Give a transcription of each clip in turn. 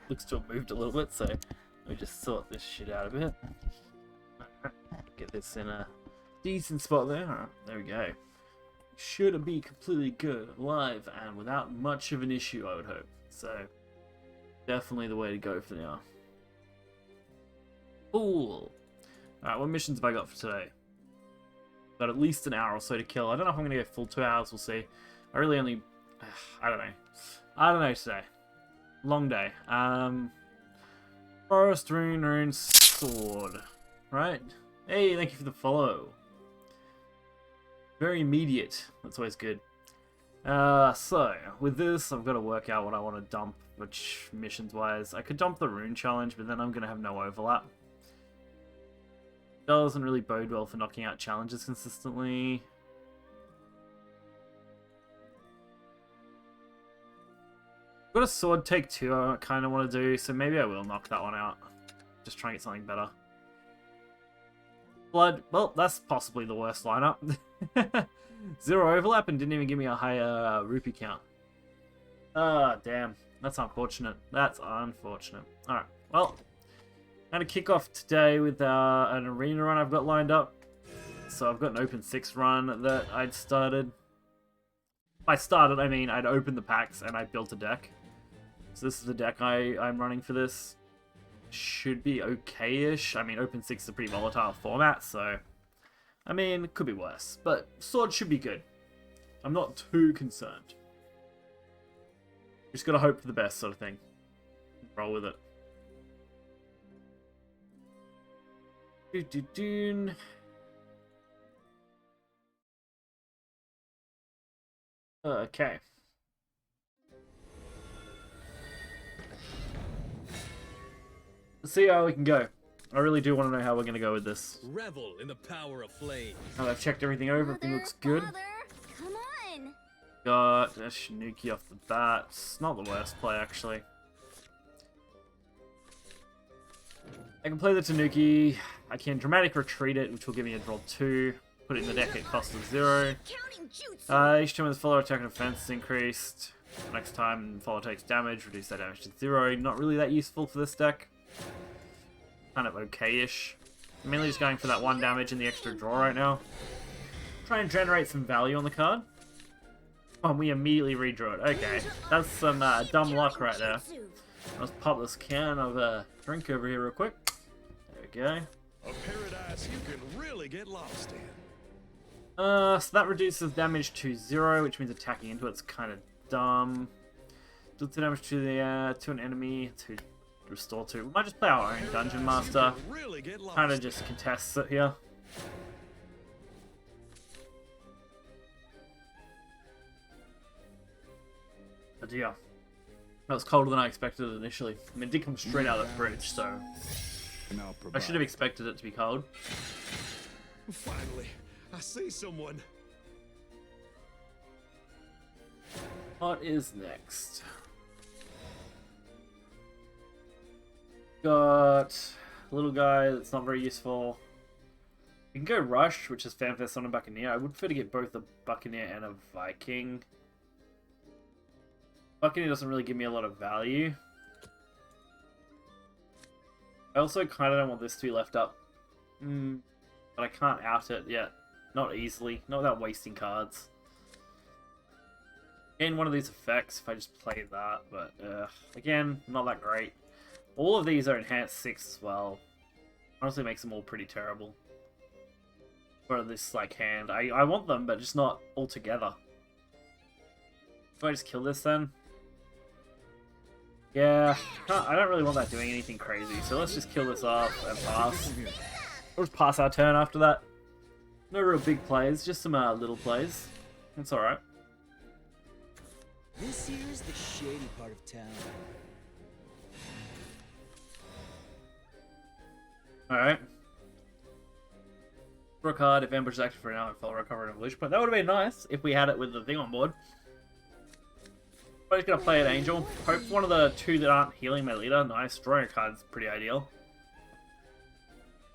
looks to have moved a little bit, so let me just sort this shit out a bit. Get this in a decent spot there. Alright, there we go. Should be completely good, live, and without much of an issue, I would hope. So, definitely the way to go for now. Cool. Alright, what missions have I got for today? Got at least an hour or so to kill. I don't know if I'm going to go full 2 hours, we'll see. I really only... I don't know. I don't know today. Long day. Forest, rune, sword. Right? Hey, thank you for the follow. Very immediate. That's always good. So, with this, I've got to work out what I want to dump, which missions-wise. I could dump the rune challenge, but then I'm going to have no overlap. Doesn't really bode well for knocking out challenges consistently. Got a sword take 2 I kind of want to do, so maybe I will knock that one out. Just try and get something better. Blood, well, that's possibly the worst lineup. 0 overlap and didn't even give me a higher rupee count. Ah, damn. That's unfortunate. That's unfortunate. Alright, well, I'm going to kick off today with an arena run I've got lined up. So I've got an open 6 run that I'd started. By started, I mean I'd opened the packs and I built a deck. So this is the deck I'm running for this. Should be okay-ish. I mean, open 6 is a pretty volatile format, so... I mean, it could be worse. But sword should be good. I'm not too concerned. Just gotta hope for the best sort of thing. Roll with it. Doo-doo-doo. Okay. Let's see how we can go. I really do want to know how we're going to go with this. Revel in the power of flame. Now that I've checked everything over, everything looks good. Come on. Got a Shinuki off the bat. It's not the worst play, actually. I can play the Tanuki. I can dramatic retreat it, which will give me a draw 2. Put it in the deck at cost of 0. Each time with follow attack and defense is increased. Next time follow takes damage, reduce that damage to 0. Not really that useful for this deck. Kind of okay-ish. I'm mainly just going for that 1 damage and the extra draw right now. Try and generate some value on the card. Oh, and we immediately redraw it. Okay, that's some dumb luck right there. Let's pop this can of drink over here real quick. There we go. A paradise you can really get lost in. So that reduces damage to 0, which means attacking into it's kind of dumb. Does 2 damage to the to an enemy to restore 2. We might just play our own Dungeon Master. Kind of just contests it here. But yeah, that was colder than I expected it initially. I mean, it did come straight out of the fridge, so I should have expected it to be cold. Finally, I see someone. What is next? Got a little guy that's not very useful. We can go Rush, which is Fanfare on a Buccaneer. I would prefer to get both a Buccaneer and a Viking. Buccaneer doesn't really give me a lot of value. I also kind of don't want this to be left up. But I can't out it yet. Not easily. Not without wasting cards. Again, one of these effects if I just play that, but again, not that great. All of these are enhanced 6 as well. Honestly makes them all pretty terrible. For this like hand. I want them, but just not all together. Do I just kill this then? Yeah, I don't really want that doing anything crazy, so let's just kill this off and pass. We'll just pass our turn after that. No real big plays, just some little plays. That's alright. This here's the shady part of town. Alright. Draw a card if ambush is active for an hour and follow recover an evolution point. That would have been nice if we had it with the thing on board. I'm just going to play an Angel. Hope one of the 2 that aren't healing my leader. Nice. Drawing a card is pretty ideal.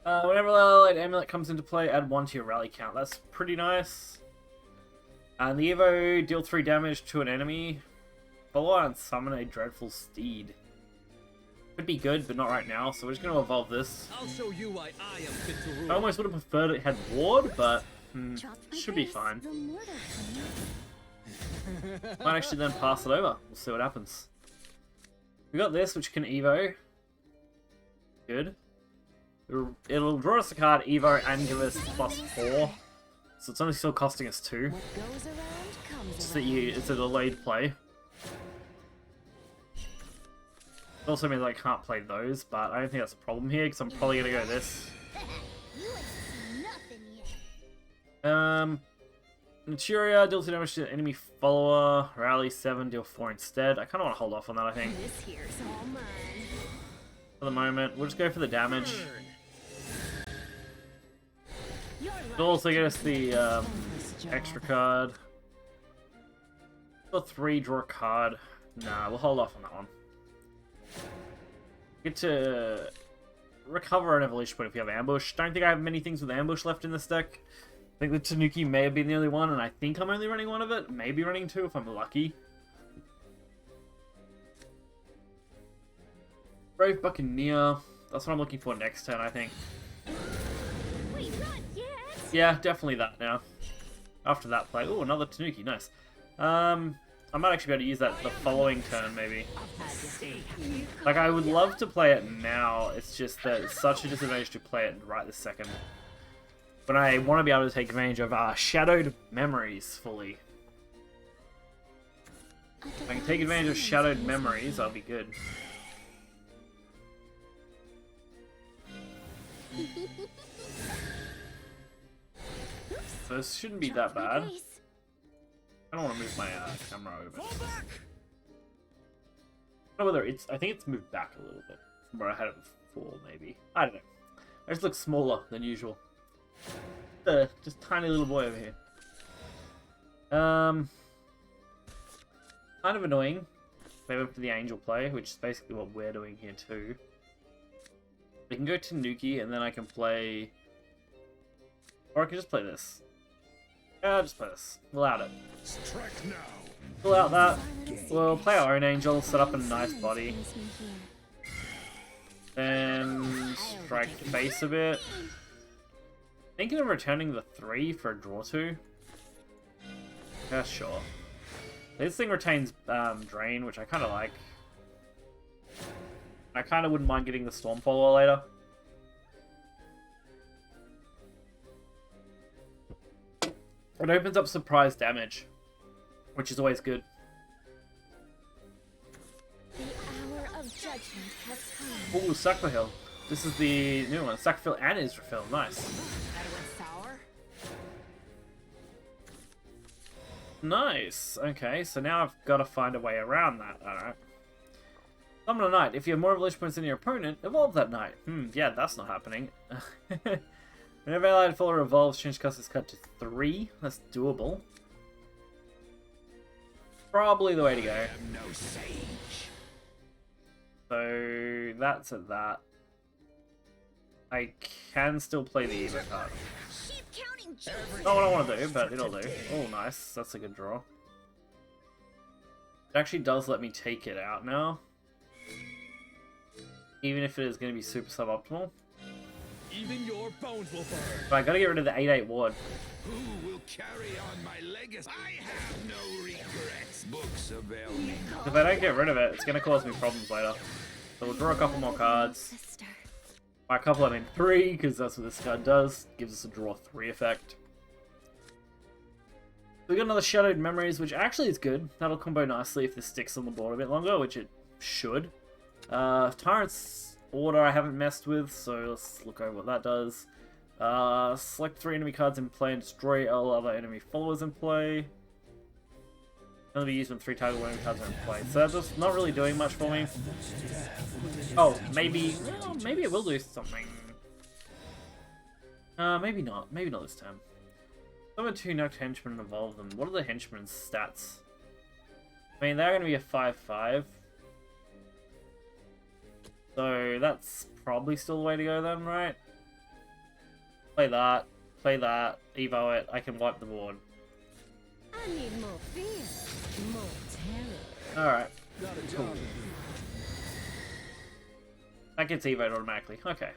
Whenever an amulet comes into play, add 1 to your rally count. That's pretty nice. And the Evo, deal 3 damage to an enemy. Follow and summon a dreadful steed. Could be good, but not right now, so we're just going to evolve this. I'll show you why I am fit to rule. I almost would have preferred it had Ward, but Drop my should be grace, fine. the more they'll come. Might actually then pass it over. We'll see what happens. We got this, which can Evo. Good. It'll draw us a card, Evo, and give us +4. So it's only still costing us 2. What goes around comes Just that around. it's a delayed play. It also means I can't play those, but I don't think that's a problem here, because I'm probably going to go this. You ain't seen nothing yet. Materia, deal 2 damage to enemy follower, rally 7, deal 4 instead. I kind of want to hold off on that, I think. This here's all mine. For the moment, we'll just go for the damage. Your It'll also get us the extra card. Got 3, draw a card. Nah, we'll hold off on that one. Get to recover an evolution point if you have ambush. Don't think I have many things with ambush left in this deck. I think the Tanuki may have been the only one, and I think I'm only running one of it. Maybe running 2 if I'm lucky. Brave Buccaneer. That's what I'm looking for next turn, I think. Wait, not yet. Yeah, definitely that now. After that play. Oh, another Tanuki. Nice. I might actually be able to use that the following turn, maybe. Like, I would love to play it now. It's just that it's such a disadvantage to play it right this second. But I want to be able to take advantage of Shadowed Memories fully. If I can take advantage of Shadowed Memories, I'll be good. So this shouldn't be that Drop my bad. grace. I don't want to move my camera over. I don't know whether it's... I think it's moved back a little bit from where I had it before, maybe. I don't know. I just look smaller than usual. Just tiny little boy over here. Kind of annoying. They went for the angel play, which is basically what we're doing here too. I can go to Nuki and then I can play... Or I can just play this. Yeah, I'll just play this. We'll out it. Strike now. Pull out that. We'll play our own angel, set up a nice body. Brings me here. Then strike the base a bit. Thinking of returning the 3 for a draw 2. Yeah, sure. This thing retains Drain, which I kind of like. I kind of wouldn't mind getting the Storm Follower later. It opens up surprise damage, which is always good. The hour of judgment has come. Ooh, Sacrifice. This is the new one. Sacrifice and Israfil. Nice. That went sour. Nice. Okay, so now I've got to find a way around that. Alright. Summon a knight. If you have more evolution points than your opponent, evolve that knight. Yeah, that's not happening. Whenever allied follower evolves, change cost is cut to 3. That's doable. Probably the way to go. No sage. So that's at that. I can still play the Evo card. Sheep counting chickens. Not what I want to do, but it'll do. Oh, nice. That's a good draw. It actually does let me take it out now. Even if it is going to be super suboptimal. Even your bones will burn. But I gotta get rid of the 8/8 ward. Who will carry on my legacy? I have no regrets. Books avail me. If I don't get rid of it, it's gonna cause me problems later. So we'll draw a couple more cards. Sister. By a couple I mean 3, because that's what this card does. Gives us a draw 3 effect. We got another Shadowed Memories, which actually is good. That'll combo nicely if this sticks on the board a bit longer, which it should. Tyrant's Order I haven't messed with, so let's look over what that does. Select 3 enemy cards in play and destroy all other enemy followers in play. Only be used when 3 target enemy cards are in play. So that's just not really doing much for me. Oh, maybe... Well, maybe it will do something. Maybe not. Maybe not this time. Summon 2 knocked henchmen and evolve them. What are the henchmen's stats? I mean, they're going to be a 5/5. So that's probably still the way to go then, right? Play that, evo it, I can wipe the board. I need more fear, more terror. Alright. Got a job. That gets evoed automatically. Okay.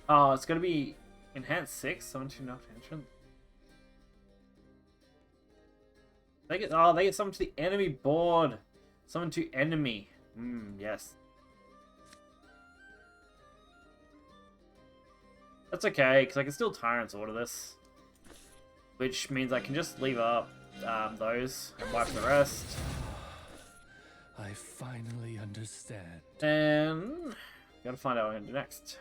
Oh, it's gonna be enhanced 6, summon to not ancient. They get summoned to the enemy board. Summon to enemy. Yes. That's okay, because I can still Tyrant's Order this. Which means I can just leave up those and wipe the rest. I finally understand. And gotta find out what I'm gonna do next.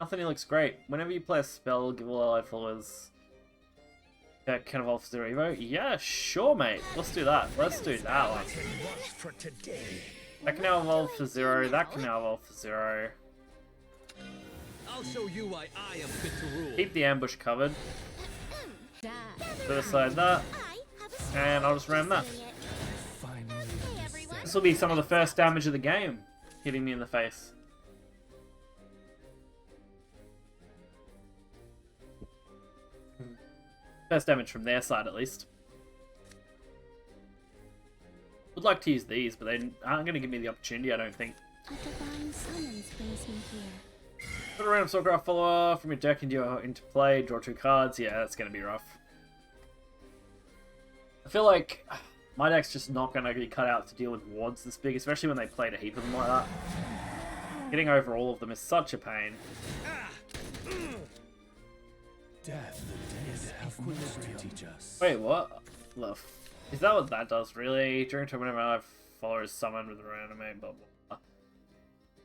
Nothing looks great. Whenever you play a spell, give all allied followers that can evolve for 0 Evo. Yeah, sure, mate. Let's do that. Let's do that one. For today. That can now evolve for 0. That can now evolve for 0. I'll show you why I am fit to rule. Keep the ambush covered. Put aside that. And I'll just ram that. Finally understand. This will be some of the first damage of the game. Hitting me in the face. First damage from their side, at least. Would like to use these, but they aren't going to give me the opportunity, I don't think. A divine summons brings me here. Put a random Swordcraft follower from your deck into play, draw 2 cards. Yeah, that's going to be rough. I feel like my deck's just not going to be cut out to deal with wards this big, especially when they played a heap of them like that. Getting over all of them is such a pain. Death is equals to teach us. Wait, what? Is that what that does, really? During turn, whenever I follow is summoned with a reanimate, blah, blah, blah.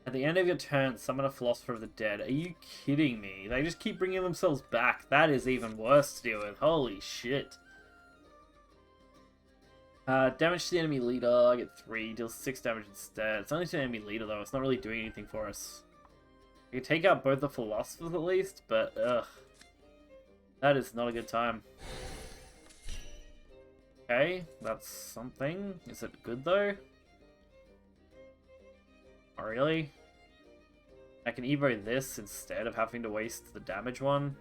At the end of your turn, summon a Philosopher of the Dead. Are you kidding me? They just keep bringing themselves back. That is even worse to deal with. Holy shit. Damage to the enemy leader. I get 3. Deals 6 damage instead. It's only to the enemy leader, though. It's not really doing anything for us. We can take out both the Philosophers, at least, but, ugh. That is not a good time. Okay, that's something. Is it good, though? Not really. I can evo this instead of having to waste the damage one.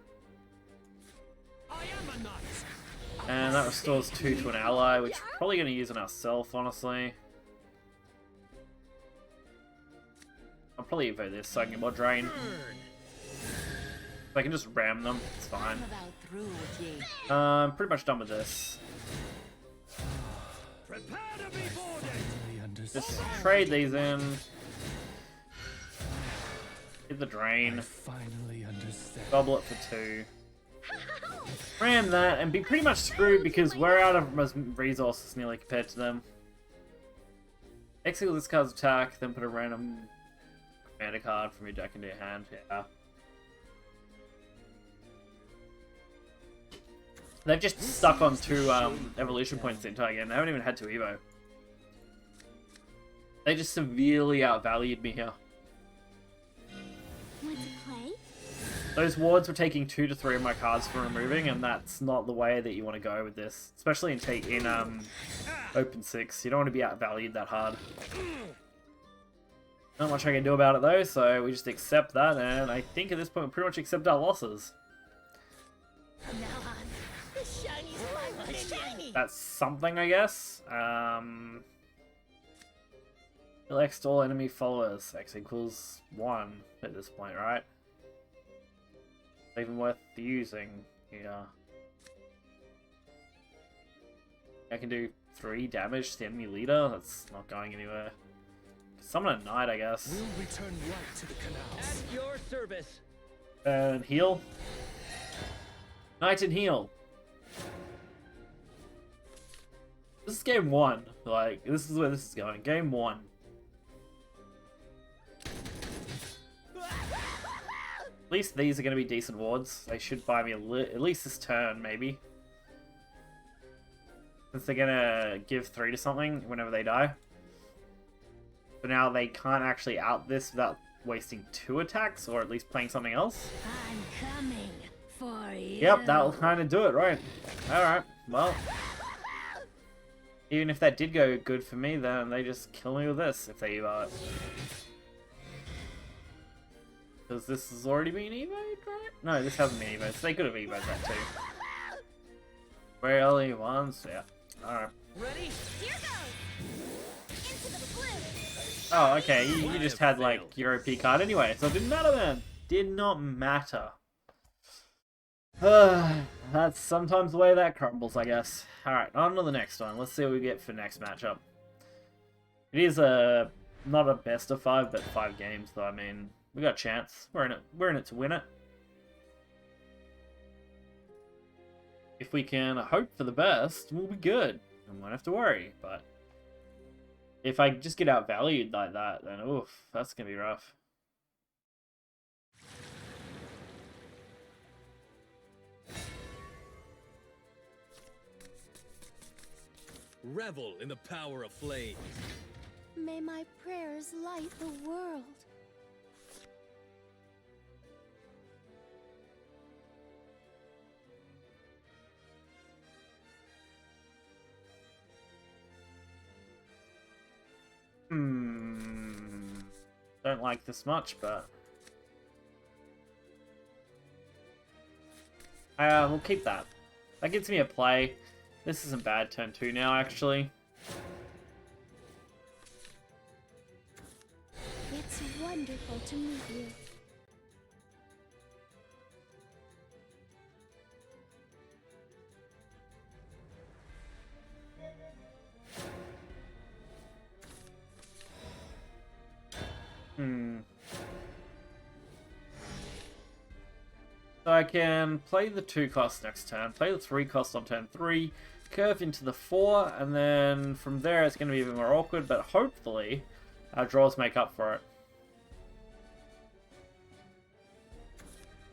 And that restores 2 to an ally, which we're probably going to use on ourselves, honestly. I'll probably evo this so I can get more drain. If I can just ram them, it's fine. Pretty much done with this. Just trade these in. Get the drain. Gobble it for 2. Ram that and be pretty much screwed because we're out of resources nearly compared to them. Execute this card's attack, then put a random commander card from your deck into your hand. Yeah. They've just stuck on 2 evolution points the entire game. They haven't even had to evo. They just severely outvalued me here. Want to play? Those wards were taking 2 to 3 of my cards for removing, and that's not the way that you want to go with this. Especially in Open 6. You don't want to be outvalued that hard. Not much I can do about it though, so we just accept that, and I think at this point we pretty much accept our losses. From now on, the shiny's my shiny. That's something, I guess. Select all enemy followers. X equals 1 at this point, right? Even worth using here. I can do 3 damage to the enemy leader. That's not going anywhere. Summon a knight, I guess. We'll return right to the canals. At your service. And heal. Knight and heal. This is game 1. Like, this is where this is going. Game 1. At least these are going to be decent wards. They should buy me at least this turn, maybe. Since they're going to give 3 to something whenever they die. But now they can't actually out this without wasting 2 attacks, or at least playing something else. I'm coming for you. Yep, that'll kind of do it, right? Alright, well. Even if that did go good for me, then they just kill me with this if they evo it. Because this has already been evoed, right? No, this hasn't been evoed, so they could have evoed that too. Really? Once? Yeah. Alright. Ready? Here goes. Oh, okay, you I just have had, like, failed. your OP card anyway, so it didn't matter then. Did not matter. That's sometimes the way that crumbles, I guess. Alright, on to the next one. Let's see what we get for next matchup. It is not a best of 5, but 5 games, though. I mean, we got a chance. We're in it to win it. If we can hope for the best, we'll be good. And won't have to worry, but if I just get outvalued like that, then oof, that's gonna be rough. Revel in the power of flames. May my prayers light the world. Don't like this much, but we'll keep that. That gives me a play. This isn't bad. Turn 2 now, actually. It's wonderful to meet you. So I can play the 2 cost next turn, play the 3 cost on turn 3, curve into the 4, and then from there it's going to be a bit more awkward, but hopefully our draws make up for it.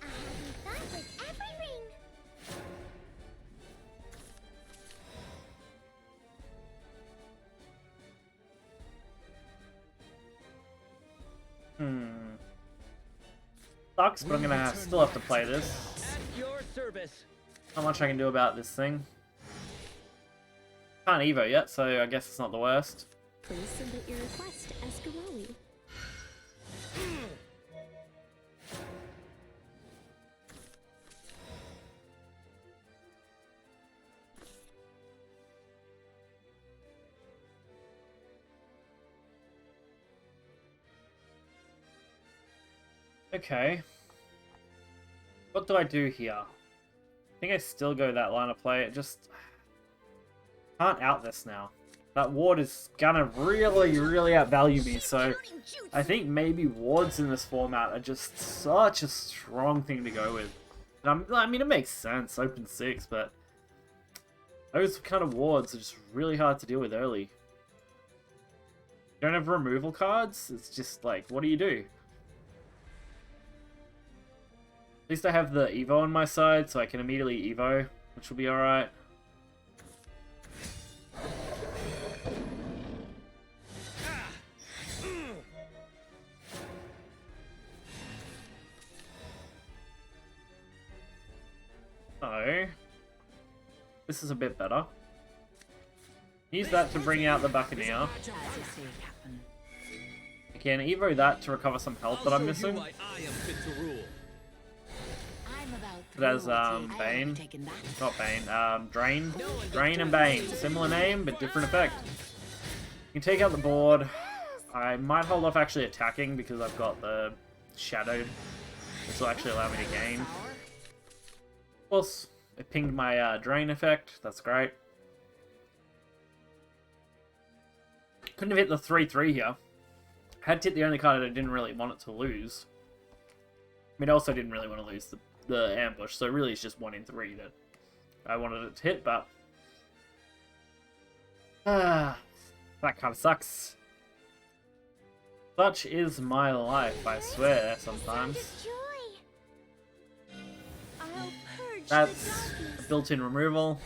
I have fun with every ring. Sucks, but I'm going to still have to play this. At your service. Not much I can do about this thing. Can't Evo yet, so I guess it's not the worst. Please submit your request to Escaroli. Okay. What do I do here? I think I still go that line of play. It just can't out this now. That ward is gonna really, really outvalue me, so I think maybe wards in this format are just such a strong thing to go with. And I mean, it makes sense, open 6, but those kind of wards are just really hard to deal with early. You don't have removal cards, it's just like, what do you do? At least I have the Evo on my side, so I can immediately Evo, which will be alright. So, this is a bit better. Use that to bring out the Buccaneer. I can Evo that to recover some health that I'm missing. I am fit to rule. It has Bane, not Bane, Drain. Drain and Bane, similar name but different effect. You can take out the board. I might hold off actually attacking because I've got the Shadowed, which will actually allow me to gain. Of course, it pinged my Drain effect, that's great. Couldn't have hit the 3-3 here. Had to hit the only card that I didn't really want it to lose. I mean, I also didn't really want to lose the ambush, so really it's just 1 in 3 that I wanted it to hit, but that kind of sucks. Such is my life, I swear, sometimes. That's a built-in removal.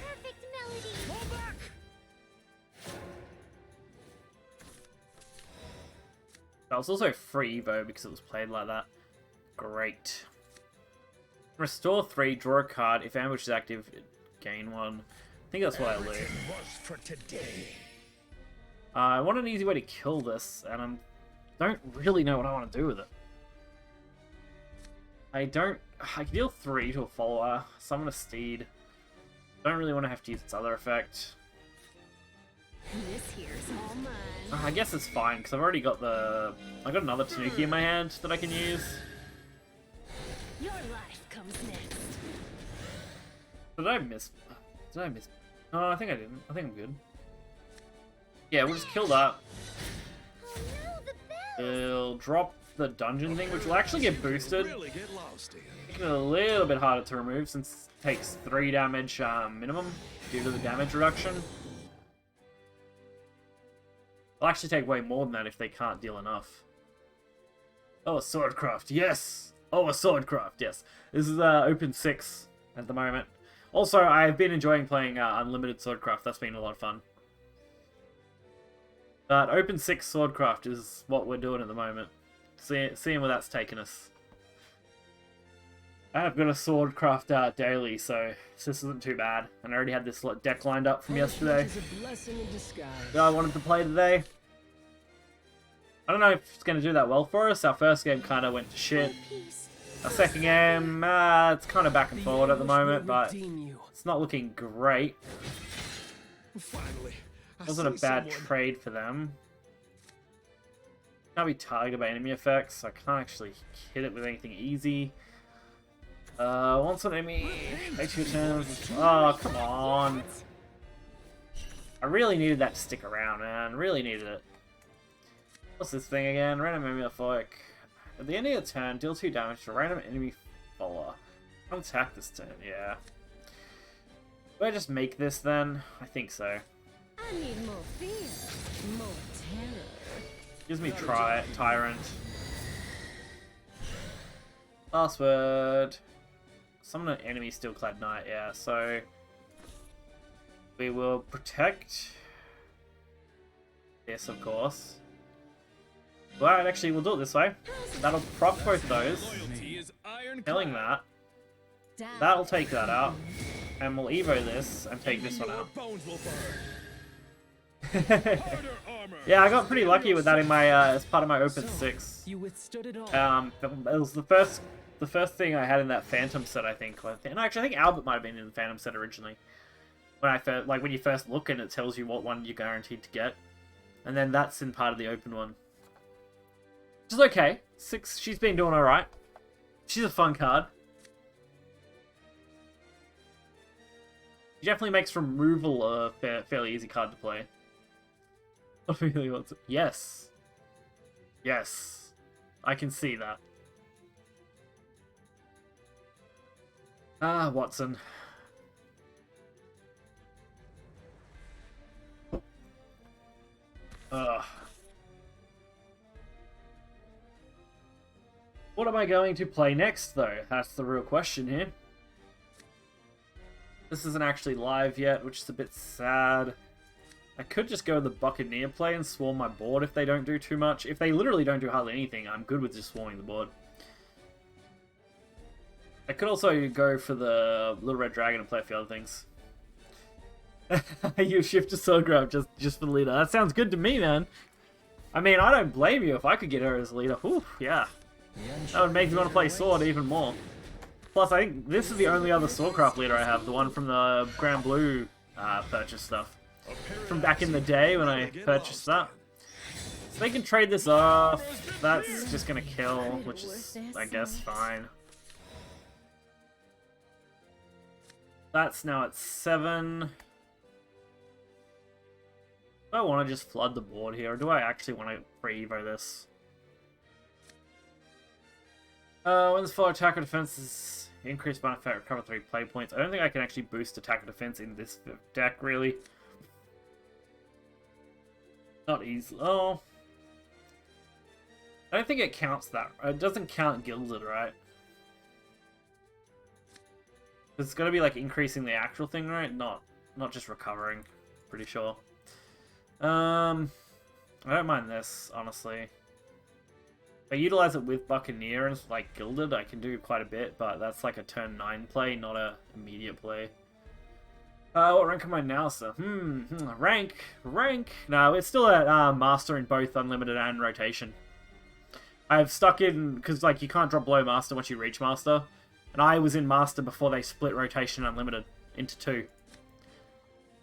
Perfect melody. That was also free Evo because it was played like that. Great. Restore 3, draw a card. If ambush is active, gain 1. I think that's what I do. I want an easy way to kill this, and I don't really know what I want to do with it. I can deal 3 to a follower, summon a steed. Don't really want to have to use its other effect. This here's all mine. I guess it's fine, because I've already got the... I got another Tanuki in my hand that I can use. Your life comes next. Did I miss... Did I miss... No, I think I didn't. I think I'm good. Yeah, we'll just kill that. Oh no, the bell! It'll drop the dungeon thing, which will actually get boosted. Really get lost here. Making it a little bit harder to remove, since it takes 3 damage minimum due to the damage reduction. It'll actually take way more than that if they can't deal enough. Oh, a swordcraft, yes! Oh, a swordcraft, yes. This is open 6 at the moment. Also, I've been enjoying playing unlimited swordcraft. That's been a lot of fun. But open 6 swordcraft is what we're doing at the moment. Seeing where that's taken us. I have got a swordcraft daily, so this isn't too bad. And I already had this deck lined up from yesterday that I wanted to play today. I don't know if it's going to do that well for us. Our first game kind of went to shit. Our second game, it's kind of back and forward at the moment, but it's not looking great. Finally, Wasn't a bad trade for them. Can't be targeted by enemy effects, so I can't actually hit it with anything easy. Once an enemy makes your turn. Oh, come on. I really needed that to stick around, man. Really needed it. What's this thing again? Random enemy euphoric. At the end of your turn, deal 2 damage to a random enemy follower. Don't attack this turn, yeah. Do I just make this then? I think so. I need more fear, more terror. Gives me Tyrant. Last word. Summon an enemy Steel-clad Knight, yeah, so... We will protect... this, of course. Well, actually, we'll do it this way. That'll proc both those. Killing that. That'll take that out. And we'll Evo this and take this one out. Yeah, I got pretty lucky with that in my as part of my open 6. You withstood it all. It was the first thing I had in that Phantom set, I think. And actually, I think Albert might have been in the Phantom set originally. When I first, when you first look and it tells you what one you're guaranteed to get, and then that's in part of the open one. Which is okay. 6, she's been doing all right. She's a fun card. She definitely makes removal a fairly easy card to play. I really want to. Yes. Yes. I can see that. Ah, Watson. Ugh. What am I going to play next, though? That's the real question here. This isn't actually live yet, which is a bit sad. I could just go with the Buccaneer play and swarm my board if they don't do too much. If they literally don't do hardly anything, I'm good with just swarming the board. I could also go for the Little Red Dragon and play a few other things. You shift to Swordcraft just for the leader. That sounds good to me, man. I mean, I don't blame you if I could get her as leader. Whew, yeah. That would make me want to play Sword even more. Plus, I think this is the only other Swordcraft leader I have. The one from the Grand Blue purchase stuff. From back in the day when I purchased that. So they can trade this off. That's just going to kill, which is, I guess, fine. That's now at 7. Do I want to just flood the board here, or do I actually want to pre-evo this? When this 4 attack or defense is increased by effect, recover 3 play points. I don't think I can actually boost attack or defense in this deck, really. Not easy. Oh. I don't think it counts that. It doesn't count Gilded, right? It's going to be like increasing the actual thing, right? Not just recovering. Pretty sure. I don't mind this, honestly. If I utilize it with Buccaneer and like Gilded, I can do quite a bit, but that's like a turn 9 play, not a immediate play. What rank am I now, sir? Rank. No, it's still at Master in both Unlimited and Rotation. I've stuck in, because like you can't drop below Master once you reach Master. And I was in Master before they split Rotation and Unlimited into 2.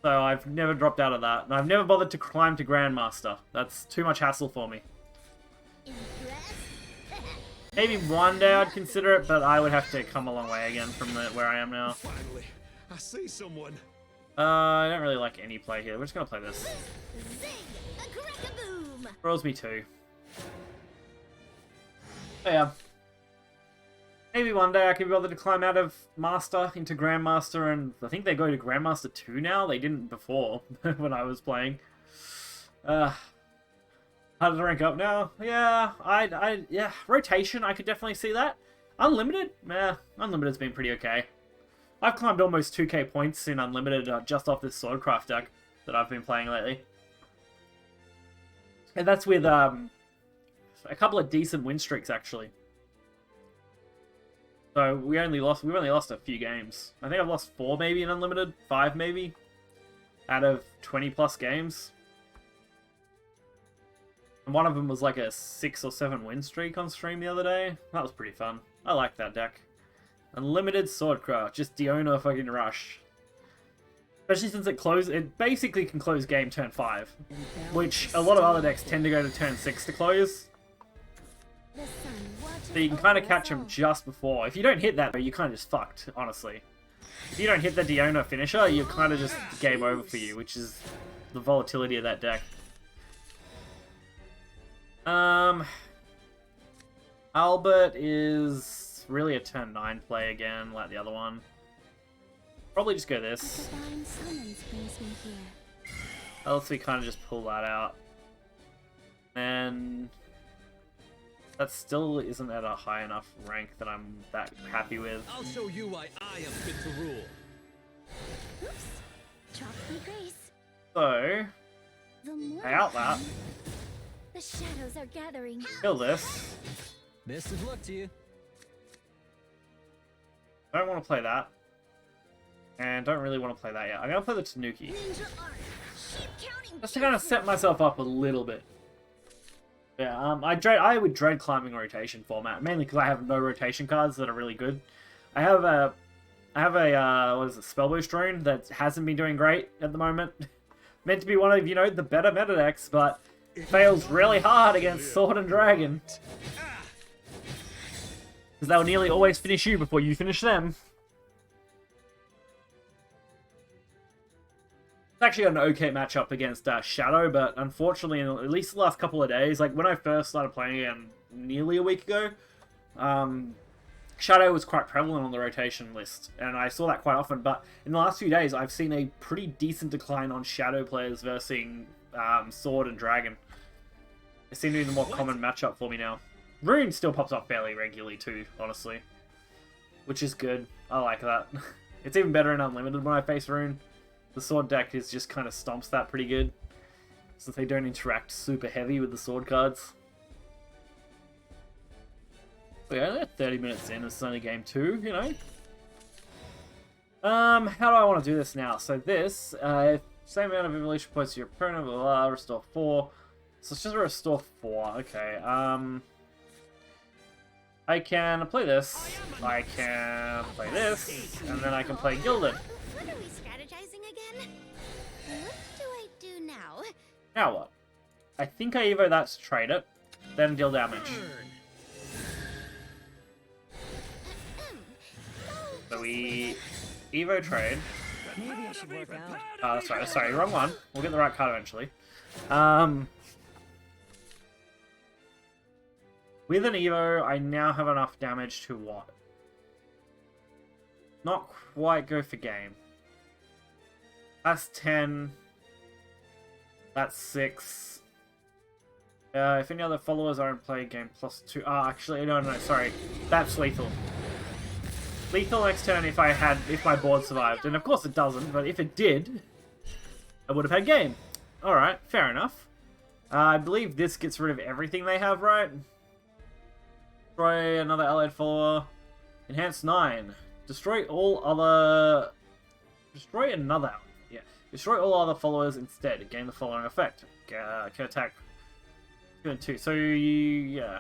So I've never dropped out of that. And I've never bothered to climb to Grandmaster. That's too much hassle for me. Impressed? Maybe one day I'd consider it, but I would have to come a long way again from where I am now. Finally, I see someone. I don't really like any play here. We're just gonna play this. Zing! A crack-a-boom! Rolls me 2. Oh, yeah. Maybe one day I can be bothered to climb out of Master into Grandmaster, and I think they go to Grandmaster 2 now. They didn't before when I was playing. How does it rank up now? Yeah, yeah, rotation, I could definitely see that. Unlimited? Nah, Unlimited's been pretty okay. I've climbed almost 2k points in Unlimited just off this Swordcraft deck that I've been playing lately. And that's with a couple of decent win streaks, actually. So we've only lost a few games. I think I've lost 4 maybe in Unlimited, 5 maybe, out of 20 plus games. And one of them was like a 6 or 7 win streak on stream the other day. That was pretty fun. I like that deck. Unlimited Swordcraft, just Diona fucking rush. Especially since it basically can close game turn 5. Which a lot of other decks tend to go to turn 6 to close. The sun watches So you can kind of over catch us him all. just before. If you don't hit that, you're kind of just fucked, honestly. If you don't hit the Diona finisher, you're kind of just game over for you, which is the volatility of that deck. Albert is really a turn 9 play again, like the other one. Probably just go this. Divine summons brings me here. Else we kind of just pull that out. And that still isn't at a high enough rank that I'm that happy with. I'll show you why I am fit to rule. Oops. Drop me grace. So, The more I out that. the shadows are gathering. Kill this. Best of luck to you. I don't want to play that. And don't really want to play that yet. I'm going to play the Tanuki. Ninja art. Sheep counting. Just to kind of set myself up a little bit. Yeah, I would dread climbing rotation format, mainly because I have no rotation cards that are really good. I have a what is it, Spell Boost Rune that hasn't been doing great at the moment. Meant to be one of, you know, the better meta decks, but fails really hard against Sword and Dragon. Because they'll nearly always finish you before you finish them. It's actually an okay matchup against Shadow, but unfortunately, in at least the last couple of days, like when I first started playing again nearly a week ago, Shadow was quite prevalent on the rotation list, and I saw that quite often, but in the last few days, I've seen a pretty decent decline on Shadow players versus Sword and Dragon. It seems to be the more common matchup for me now. Rune still pops up fairly regularly too, honestly, which is good. I like that. It's even better in Unlimited when I face Rune. The sword deck is just kind of stomps that pretty good, since they don't interact super heavy with the sword cards. But yeah, they're 30 minutes in, it's only game 2, you know. How do I want to do this now? So this, same amount of evolution points to your opponent, blah, blah, blah, restore 4. So it's just a restore 4, okay. I can play this, I can play this, and then I can play Gilded. What are we strategizing again? What do I do now? Now what? I think I Evo that to trade it, then deal damage. So we Evo trade. Maybe I should work out. Sorry, wrong one. We'll get the right card eventually. With an Evo, I now have enough damage to what? Not quite go for game. That's 10. That's 6. If any other followers are in play, game +2. Actually, no, sorry. That's lethal. Lethal next turn if my board survived. And of course it doesn't, but if it did, I would have had game. Alright, fair enough. I believe this gets rid of everything they have, right? Destroy another allied follower. Enhance 9. Destroy all other... Destroy another... Yeah. Destroy all other followers instead. Gain the following effect. Can attack 2 and 2. So, yeah.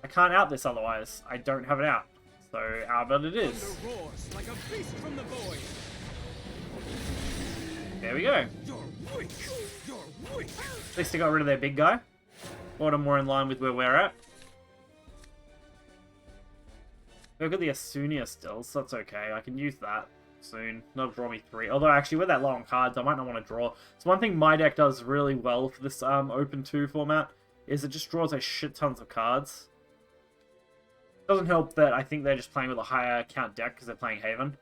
I can't out this otherwise. I don't have it out. So, Albert it is. Thunder roars like a beast from the void. There we go. You're weak. You're weak. At least they got rid of their big guy. Brought him more in line with where we're at. We've got the Asunia still, so that's okay. I can use that soon. Not draw me 3. Although, actually, with that low on cards, I might not want to draw. So one thing my deck does really well for this Open 2 format is it just draws a shit tons of cards. Doesn't help that I think they're just playing with a higher count deck because they're playing Haven.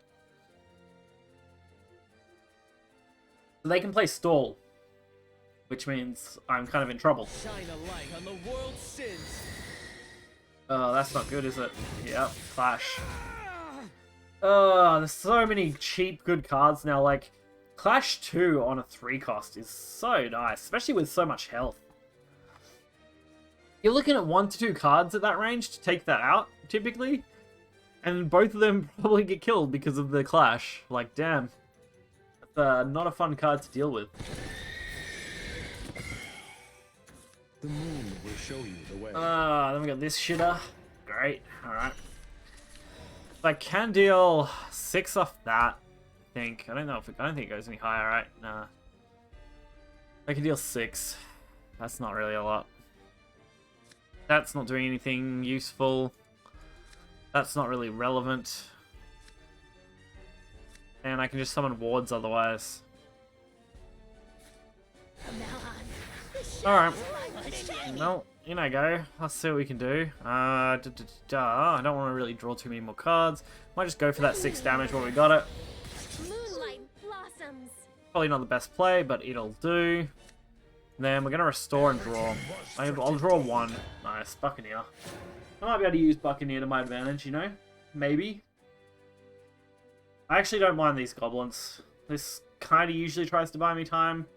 So they can play Stall, which means I'm kind of in trouble. Shine a light on the world's sins. Oh, that's not good, is it? Yep, Clash. Oh, there's so many cheap, good cards now. Like, Clash 2 on a 3 cost is so nice, especially with so much health. You're looking at 1 to 2 cards at that range to take that out, typically. And both of them probably get killed because of the Clash. Like, damn. That's not a fun card to deal with. The moon will show you the way. Then we got this shitter. Great, alright. I can deal 6 off that, I think. I don't think it goes any higher, right? Nah. I can deal 6. That's not really a lot. That's not doing anything useful. That's not really relevant. And I can just summon wards otherwise. From now on, the shinies Alright. my money. Well, in I go. Let's see what we can do. I don't want to really draw too many more cards. Might just go for that 6 damage while we got it. Moonlight blossoms. Probably not the best play, but it'll do. Then we're going to restore and draw. I'll draw 1. Nice. Buccaneer. I might be able to use Buccaneer to my advantage, you know? Maybe. I actually don't mind these goblins. This kind of usually tries to buy me time.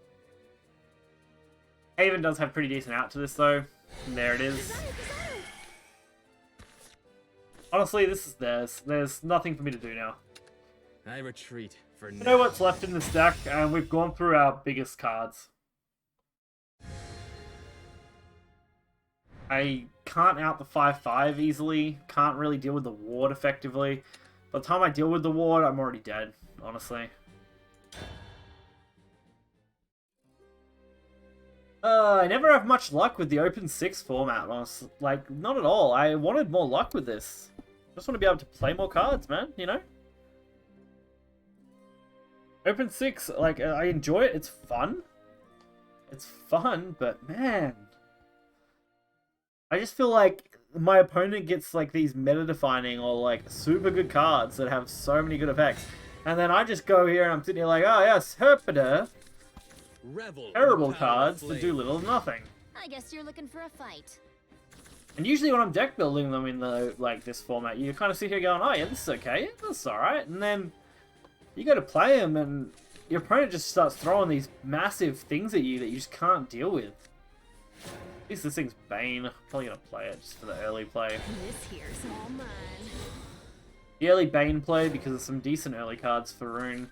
Haven does have pretty decent out to this, though. And there it is. Honestly, this is theirs. There's nothing for me to do now. I retreat for now. You know what's left in this deck, and we've gone through our biggest cards. I can't out the 5/5 easily. Can't really deal with the ward effectively. By the time I deal with the ward, I'm already dead, honestly. I never have much luck with the Open 6 format, honestly. Like, not at all. I wanted more luck with this. I just want to be able to play more cards, man, you know? Open 6, like, I enjoy it. It's fun. It's fun, but man... I just feel like my opponent gets, like, these meta-defining or, like, super good cards that have so many good effects. And then I just go here and I'm sitting here like, oh, yes, Herpeter. Revel Terrible in the power of cards that flame. do little to nothing. I guess you're looking for a fight. And usually when I'm deck building them in the like this format, you kind of sit here going, oh yeah, this is okay, yeah, that's alright. And then you go to play them and your opponent just starts throwing these massive things at you that you just can't deal with. At least this thing's Bane. Probably gonna play it just for the early play. This here's all mine. The early Bane play because there's some decent early cards for Rune.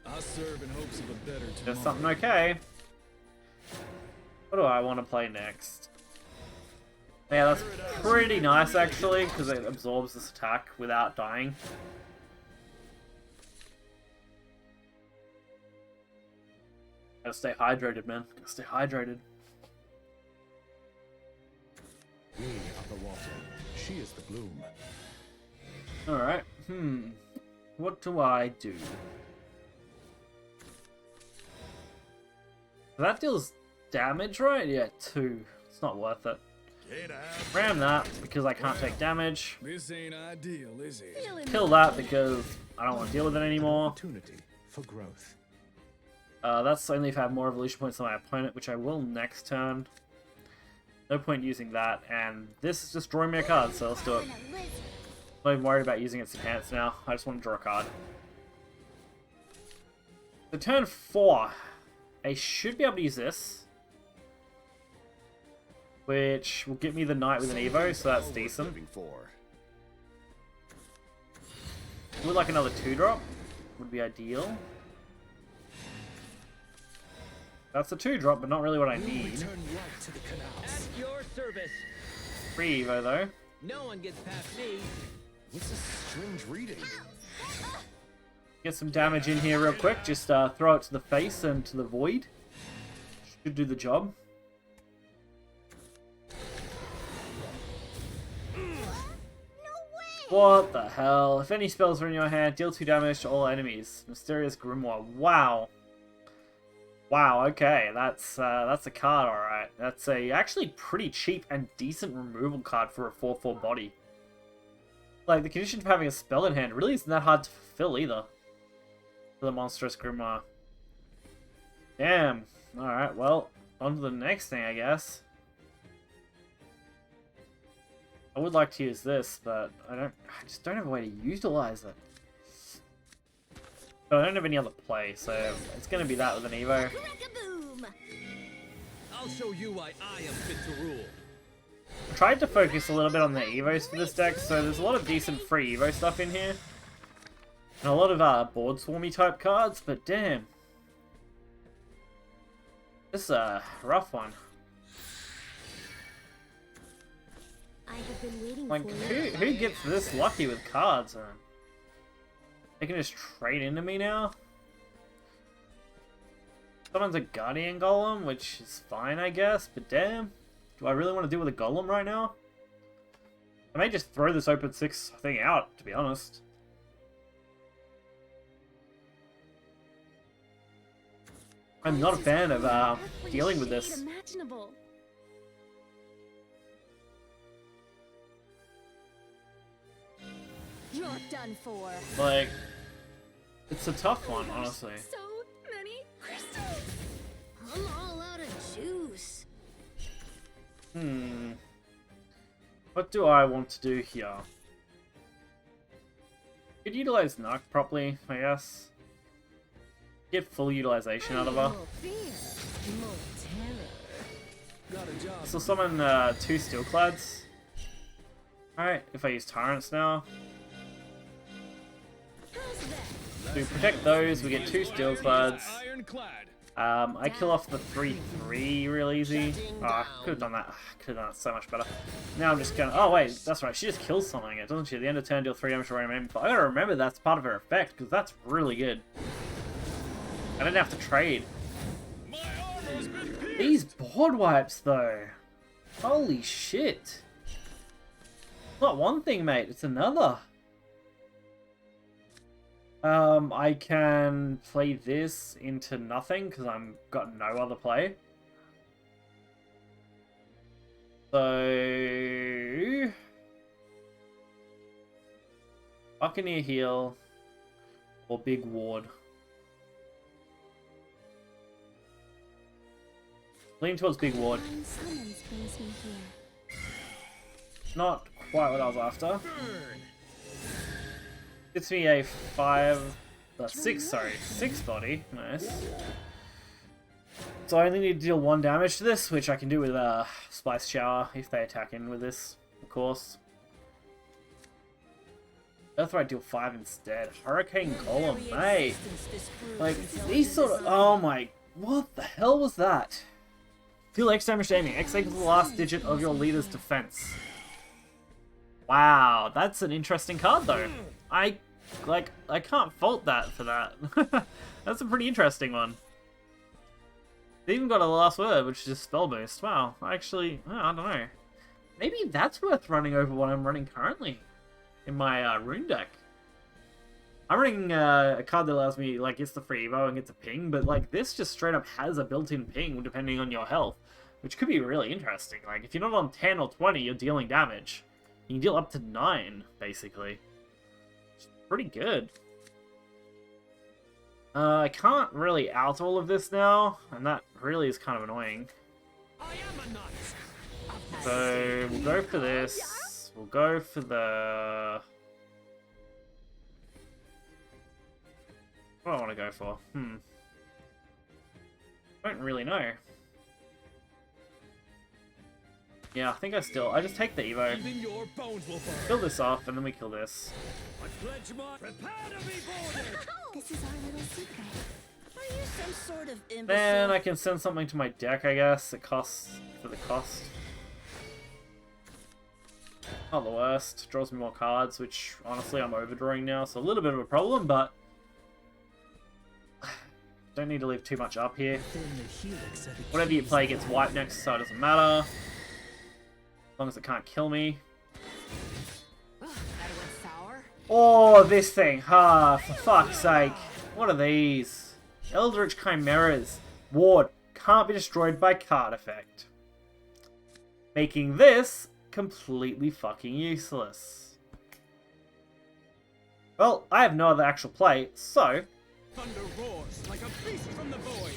I'll serve in hopes of a better tomorrow. There's something okay. What do I want to play next? Yeah, that's pretty nice actually, because it absorbs this attack without dying. Gotta stay hydrated, man. Gotta stay hydrated. We are the water. She is the bloom. Alright. What do I do? That deals damage, right? Yeah, 2. It's not worth it. Get out. Ram that because I can't take damage. This ain't ideal, is it? Feeling Kill that because I don't want to deal with it anymore. Opportunity for growth. That's only if I have more evolution points than my opponent, which I will next turn. No point using that, and this is just drawing me a card, so let's do it. Not even worried about using its enhance now. I just want to draw a card. So turn 4. I should be able to use this. Which will get me the knight with an Evo, so that's decent. Would like another 2-drop. Would be ideal. That's a 2-drop, but not really what I need. Turn right to the canals. At your service. 3 Evo though. No one gets past me. What's this strange reading? Get some damage in here real quick. Just throw it to the face and to the void. Should do the job. What the hell? If any spells are in your hand, deal 2 damage to all enemies. Mysterious Grimoire. Wow. Wow, okay. That's a card, alright. That's a actually pretty cheap and decent removal card for a 4/4 body. Like, the condition of having a spell in hand really isn't that hard to fulfill either. For the Monstrous Grimoire. Damn. Alright, well, on to the next thing, I guess. I would like to use this, but I just don't have a way to utilize it. But I don't have any other play, so it's going to be that with an Evo. Crack-a-boom! I'll show you why I am fit to rule. I tried to focus a little bit on the Evos for this deck, so there's a lot of decent free Evo stuff in here. And a lot of board swarmy type cards, but damn. This is a rough one. I have been waiting Like, for you. who gets this lucky with cards, man? They can just trade into me now? Someone's a Guardian Golem, which is fine, I guess, but damn. Do I really want to deal with a Golem right now? I may just throw this open 6 thing out, to be honest. I'm not a fan of dealing with this. Imaginable. You're done for. Like, it's a tough one, honestly. So many crystals. I'm all out of juice. What do I want to do here? Could utilize Narc properly, I guess. Get full utilization out of her. More fear, more terror. Got a job. So summon 2 Steelclads. Alright, if I use Tyrants now. How's that? To protect those, we get 2 Steelclads. Ironclad. I kill off the 3/3 real easy. Oh, I could have done that. Could have done that so much better. Now I'm just gonna. Oh wait, that's right. She just kills something, doesn't she? At the end of turn, deal 3 damage to random enemy. I gotta remember that's part of her effect because that's really good. I didn't have to trade. My armor's been pierced. These board wipes though. Holy shit. Not one thing, mate. It's another. I can play this into nothing because I'm got no other play. So Buccaneer heal or Big Ward. Lean towards Big Ward. Divine summons brings me here. Not quite what I was after. Burn. Gets me a 6 body. Nice. So I only need to deal 1 damage to this, which I can do with Spice Shower if they attack in with this, of course. Earthright deal 5 instead. Hurricane Golem, mate. Like, these sort of... Oh my... What the hell was that? Deal X damage to aiming. X equals the last digit of your leader's defense. Wow, that's an interesting card though. I can't fault that for that. That's a pretty interesting one. They even got a last word, which is spell boost. Wow, actually, I don't know. Maybe that's worth running over what I'm running currently in my rune deck. I'm running a card that allows me, like, it's the free evo and gets a ping, but like this just straight up has a built-in ping depending on your health, which could be really interesting. Like, if you're not on 10 or 20, you're dealing damage. You can deal up to 9, basically. It's pretty good. I can't really out all of this now, and that really is kind of annoying. I am a knight. So, we'll go for this. We'll go for the... What do I want to go for? Don't really know. Yeah, I think I just take the Evo. Even your bones will burn. Kill this off, and then we kill this. I pledge my prepare to be boarded. This is our little secret. Are you some sort of imbecile? Then I can send something to my deck, I guess. It costs for the cost. Not the worst. Draws me more cards, which honestly I'm overdrawing now, so a little bit of a problem, but don't need to leave too much up here. Within the helix of the Whatever you keys play of gets the wiped next, so it doesn't matter. As long as it can't kill me. That went sour. Oh, this thing. Ah, for fuck's sake. What are these? Eldritch Chimeras. Ward. Can't be destroyed by card effect. Making this completely fucking useless. Well, I have no other actual play, so... thunder roars like a beast from the void.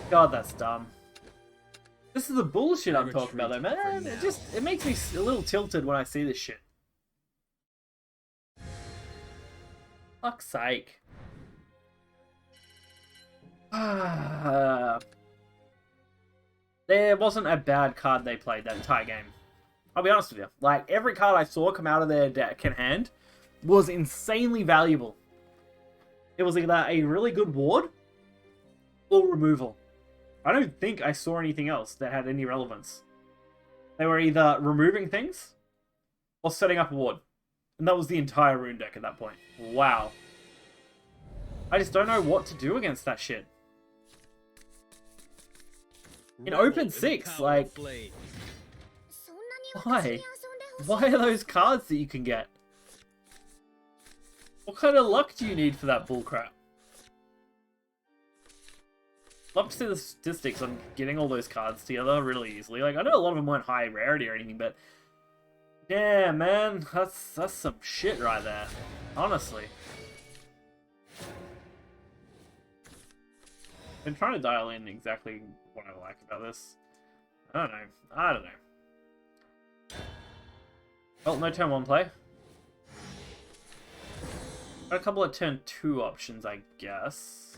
God, that's dumb. This is the bullshit I'm talking about, though, retreat man. for It makes me a little tilted when I see this shit. Fuck's sake. There wasn't a bad card they played that entire game. I'll be honest with you. Like, every card I saw come out of their deck in hand was insanely valuable. It was either a really good ward or removal. I don't think I saw anything else that had any relevance. They were either removing things or setting up a ward. And that was the entire rune deck at that point. Wow. I just don't know what to do against that shit. In open 6, like... Why? Why are those cards that you can get? What kind of luck do you need for that bullcrap? Love to see the statistics on getting all those cards together really easily. Like, I know a lot of them weren't high rarity or anything, but... yeah, man, that's some shit right there. Honestly. Been trying to dial in exactly what I like about this. I don't know. Well, no turn 1 play. Got a couple of turn 2 options, I guess.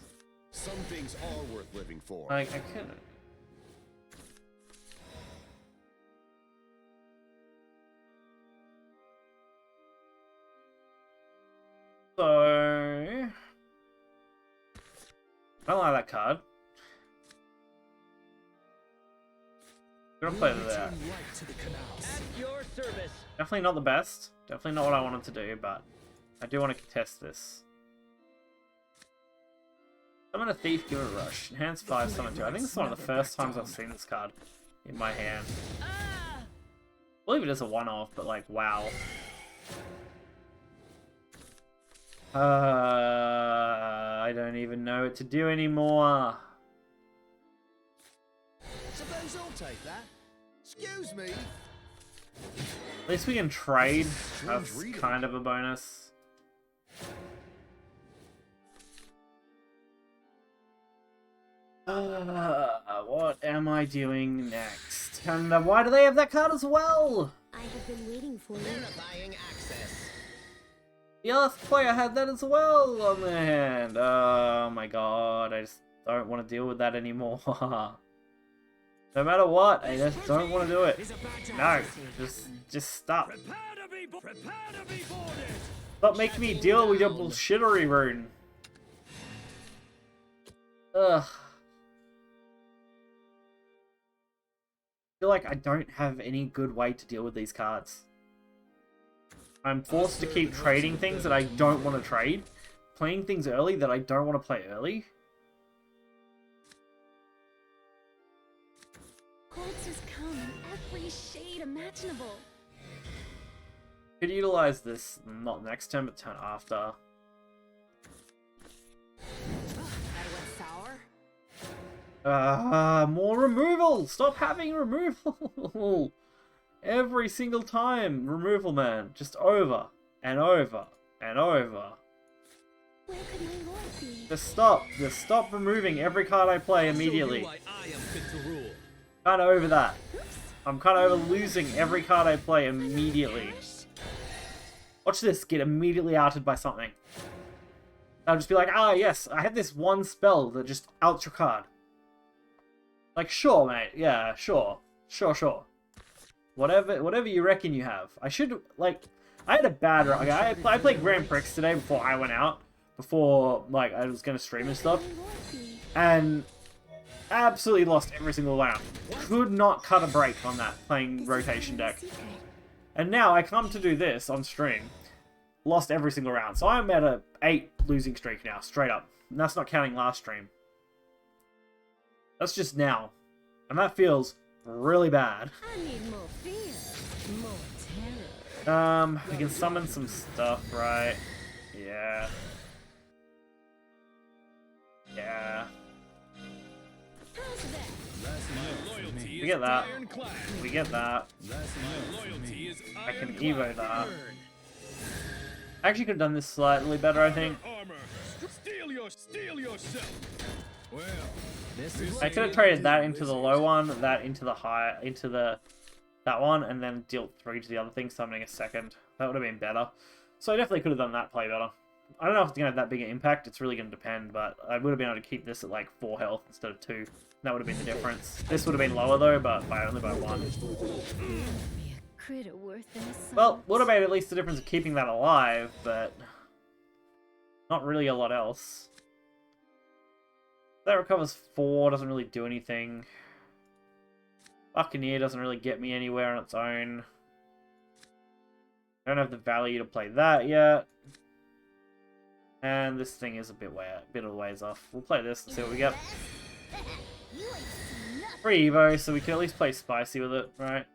Some things are worth living for. I can... so... I don't like that card. I'm gonna play that. Right to the canals. At your service. Definitely not the best. Definitely not what I wanted to do, but I do want to contest this. Summon a Thief, give it a rush. Enhance 5, summon 2. I think this is one of the first times I've seen this card in my hand. I believe it is a one-off, but like, wow. I don't even know what to do anymore. Suppose I'll take that. Excuse me. At least we can trade. That's kind of a bonus. What am I doing next? And why do they have that card as well? I have been waiting for you. Verifying access. The last player had that as well on their hand. Oh my god, I just don't want to deal with that anymore. No matter what, I just don't want to do it. No, just stop. Prepare to be boarded. Stop making me deal with your bullshittery rune. Ugh. I feel like I don't have any good way to deal with these cards. I'm forced to keep trading things that I don't want to trade, playing things early that I don't want to play early. Quartzes come in every shade imaginable. Could utilize this not next turn, but turn after. That went sour. More removal! Stop having removal! Every single time, removal man. Just over, and over, and over. Where could my lord be? Just stop removing every card I play immediately. I'll show you why I am fit to rule. Kinda over that. Oops. I'm kinda over losing every card I play immediately. Watch this get immediately outed by something. I'll just be like, ah yes, I had this one spell that just outs your card. Like, sure mate, yeah, sure. Sure. Whatever you reckon you have. I should, like, I had a bad run. Okay, I played Grand Prix today before I went out. Before, like, I was going to stream and stuff. My lord be? And absolutely lost every single round. Could not cut a break on that, playing This is rotation my deck. secret. And now I come to do this on stream. lost every single round. So I'm at a 8 losing streak now, straight up. And that's not counting last stream. That's just now. And that feels really bad. I need more fear, more terror. We can summon some stuff, right? Yeah. Yeah. How's that? My loyalty We get that. is ironclad. We get that. My loyalty is I can ironclad. Evo that. I actually could have done this slightly better, I think. Armor. Steal yourself. Well, This is I could have traded that into the low one, that into the high, that one, and then dealt 3 to the other thing, summoning a second. That would have been better. So I definitely could have done that play better. I don't know if it's going to have that big an impact. It's really going to depend, but I would have been able to keep this at like 4 health instead of 2. That would have been the difference. This would have been lower though, but only by 1. Be a critter worth their salt. Well, would have made at least the difference of keeping that alive, but not really a lot else. That recovers 4, doesn't really do anything. Buccaneer doesn't really get me anywhere on its own. I don't have the value to play that yet. And this thing is a bit of a ways off. We'll play this and see what we get. You ain't seen nothing. Free Evo, so we can at least play spicy with it, right?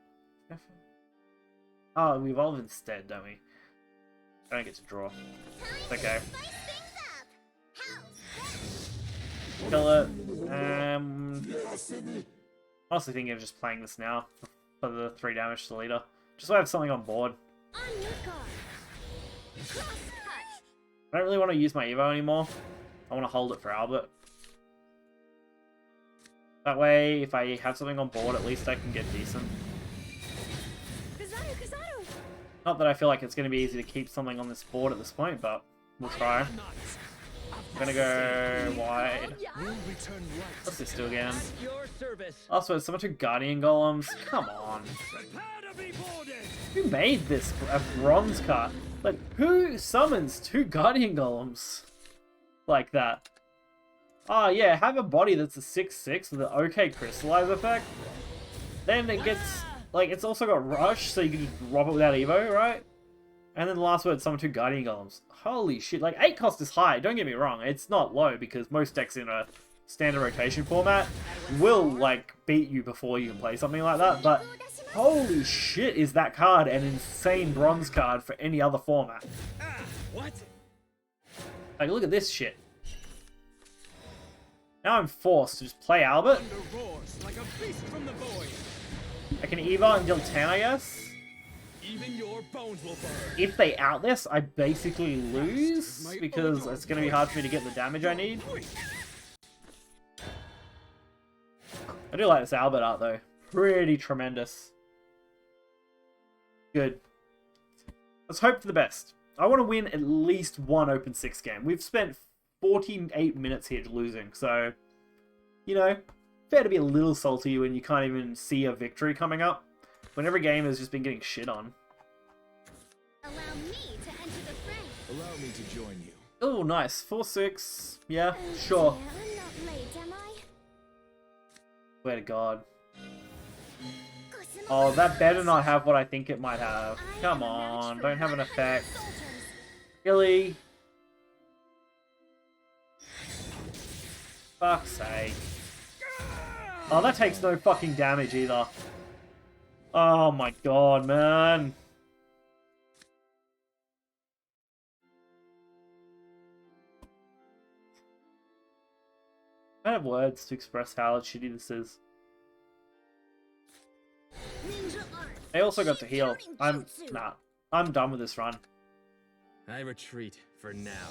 Oh, we evolve instead, don't we? I don't get to draw. It's okay. Spice things up. How's Kill it. Honestly thinking of just playing this now for the 3 damage to leader. Just so I have something on board. on your guard? Cross touch. I don't really want to use my Evo anymore. I want to hold it for Albert. That way, if I have something on board, at least I can get decent. Kazadu. Not that I feel like it's going to be easy to keep something on this board at this point, but we'll try. I'm going to go wide. We'll return right. What's this do again? At your service. Also, summon 2 Guardian Golems. Come on. prepare to be boarded. Who made this a bronze card? Like, who summons 2 Guardian Golems like that? Oh yeah, have a body that's a 6/6 with an okay crystallize effect. Then it gets, like, it's also got rush, so you can just drop it without Evo, right? And then the last word, summon 2 Guardian Golems. Holy shit, like, 8 cost is high, don't get me wrong, it's not low, because most decks in a standard rotation format will, like, beat you before you can play something like that, but holy shit is that card an insane bronze card for any other format. What? Like, look at this shit. Now I'm forced to just play Albert. Thunder roars like a beast from the void. I can Evo and deal 10, I guess. Even your bones will burn. If they out this, I basically lose, because it's going to be hard for me to get the damage I need. I do like this Albert art, though. Pretty tremendous. Good. Let's hope for the best. I want to win at least 1 Open 6 game. We've spent 48 minutes here losing, so, you know, fair to be a little salty when you can't even see a victory coming up, when every game has just been getting shit on. Allow me to enter the fray. Allow me to join you. Oh, nice. 4/6. Yeah, sure. Yeah, I'm not late, am I? Swear to God. Oh, that better not have what I think it might have. Come on, don't have an effect. Really? Fuck's sake. Oh, that takes no fucking damage either. Oh my god, man. I don't have words to express how shitty this is. Ninja art. I also got to heal. Shit-turning jutsu. I'm done with this run. I retreat for now.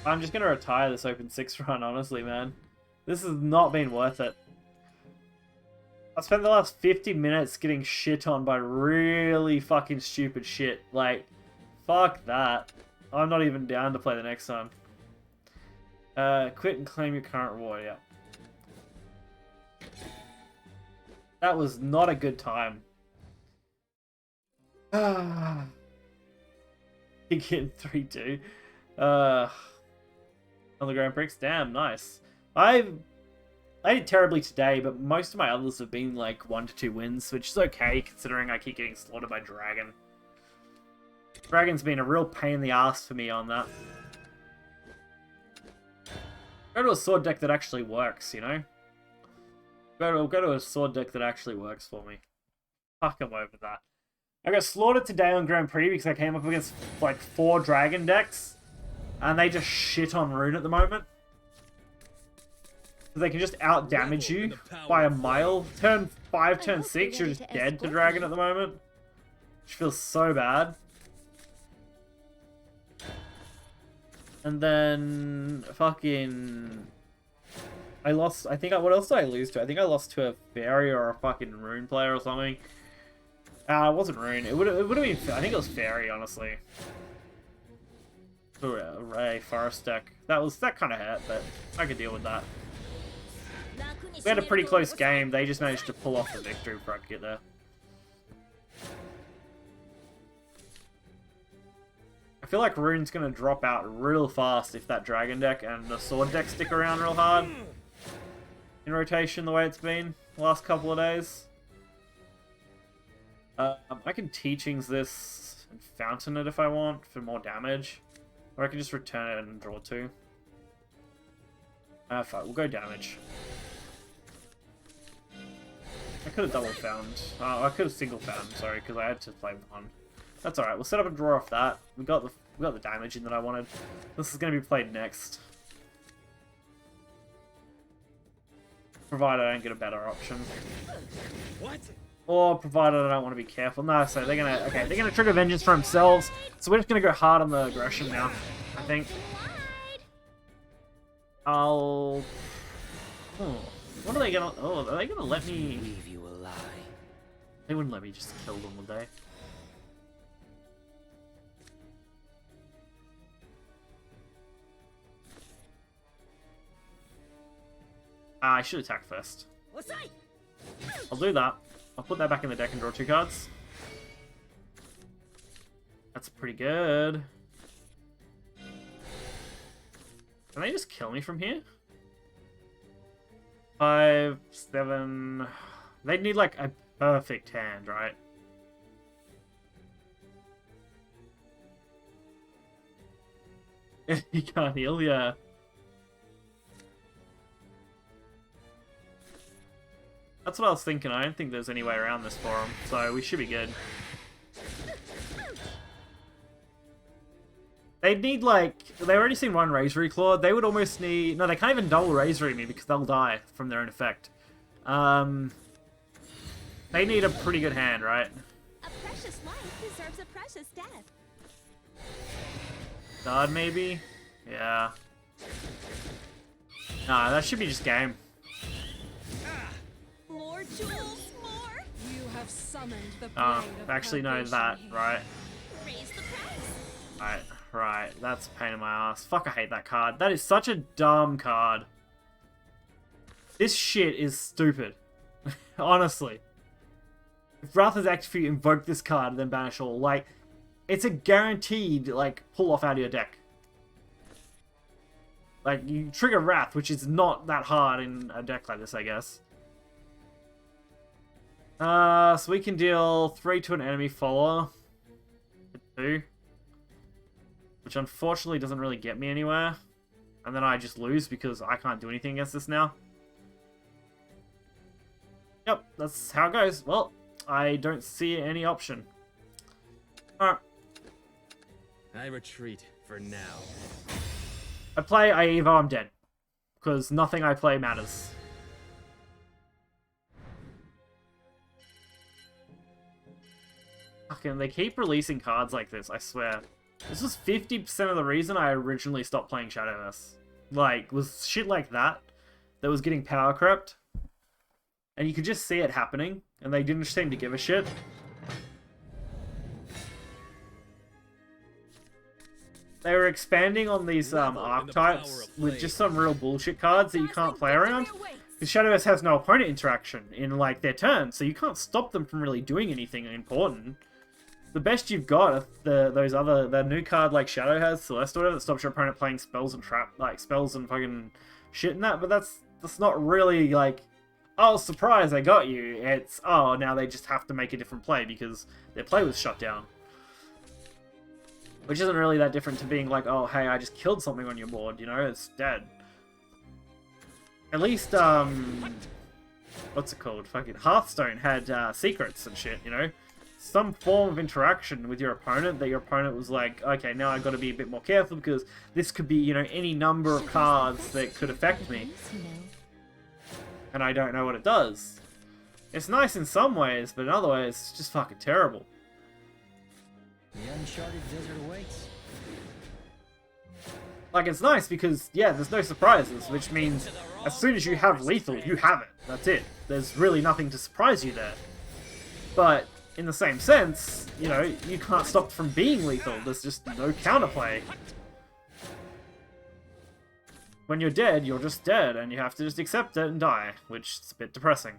I'm just gonna retire this Open 6 run, honestly, man. This has not been worth it. I spent the last 50 minutes getting shit on by really fucking stupid shit. Like, fuck that. I'm not even down to play the next one. Quit and claim your current reward, yeah. That was not a good time. Big hit 3-2. On the Grand Prix, damn, nice. I I did terribly today, but most of my others have been like 1 to 2 wins, which is okay considering I keep getting slaughtered by Dragon. Dragon's been a real pain in the ass for me on that. Go to a sword deck that actually works, you know? Go to a sword deck that actually works for me. Fuck, I'm over that. I got slaughtered today on Grand Prix because I came up against like 4 Dragon decks, and they just shit on Rune at the moment. They can just out-damage you by a mile. Turn 5, turn 6, you're just dead to Dragon at the moment. Which feels so bad. And then... fucking... I lost... I think... What else did I lose to? I think I lost to a Fairy or a fucking Rune player or something. It wasn't Rune. It would have been... I think it was Fairy, honestly. Or a Ray Forest deck. That kind of hurt, but I could deal with that. We had a pretty close game. They just managed to pull off the victory before I could get there. I feel like Rune's going to drop out real fast if that Dragon deck and the Sword deck stick around real hard. In rotation the way it's been the last couple of days. I can Teachings this and Fountain it if I want for more damage. Or I can just return it and draw 2. Fuck, we'll go damage. I could have double found. I could have single found, sorry, because I had to play 1. That's alright, we'll set up a draw off that. We got the damage in that I wanted. This is going to be played next. Provided I don't get a better option. What? Or provided I don't want to be careful. No, so they're gonna trigger Vengeance for themselves. So we're just gonna go hard on the aggression now, I think. I'll... Oh, what are they gonna... Oh, are they gonna let me... Leave you alive. They wouldn't let me just kill them, would they? I should attack first. I'll do that. I'll put that back in the deck and draw 2 cards. That's pretty good. Can they just kill me from here? 5, 7... They'd need like a perfect hand, right? You can't heal, yeah. That's what I was thinking. I don't think there's any way around this for them, so we should be good. They'd need, like... They already seen 1 Razor Claw. They would almost need... No, they can't even double Razor me because they'll die from their own effect. They need a pretty good hand, right? A precious life deserves a precious death. God, maybe? Yeah. Nah, that should be just game. More jewels, more. You have summoned the blade of Actually, no, that, purgation. right? Raise the price. Right. That's a pain in my ass. Fuck, I hate that card. That is such a dumb card. This shit is stupid. Honestly. If Wrath is active, you invoke this card and then banish all. Like, it's a guaranteed, like, pull off out of your deck. Like, you trigger Wrath, which is not that hard in a deck like this, I guess. So we can deal 3 to an enemy follower. 2. Which unfortunately doesn't really get me anywhere. And then I just lose because I can't do anything against this now. Yep, that's how it goes. Well, I don't see any option. Alright. I retreat for now. I play Aiva, I'm dead. Because nothing I play matters. Fucking, they keep releasing cards like this, I swear. This was 50% of the reason I originally stopped playing Shadowverse. Like, was shit like that was getting power crept. And you could just see it happening, and they didn't seem to give a shit. They were expanding on these archetypes with just some real bullshit cards that you can't play around. Because Shadowverse has no opponent interaction in, like, their turn, so you can't stop them from really doing anything important. The best you've got are the new card like Shadow has, Celeste or whatever, that stops your opponent playing spells and spells and fucking shit and that, but that's That's not really like, oh, surprise, I got you. It's, oh, now they just have to make a different play because their play was shut down. Which isn't really that different to being like, oh, hey, I just killed something on your board, you know, it's dead. At least, what's it called? Fucking Hearthstone had secrets and shit, you know? Some form of interaction with your opponent that your opponent was like, okay, now I've got to be a bit more careful because this could be, you know, any number of cards that could affect me. And I don't know what it does. It's nice in some ways, but in other ways, it's just fucking terrible. The uncharted desert awaits. Like, it's nice because, yeah, there's no surprises, which means as soon as you have lethal, you have it. That's it. There's really nothing to surprise you there. But, in the same sense, you know, you can't stop from being lethal. There's just no counterplay. When you're dead, you're just dead, and you have to just accept it and die, which is a bit depressing.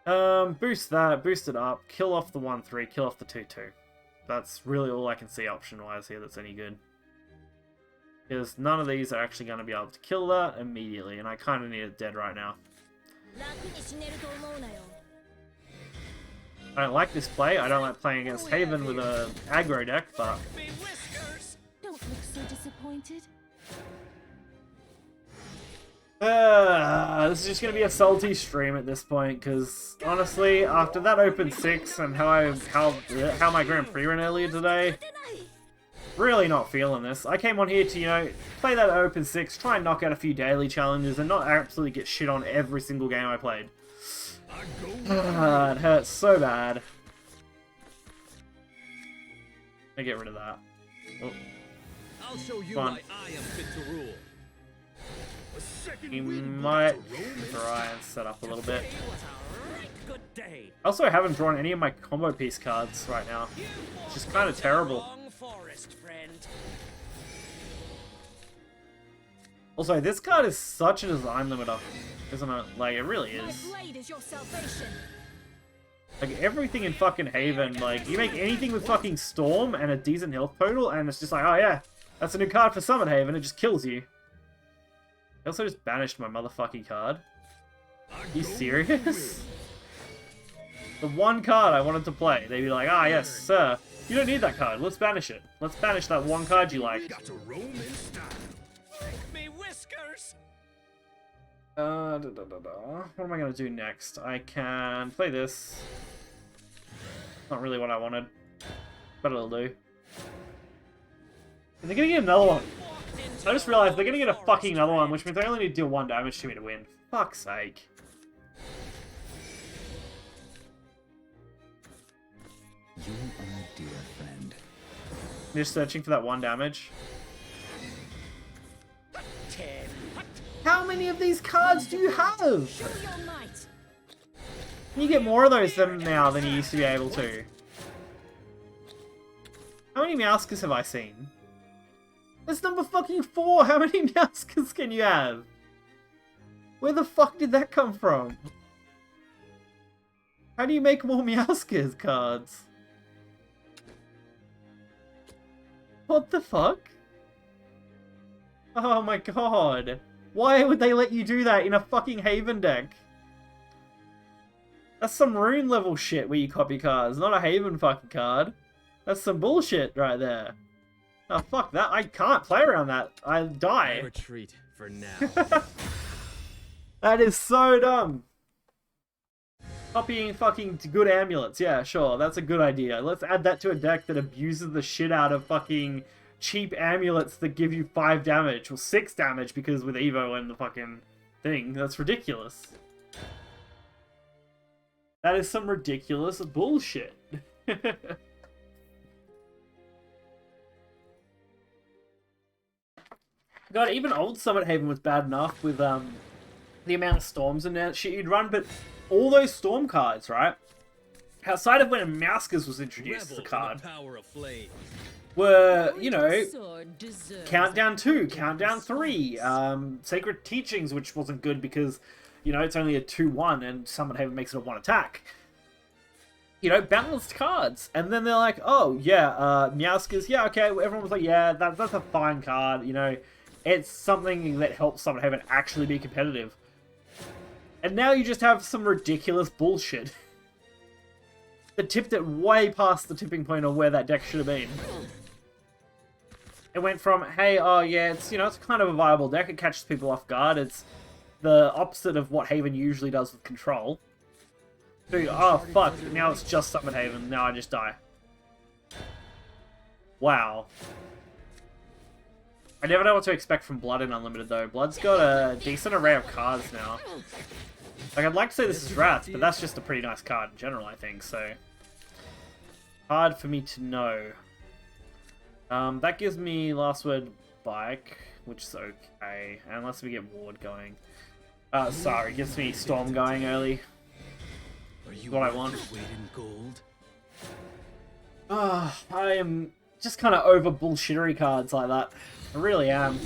Boost that, boost it up, kill off the 1-3, kill off the 2-2. That's really all I can see option-wise here that's any good. Because none of these are actually going to be able to kill that immediately, and I kind of need it dead right now. I don't like this play. I don't like playing against Haven with a aggro deck, but... Don't look so disappointed. This is just going to be a salty stream at this point, because honestly, after that open 6 and how my Grand Prix ran earlier today, really not feeling this. I came on here to, you know, play that open 6, try and knock out a few daily challenges, and not absolutely get shit on every single game I played. It hurts so bad. I get rid of that. Oh. I'll show you why I am fit to rule. We might try and set up a little bit. Good day. I also haven't drawn any of my combo piece cards right now, which is kind of terrible. Also, this card is such a design limiter, isn't it? Like, it really is. Like, everything in fucking Haven, like, you make anything with fucking Storm and a decent health total, and it's just like, oh yeah, that's a new card for Summon Haven, it just kills you. I also just banished my motherfucking card. Are you serious? The one card I wanted to play, they'd be like, ah yes, sir, you don't need that card, let's banish it. Let's banish that one card you like. What am I going to do next? I can play this. Not really what I wanted, but it'll do. And they're going to get another one. I just realized they're going to get a fucking another one, which means they only need to deal 1 damage to me to win. Fuck's sake. You are dear friend. I'm just searching for that 1 damage. How many of these cards do you have? You get more of those now than you used to be able to. How many Meowskers have I seen? That's number fucking 4! How many Meowskers can you have? Where the fuck did that come from? How do you make more Meowskers cards? What the fuck? Oh my god. Why would they let you do that in a fucking Haven deck? That's some Rune level shit where you copy cards, not a Haven fucking card. That's some bullshit right there. Oh fuck that, I can't play around that. I die. I retreat for now. That is so dumb. Copying fucking good amulets, yeah, sure, that's a good idea. Let's add that to a deck that abuses the shit out of fucking cheap amulets that give you 5 damage, or 6 damage, because with Evo and the fucking thing, that's ridiculous. That is some ridiculous bullshit. God, even old Summit Haven was bad enough with the amount of storms and shit you'd run, but all those storm cards, right? Outside of when Meowskers was introduced as a card, were, you know, Countdown 2, Countdown 3, Sacred Teachings, which wasn't good because, you know, it's only a 2-1 and Summon Haven makes it a 1 attack. You know, balanced cards. And then they're like, oh, yeah, Meowskers, yeah, okay, everyone was like, yeah, that's a fine card, you know, it's something that helps Summon Haven actually be competitive. And now you just have some ridiculous bullshit that tipped it way past the tipping point of where that deck should have been. It went from, hey, oh yeah, it's, you know, it's kind of a viable deck, it catches people off guard, it's the opposite of what Haven usually does with control. To, oh fuck, now it's just Summon Haven, now I just die. Wow. I never know what to expect from Blood in Unlimited though. Blood's got a decent array of cards now. Like, I'd like to say this is Wrath, but that's just a pretty nice card in general, I think, so... Hard for me to know. That gives me Last Word Bike, which is okay, unless we get Ward going. Sorry, gives me Storm going early. What I want. I am just kind of over bullshittery cards like that. I really am.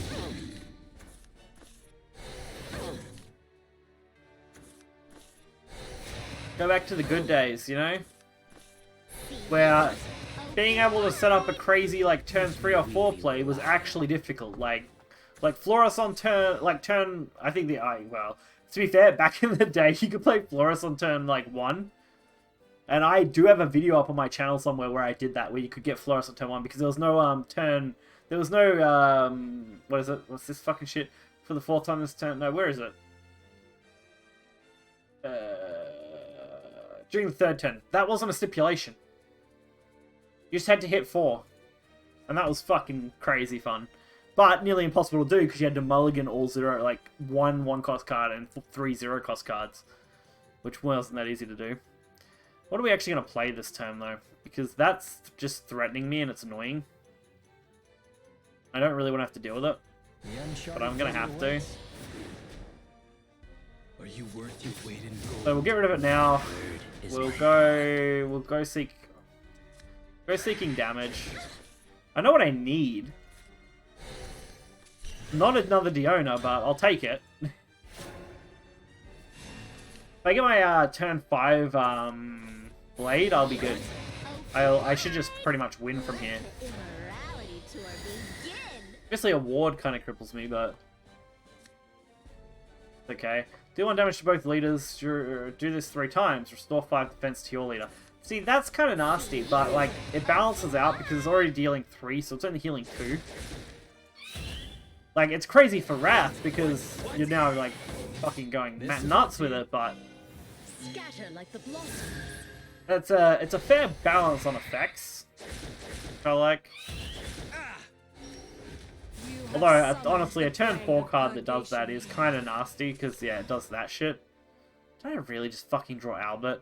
Go back to the good days, you know? Where being able to set up a crazy, like, turn 3 or 4 play was actually difficult. Like Florus on turn, I think well, to be fair, back in the day, you could play Florus on turn, like, 1. And I do have a video up on my channel somewhere where I did that, where you could get Florus on turn 1, because there was no, there was no, what is it? What's this fucking shit? For the 4th time this turn, no, where is it? During the 3rd turn. That wasn't a stipulation. You just had to hit 4. And that was fucking crazy fun. But nearly impossible to do because you had to mulligan all 0, like 1 cost card and 3 0 cost cards. Which wasn't that easy to do. What are we actually going to play this turn though? Because that's just threatening me and it's annoying. I don't really want to have to deal with it. But I'm going to have to. Are you worth your weight in gold? So we'll get rid of it now. We'll go seeking damage. I know what I need. Not another Diona, but I'll take it. If I get my turn 5 blade, I'll be good. I should just pretty much win from here. Obviously a ward kind of cripples me, but it's okay. Do 1 damage to both leaders. Do this 3 times. Restore 5 defense to your leader. See, that's kind of nasty, but like it balances out because it's already dealing 3, so it's only healing 2. Like, it's crazy for Wrath because you're now like fucking going nuts with it, but it's a fair balance on effects. I like. Although, honestly, a turn 4 card that does that is kind of nasty, because, yeah, it does that shit. Don't I really just fucking draw Albert?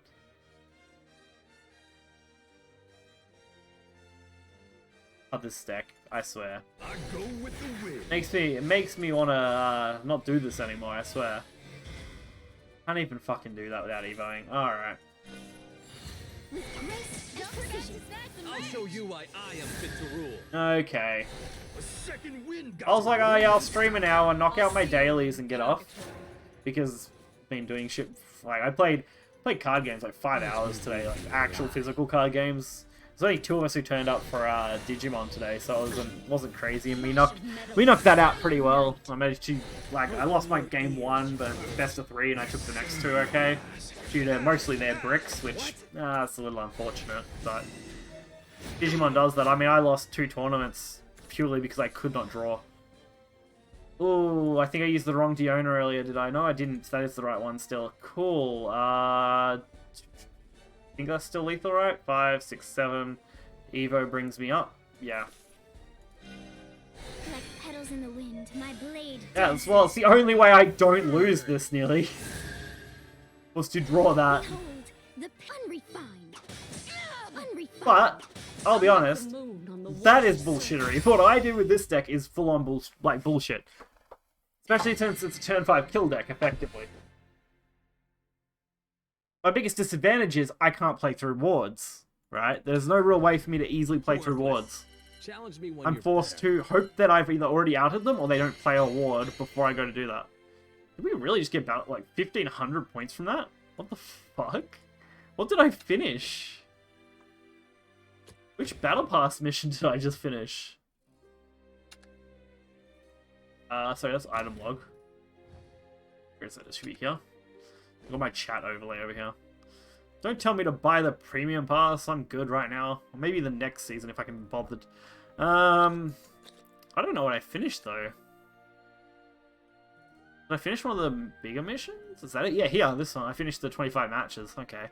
Of this deck, I swear. It makes me want to not do this anymore, I swear. Can't even fucking do that without evoing. Alright. I'll show you why I am fit to rule. Okay. I was like, oh yeah, I'll stream an hour, knock out my dailies and get off. Because I've been doing shit, like, I played card games like 5 hours today, like actual physical card games. There's only 2 of us who turned up for Digimon today, so it wasn't crazy, and we knocked that out pretty well. I managed to, like, I lost my game 1, but best of 3, and I took the next 2, okay? Due to mostly their bricks, which, it's a little unfortunate, but Digimon does that. I mean, I lost 2 tournaments purely because I could not draw. Ooh, I think I used the wrong Diona earlier, did I? No, I didn't. That is the right one still. Cool. I think that's still lethal, right? 5, 6, 7. Evo brings me up. Yeah. Like petals in the wind, my blade. Yeah, well, it's the only way I don't lose this, nearly. Was to draw that. Behold, the unrefined. But I'll be honest, that is bullshittery. What I do with this deck is full-on bullshit. Especially since it's a turn 5 kill deck, effectively. My biggest disadvantage is I can't play through wards, right? There's no real way for me to easily play through wards. I'm forced to hope that I've either already outed them or they don't play a ward before I go to do that. Did we really just get about, like, 1,500 points from that? What the fuck? What did I finish? Which Battle Pass mission did I just finish? Sorry, that's item log. Where is it? It should be here. I've got my chat overlay over here. Don't tell me to buy the premium pass. I'm good right now. Or maybe the next season if I can be bothered. I don't know what I finished though. Did I finish one of the bigger missions? Is that it? Yeah, here, this one. I finished the 25 matches. Okay.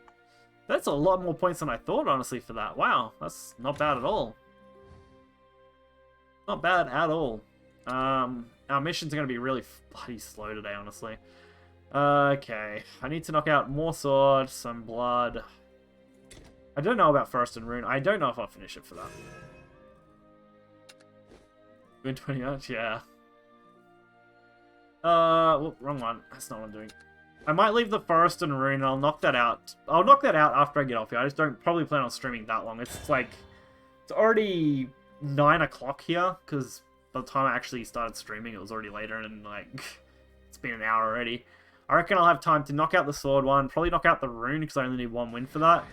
That's a lot more points than I thought, honestly, for that. Wow, that's not bad at all. Not bad at all. Our missions are going to be really bloody slow today, honestly. Okay, I need to knock out more sword, some blood. I don't know about Forest and Rune. I don't know if I'll finish it for that. Win 20 match? Yeah. Whoop, wrong one. That's not what I'm doing. I might leave the Forest and Rune and I'll knock that out. I'll knock that out after I get off here. I just don't probably plan on streaming that long. It's like, it's already 9 o'clock here, because by the time I actually started streaming, it was already later, and like, it's been an hour already. I reckon I'll have time to knock out the sword one, probably knock out the rune, because I only need 1 win for that.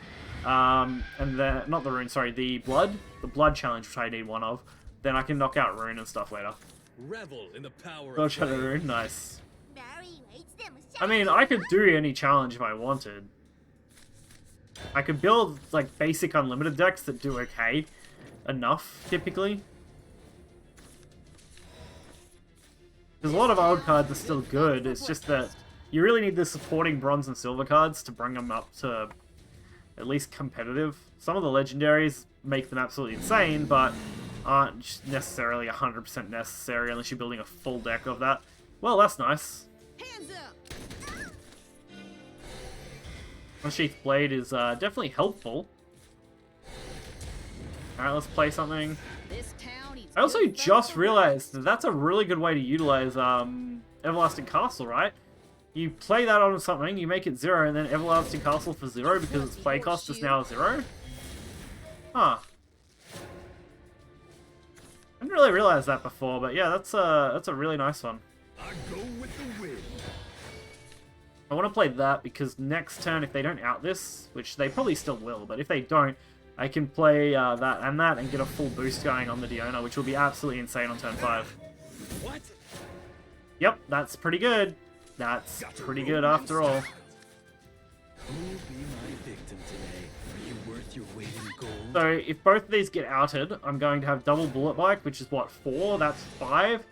And then, not the rune, sorry, the blood challenge, which I need 1 of. Then I can knock out rune and stuff later. Revel in the power God of Shadow flame. Rune, nice. I mean, I could do any challenge if I wanted. I could build, like, basic unlimited decks that do okay enough, typically. Because a lot of old cards are still good, it's just that you really need the supporting bronze and silver cards to bring them up to at least competitive. Some of the legendaries make them absolutely insane, but aren't necessarily 100% necessary unless you're building a full deck of that. Well, that's nice. Hands up. Unsheathed Blade is definitely helpful. Alright, let's play something. This town needs I also good just folk realized that that's a really good way to utilize Everlasting Castle, right? You play that on something, you make it 0, and then Everlasting Castle for 0 because its play cost is now 0? Huh. I didn't really realize that before, but yeah, that's a really nice one. I go with the wind. I want to play that because next turn, if they don't out this, which they probably still will, but if they don't, I can play that and get a full boost going on the Diona, which will be absolutely insane on turn 5. What? Yep, that's pretty good. That's pretty good after all. Who'll be my victim today? Are you worth your weight in gold? So if both of these get outed, I'm going to have double bullet bike, which is what, 4? That's 5.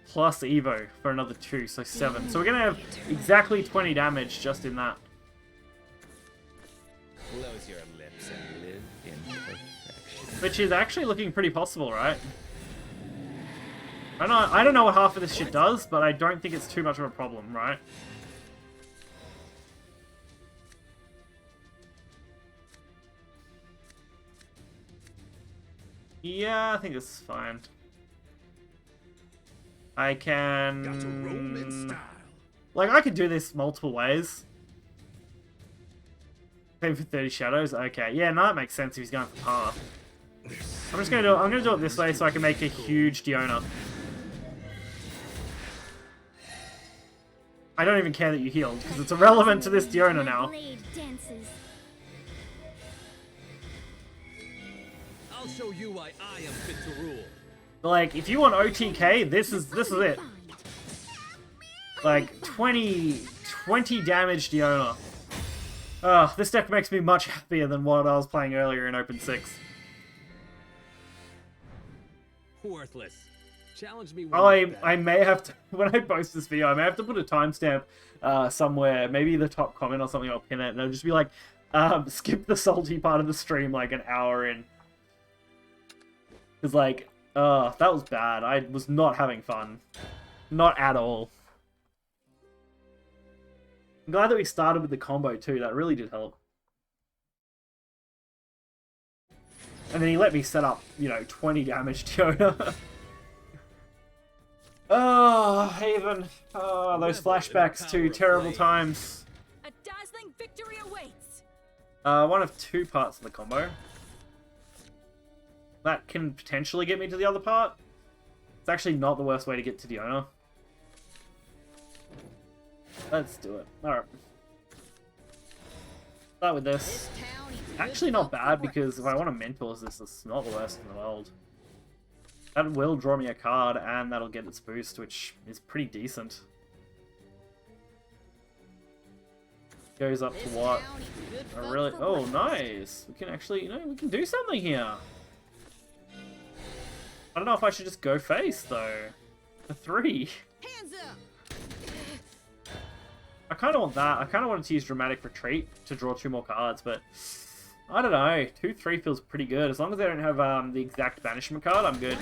Plus Evo for another 2, so 7. So we're going to have exactly 20 damage just in that. Close your lips and live in perfection. Which is actually looking pretty possible, right? I don't know what half of this shit does, but I don't think it's too much of a problem, right? Yeah, I think this is fine. I can... Got to roll in style. Like, I could do this multiple ways. Pay for 30 shadows? Okay, yeah, no, that makes sense if he's going for par. I'm gonna do it this way so I can make a huge Diona. I don't even care that you healed, because it's irrelevant to this Diona now. I'll show you why I am fit to rule. Like, if you want OTK, this is it. Like, 20 damage Diona. This deck makes me much happier than what I was playing earlier in Open 6. Worthless. Challenge me. When I may have to, when I post this video, I may have to put a timestamp somewhere, maybe the top comment or something, I'll pin it, and it'll just be like, skip the salty part of the stream like an hour in. Because, like, that was bad. I was not having fun. Not at all. I'm glad that we started with the combo too, that really did help. And then he let me set up, you know, 20 damage Diona. Oh, Haven. Oh, those flashbacks to terrible times. A dazzling victory awaits. One of 2 parts of the combo. That can potentially get me to the other part. It's actually not the worst way to get to Diona. Let's do it. Alright. Start with this. Town needs Actually good not folk bad, for because if I breakfast. want to mentors this, it's not the worst in the world. That will draw me a card, and that'll get its boost, which is pretty decent. Goes up to what? A really... Oh, nice! We can actually, we can do something here. I don't know if I should just go face, though. For 3. Hands up. I kind of want that. I kind of wanted to use Dramatic Retreat to draw 2 more cards, but... I don't know. 2-3 feels pretty good. As long as I don't have the exact banishment card, I'm good.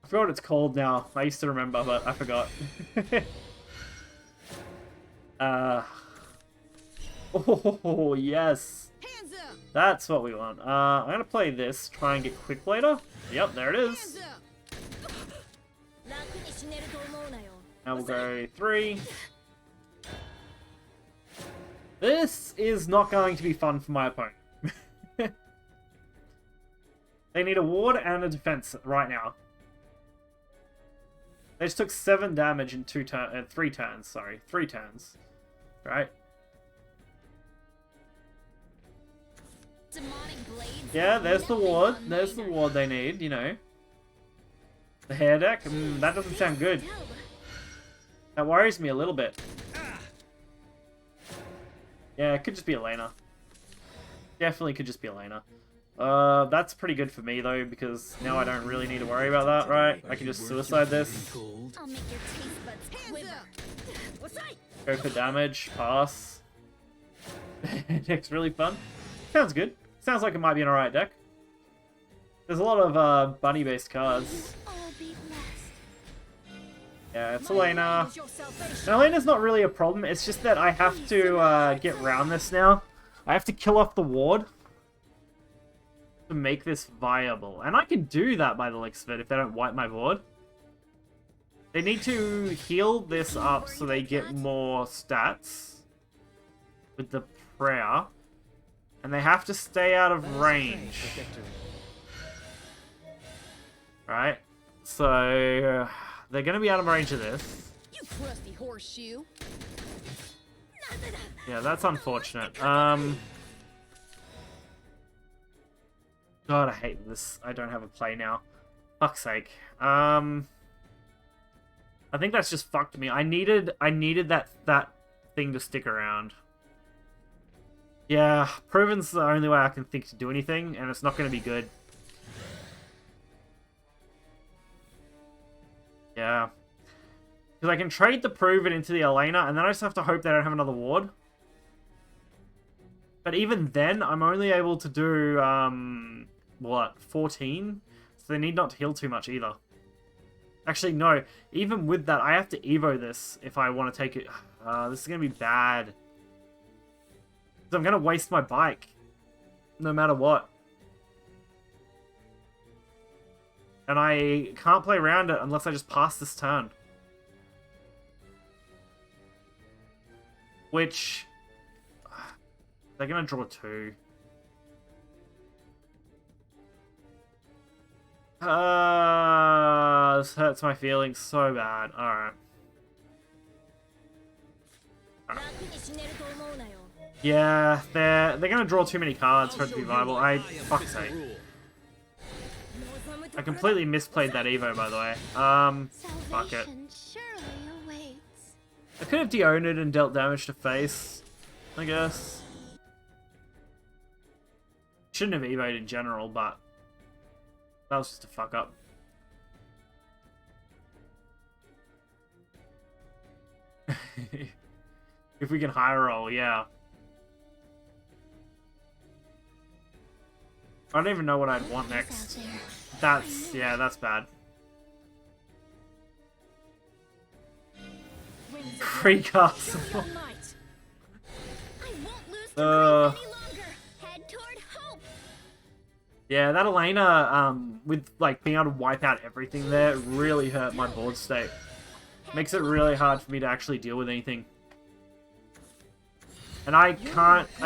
I forgot what it's called now. I used to remember, but I forgot. Oh, yes. Hands up. That's what we want. I'm going to play this, try and get quick later. Yep, there it Hands is. up. Now we'll go 3. This is not going to be fun for my opponent. They need a ward and a defense right now. They just took 7 damage in 3 turns. Sorry, 3 turns. Right? Yeah, there's the ward. There's the ward they need, The hair deck? That doesn't sound good. That worries me a little bit. Yeah, it could just be Elena. Definitely could just be Elena. That's pretty good for me, though, because now I don't really need to worry about that, right? I can just suicide this. I'll make your taste buds quiver. Go for damage. Pass. Deck's really fun. Sounds good. Sounds like it might be an alright deck. There's a lot of bunny-based cards. All be blessed. Yeah, it's Elena. And Elena's not really a problem, it's just that I have to get around this now. I have to kill off the ward to make this viable. And I can do that by the looks of it if they don't wipe my board. They need to heal this up so they get more stats with the prayer. And they have to stay out of range. Right? So they're going to be out of range of this. You crusty horseshoe. Yeah, that's unfortunate. God, I hate this. I don't have a play now. Fuck's sake. I think that's just fucked me. I needed that thing to stick around. Yeah, Proven's the only way I can think to do anything, and it's not going to be good. Yeah. Because I can trade the Proven into the Elena, and then I just have to hope they don't have another ward. But even then, I'm only able to do, what, 14? So they need not to heal too much either. Actually, no. Even with that, I have to Evo this if I want to take it. This is going to be bad. So I'm going to waste my bike. No matter what. And I can't play around it unless I just pass this turn. Which... they're going to draw 2. This hurts my feelings so bad. Alright. Yeah, they're gonna draw too many cards for it to be viable. Fuck's sake. I completely misplayed that Evo, by the way. Fuck it. Salvation surely awaits. I could have de-owned it and dealt damage to face, I guess. Shouldn't have Evo'd in general, but that was just a fuck up. If we can high roll, yeah. I don't even know what I'd want next. Yeah, that's bad. Free castle. I won't lose to grief any longer. Head toward hope. Yeah, that Elena, with like being able to wipe out everything there, really hurt my board state. Makes it really hard for me to actually deal with anything. And I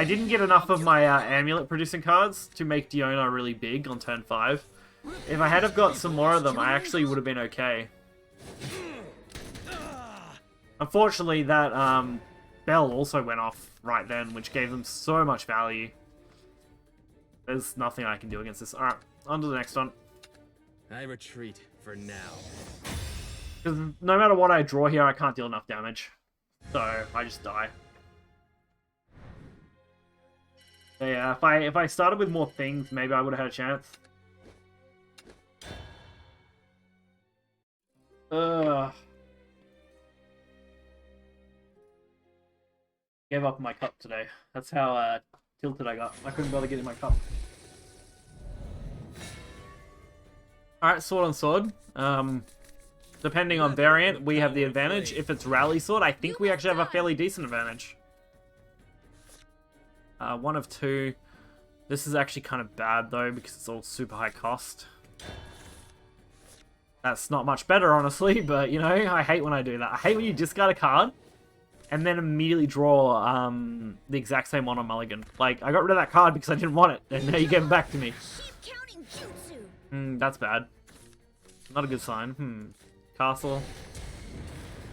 didn't get enough of my amulet producing cards to make Diona really big on turn 5. If I had have got some more of them, I actually would have been okay. Unfortunately, that bell also went off right then, which gave them so much value. There's nothing I can do against this. Alright, on to the next one. I retreat for now. Because no matter what I draw here, I can't deal enough damage. So, I just die. So yeah, if I started with more things, maybe I would have had a chance. Gave up my cup today. That's how tilted I got. I couldn't bother getting my cup. Alright, sword on sword. Depending on variant, we have the advantage. If it's rally sword, I think we actually have a fairly decent advantage. One of two. This is actually kind of bad though, because it's all super high cost. That's not much better, honestly, but you know, I hate when I do that. I hate when you discard a card and then immediately draw the exact same one on Mulligan. Like, I got rid of that card because I didn't want it, and now you gave it back to me. Keep counting jutsu. That's bad. Not a good sign. Castle.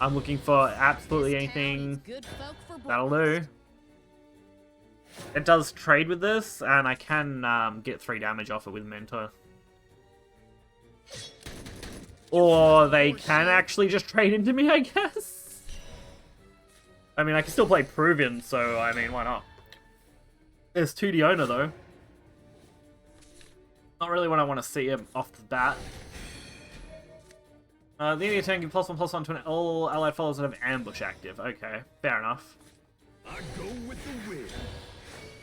I'm looking for absolutely anything. Good folk for That'll do. It does trade with this, and I can get 3 damage off it with Mentor. Or they can actually just trade into me, I guess. I mean, I can still play Pruvian, so, I mean, why not? There's 2D owner, though. Not really what I want to see him off the bat. The enemy turn give +1/+1 to all allied followers that have ambush active. Okay, fair enough. I go with the wind.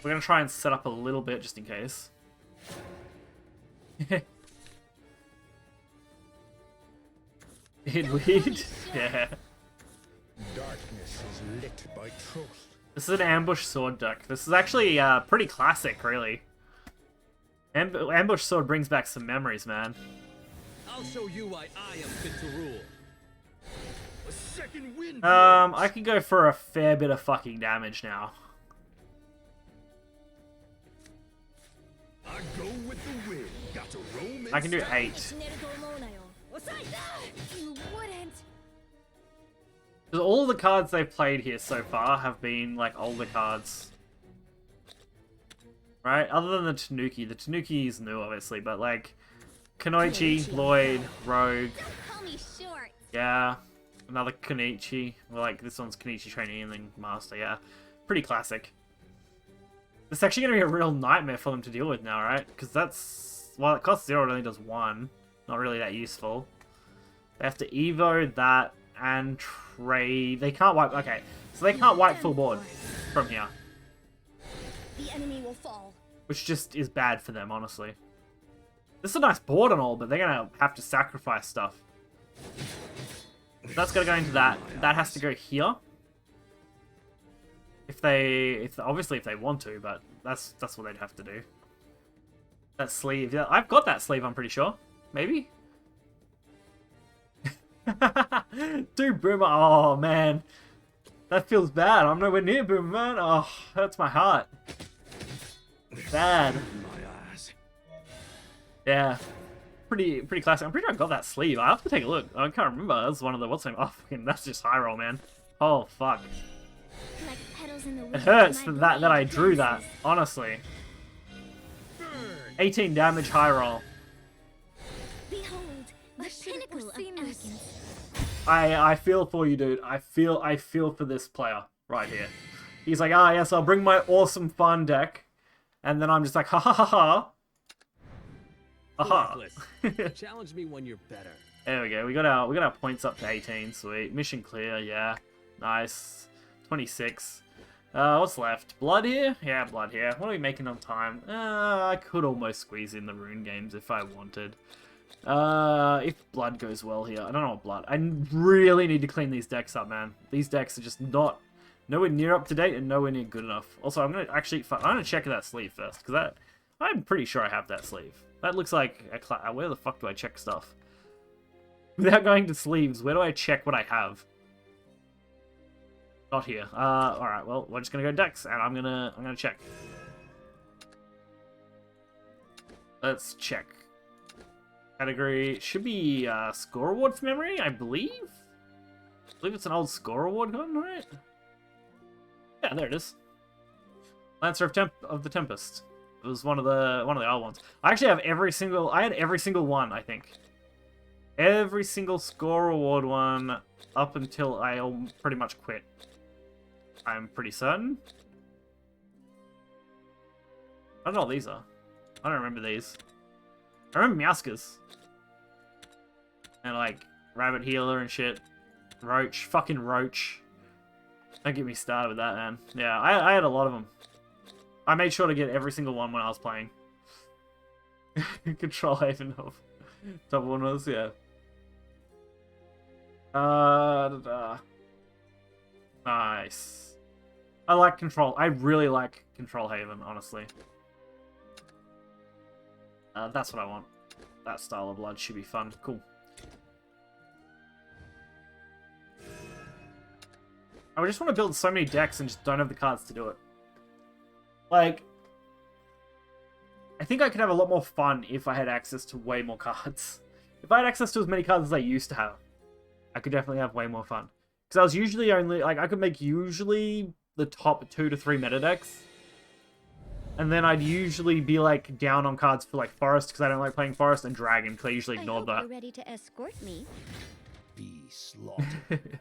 We're gonna try and set up a little bit just in case. Weird. Yeah. Darkness is lit by truth. This is an ambush sword deck. This is actually pretty classic, really. Ambush sword brings back some memories, man. I'll show you why I am fit to rule. A second wind. I can go for a fair bit of fucking damage now. I go with the wind. Got to roam. I can do 8. You wouldn't. Because all the cards they've played here so far have been, like, older cards. Right? Other than the Tanuki. The Tanuki is new, obviously, but, like, Kunoichi, Lloyd, Rogue. Don't call me short. Yeah. Another Konichi. Well, like, this one's Konichi Trainee and then Master, yeah. Pretty classic. It's actually going to be a real nightmare for them to deal with now, right? Because that's... Well, it costs 0, it only does 1. Not really that useful. They have to Evo that and trade... They can't wipe... Okay, so they can't wipe full board from here. The enemy will fall. Which just is bad for them, honestly. This is a nice board and all, but they're going to have to sacrifice stuff. That's got to go into that. That has to go here. Obviously if they want to, but that's what they'd have to do. That sleeve, yeah, I've got that sleeve, I'm pretty sure. Maybe? Dude, Boomer, oh man. That feels bad. I'm nowhere near Boomer, man. Oh, hurts my heart. Bad. My eyes. Yeah. Pretty classic. I'm pretty sure I got that sleeve. I have to take a look. I can't remember. That's one of the, what's the name? Oh, fucking, that's just high roll, man. Oh, fuck. Like petals in the wind. It hurts My that I blade drew that, dances. honestly. 18 damage high roll. Behold, the pinnacle of elegance. I feel for you, dude. I feel for this player right here. He's like, ah, yes, I'll bring my awesome fun deck. And then I'm just like, ha ha ha ha. Aha. Worthless. Challenge me when you're better. There we go. We got our points up to 18. Sweet. Mission clear. Yeah. Nice. 26. What's left? Blood here? Yeah, blood here. What are we making on time? I could almost squeeze in the rune games if I wanted. If blood goes well here. I don't know what blood. I really need to clean these decks up, man. These decks are just nowhere near up to date and nowhere near good enough. Also, I'm gonna check that sleeve first, because I'm pretty sure I have that sleeve. That looks like a where the fuck do I check stuff? Without going to sleeves, where do I check what I have? Not here. Alright, well, we're just gonna go decks, and I'm gonna check. Let's check. Category should be score awards memory, I believe. I believe it's an old score award gun, right? Yeah, there it is. Lancer of the Tempest. It was one of the old ones. I actually have every single. I had every single one. I think every single score reward one up until I pretty much quit. I'm pretty certain. I don't know what these are. I don't remember these. I remember Meowskas. And like Rabbit Healer and shit. Roach. Fucking Roach. Don't get me started with that, man. Yeah, I had a lot of them. I made sure to get every single one when I was playing. Control Haven of double winners, yeah. Nice. I like Control. I really like Control Haven, honestly. That's what I want. That style of blood should be fun. Cool. I just want to build so many decks and just don't have the cards to do it. Like, I think I could have a lot more fun if I had access to way more cards. If I had access to as many cards as I used to have, I could definitely have way more fun. Because I was usually only, like, I could make usually the top 2 to 3 meta decks. And then I'd usually be, like, down on cards for, like, Forest, because I don't like playing Forest, and Dragon, because I usually ignored that. You're ready to escort me. Be slaughtered.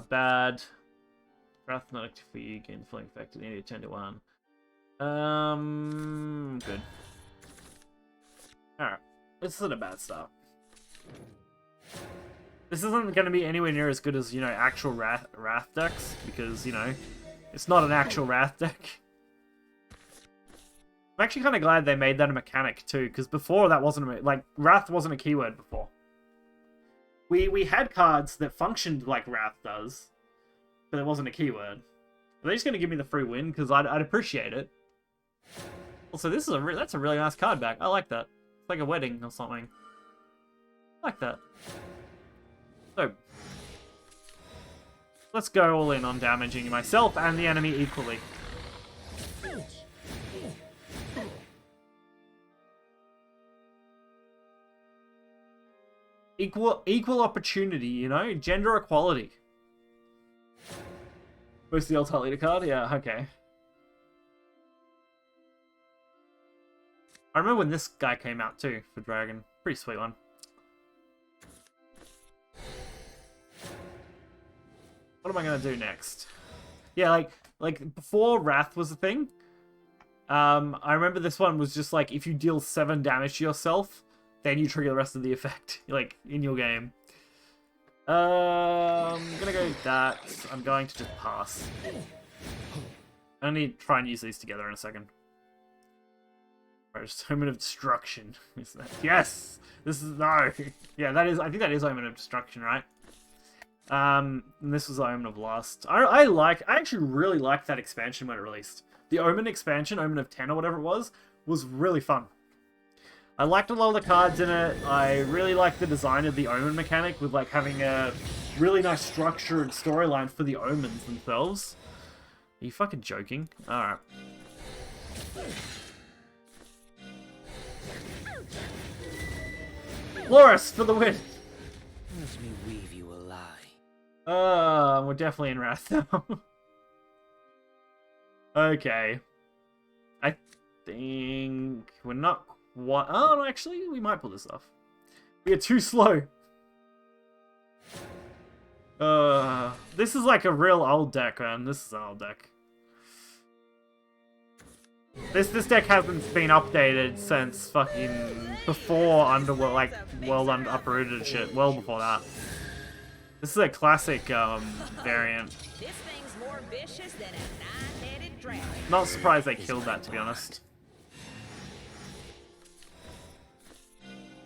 Bad. Wrath not active for you, gain fully infected, need to turn to 1. Good. Alright. This isn't a bad start. This isn't going to be anywhere near as good as, you know, actual Wrath decks, because, you know, it's not an actual Wrath deck. I'm actually kind of glad they made that a mechanic, too, because before that wasn't, like, Wrath wasn't a keyword before. We had cards that functioned like Wrath does, but it wasn't a keyword. Are they just going to give me the free win? Because I'd appreciate it. Also, this is that's a really nice card back. I like that. It's like a wedding or something. I like that. So, let's go all in on damaging myself and the enemy equally. Equal opportunity, you know? Gender equality. Where's the Altar Leader card? Yeah, okay. I remember when this guy came out too, for Dragon. Pretty sweet one. What am I gonna do next? Yeah, like before Wrath was a thing, I remember this one was just like, if you deal 7 damage to yourself, then you trigger the rest of the effect, like, in your game. I'm gonna go with that. I'm going to just pass. I need to try and use these together in a second. Right, Omen of Destruction. Yes! This is, no! Yeah, that is, I think that is Omen of Destruction, right? And this was Omen of Lust. I actually really liked that expansion when it released. The Omen expansion, Omen of 10 or whatever it was really fun. I liked a lot of the cards in it. I really liked the design of the Omen mechanic with like having a really nice structure and storyline for the Omens themselves. Are you fucking joking? Alright. Loris for the win! Let me weave you a lie. We're definitely in Wrath now. Okay. I think we're not quite... Oh, no, actually, we might pull this off. We are too slow. This is like a real old deck, man. This is an old deck. This deck hasn't been updated since fucking before Underworld, like World Uprooted and shit. Well before that. This is a classic variant. This thing's more vicious than a 9-headed dragon. Not surprised they killed that, to be honest.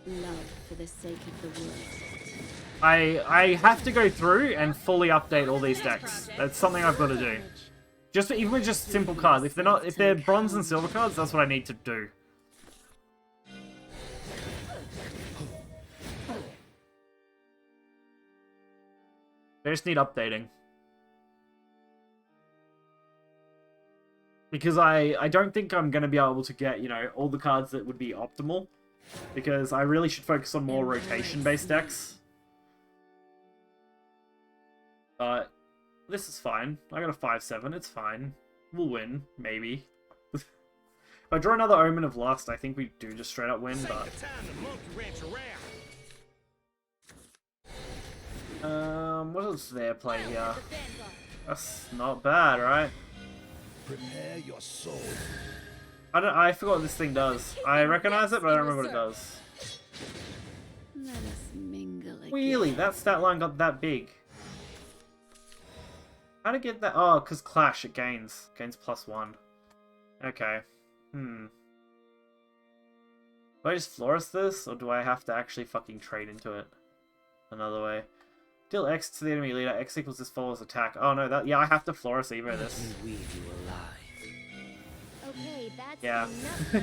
Love for the sake of the world. I have to go through and fully update all these decks. That's something I've got to do. Just even with just simple cards. If they're bronze and silver cards, that's what I need to do. They just need updating. Because I don't think I'm going to be able to get, you know, all the cards that would be optimal. Because I really should focus on more rotation-based decks. But this is fine. I got a 5-7, it's fine. We'll win, maybe. If I draw another Omen of Lust, I think we do just straight up win, but... What is their play here? That's not bad, right? Prepare your soul. I forgot what this thing does. I recognize it, but I don't remember what it does. Let us mingle again. Really? That stat line got that big. How to get that? Oh, because Clash, it gains. Gains +1. Okay. Do I just Florist this, or do I have to actually fucking trade into it? Another way. Deal X to the enemy leader. X equals this follower's attack. Oh no, that... Yeah, I have to Florist Evo this. We weave you alive. Okay, that's Yeah. enough for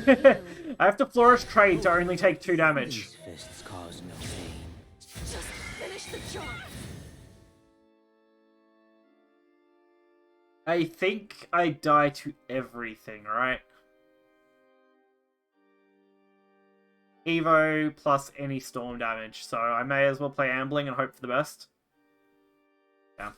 you. I have to Flourish trade to only take 2 damage. These fists cause no pain. Just finish the job. I think I die to everything, right? Evo plus any storm damage, so I may as well play Ambling and hope for the best. Yeah.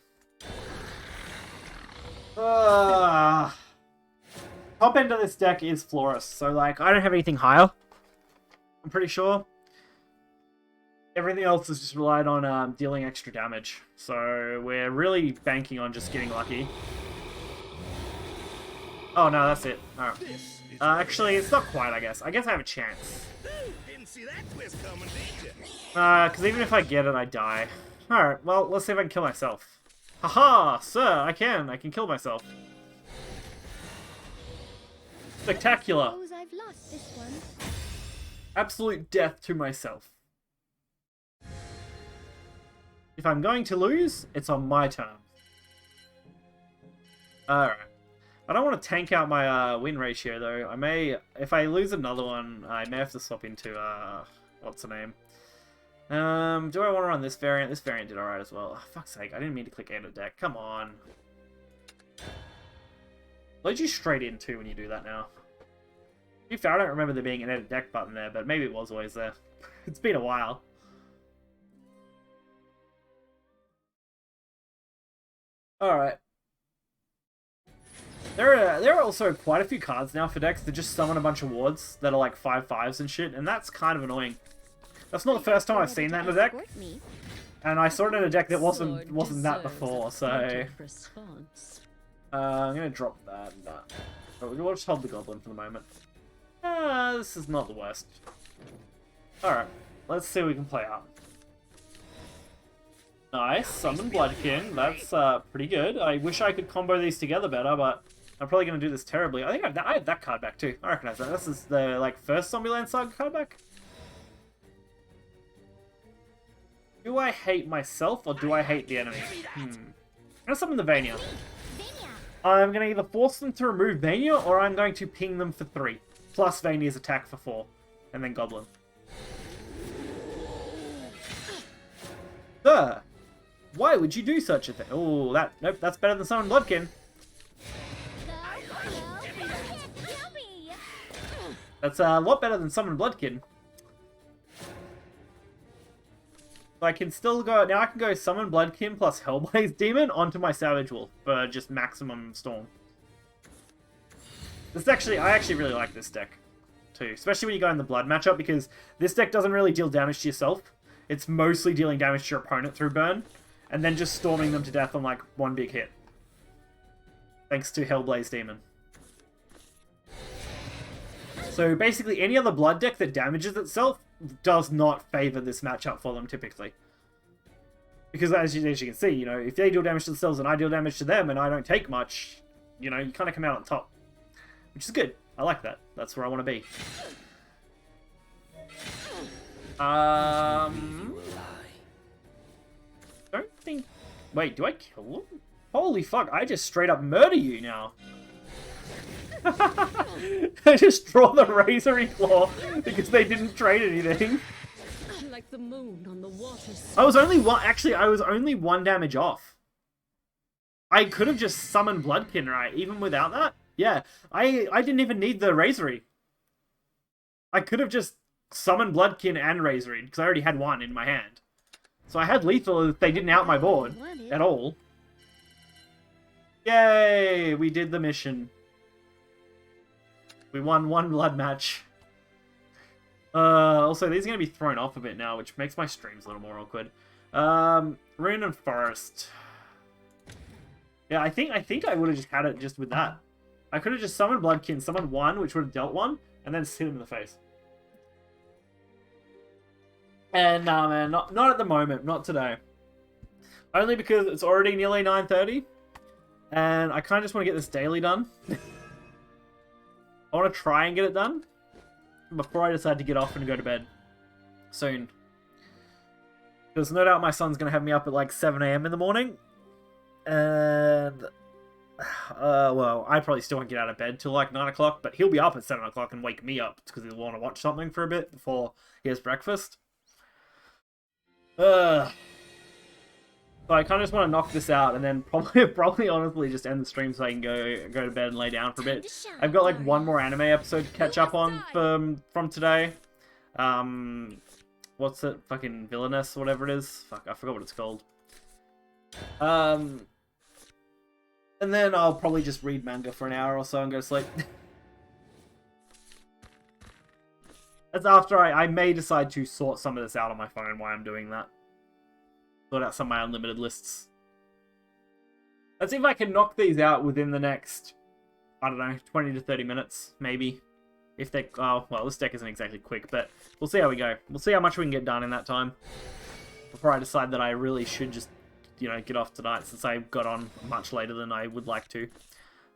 Top end of this deck is Florist, so like I don't have anything higher. I'm pretty sure. Everything else is just relied on dealing extra damage, so we're really banking on just getting lucky. Oh no, that's it. Alright. Actually, it's not quite, I guess. I guess I have a chance. Didn't see that twist coming, did you? Because even if I get it, I die. Alright, well, let's see if I can kill myself. Haha, sir, I can. I can kill myself. Spectacular. Suppose I've lost this one. Absolute death to myself. If I'm going to lose, it's on my terms. Alright. I don't want to tank out my win ratio, though. I may... If I lose another one, I may have to swap into... what's the name? Do I want to run this variant? This variant did alright as well. Oh, fuck's sake, I didn't mean to click edit deck. Come on. Load you straight in, too, when you do that now. To be fair, I don't remember there being an edit deck button there, but maybe it was always there. It's been a while. Alright. There are also quite a few cards now for decks that just summon a bunch of wards that are like 5/5s and shit, and that's kind of annoying. That's not the first time I've seen that in a deck, and I saw it in a deck that wasn't that before, so... I'm gonna drop that and that. But we'll just hold the Goblin for the moment. This is not the worst. Alright, let's see what we can play out. Nice, Summon Bloodkin, that's pretty good. I wish I could combo these together better, but I'm probably going to do this terribly. I think I have that card back too. I recognize that. This is the like first Zombieland Saga card back. Do I hate myself or do I hate the enemy? I'm going to summon the Vania. I'm going to either force them to remove Vania or I'm going to ping them for 3. Plus Vania's attack for 4. And then Goblin. Sir, why would you do such a thing? Oh, nope, that's better than Summon Bloodkin. That's a lot better than Summon Bloodkin. So I can still go... Now I can go Summon Bloodkin plus Hellblaze Demon onto my Savage Wolf for just maximum Storm. This actually... I actually really like this deck, too. Especially when you go in the Blood matchup, because this deck doesn't really deal damage to yourself. It's mostly dealing damage to your opponent through burn, and then just storming them to death on, like, one big hit. Thanks to Hellblaze Demon. So basically, any other blood deck that damages itself does not favor this matchup for them, typically. Because as you can see, you know, if they deal damage to themselves and I deal damage to them and I don't take much, you know, you kind of come out on top. Which is good. I like that. That's where I want to be. Don't think... Wait, do I kill him? Holy fuck, I just straight up murder you now. I just draw the Razory Claw because they didn't trade anything. Like the moon on the waters. I was only one... Actually, I was only 1 damage off. I could have just summoned Bloodkin, right? Even without that? Yeah, I didn't even need the Razory. I could have just summoned Bloodkin and Razory, because I already had 1 in my hand. So I had lethal if they didn't out my board at all. Yay! We did the mission. We won one blood match. Also, these are going to be thrown off a bit now, which makes my streams a little more awkward. Rune and Forest. Yeah, I think I would have just had it just with that. I could have just summoned Bloodkin, summoned one, which would have dealt one, and then hit him in the face. And nah, man, not at the moment, not today. Only because it's already nearly 9:30, and I kind of just want to get this daily done. I want to try and get it done before I decide to get off and go to bed soon. Because no doubt my son's going to have me up at like 7 AM in the morning. And, well, I probably still won't get out of bed till like 9 o'clock, but he'll be up at 7 o'clock and wake me up because he'll want to watch something for a bit before he has breakfast. So I kind of just want to knock this out and then probably honestly just end the stream so I can go to bed and lay down for a bit. I've got like one more anime episode to catch up on from today. What's it? Fucking Villainous, whatever it is. Fuck, I forgot what it's called. And then I'll probably just read manga for an hour or so and go to sleep. That's after I may decide to sort some of this out on my phone while I'm doing that. Sort out some of my unlimited lists. Let's see if I can knock these out within the next, I don't know, 20 to 30 minutes, maybe. If they, oh, well, this deck isn't exactly quick, but we'll see how we go. We'll see how much we can get done in that time. Before I decide that I really should just, you know, get off tonight, since I got on much later than I would like to.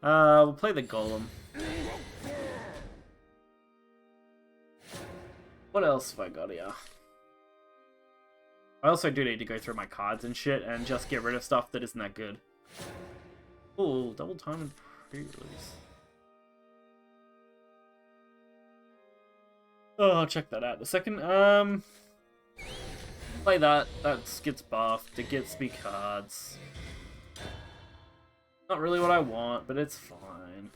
We'll play the Golem. What else have I got here? I also do need to go through my cards and shit and just get rid of stuff that isn't that good. Ooh, double time and pre-release. Oh, I'll check that out in a second. Play that. That gets buffed. It gets me cards. Not really what I want, but it's fine.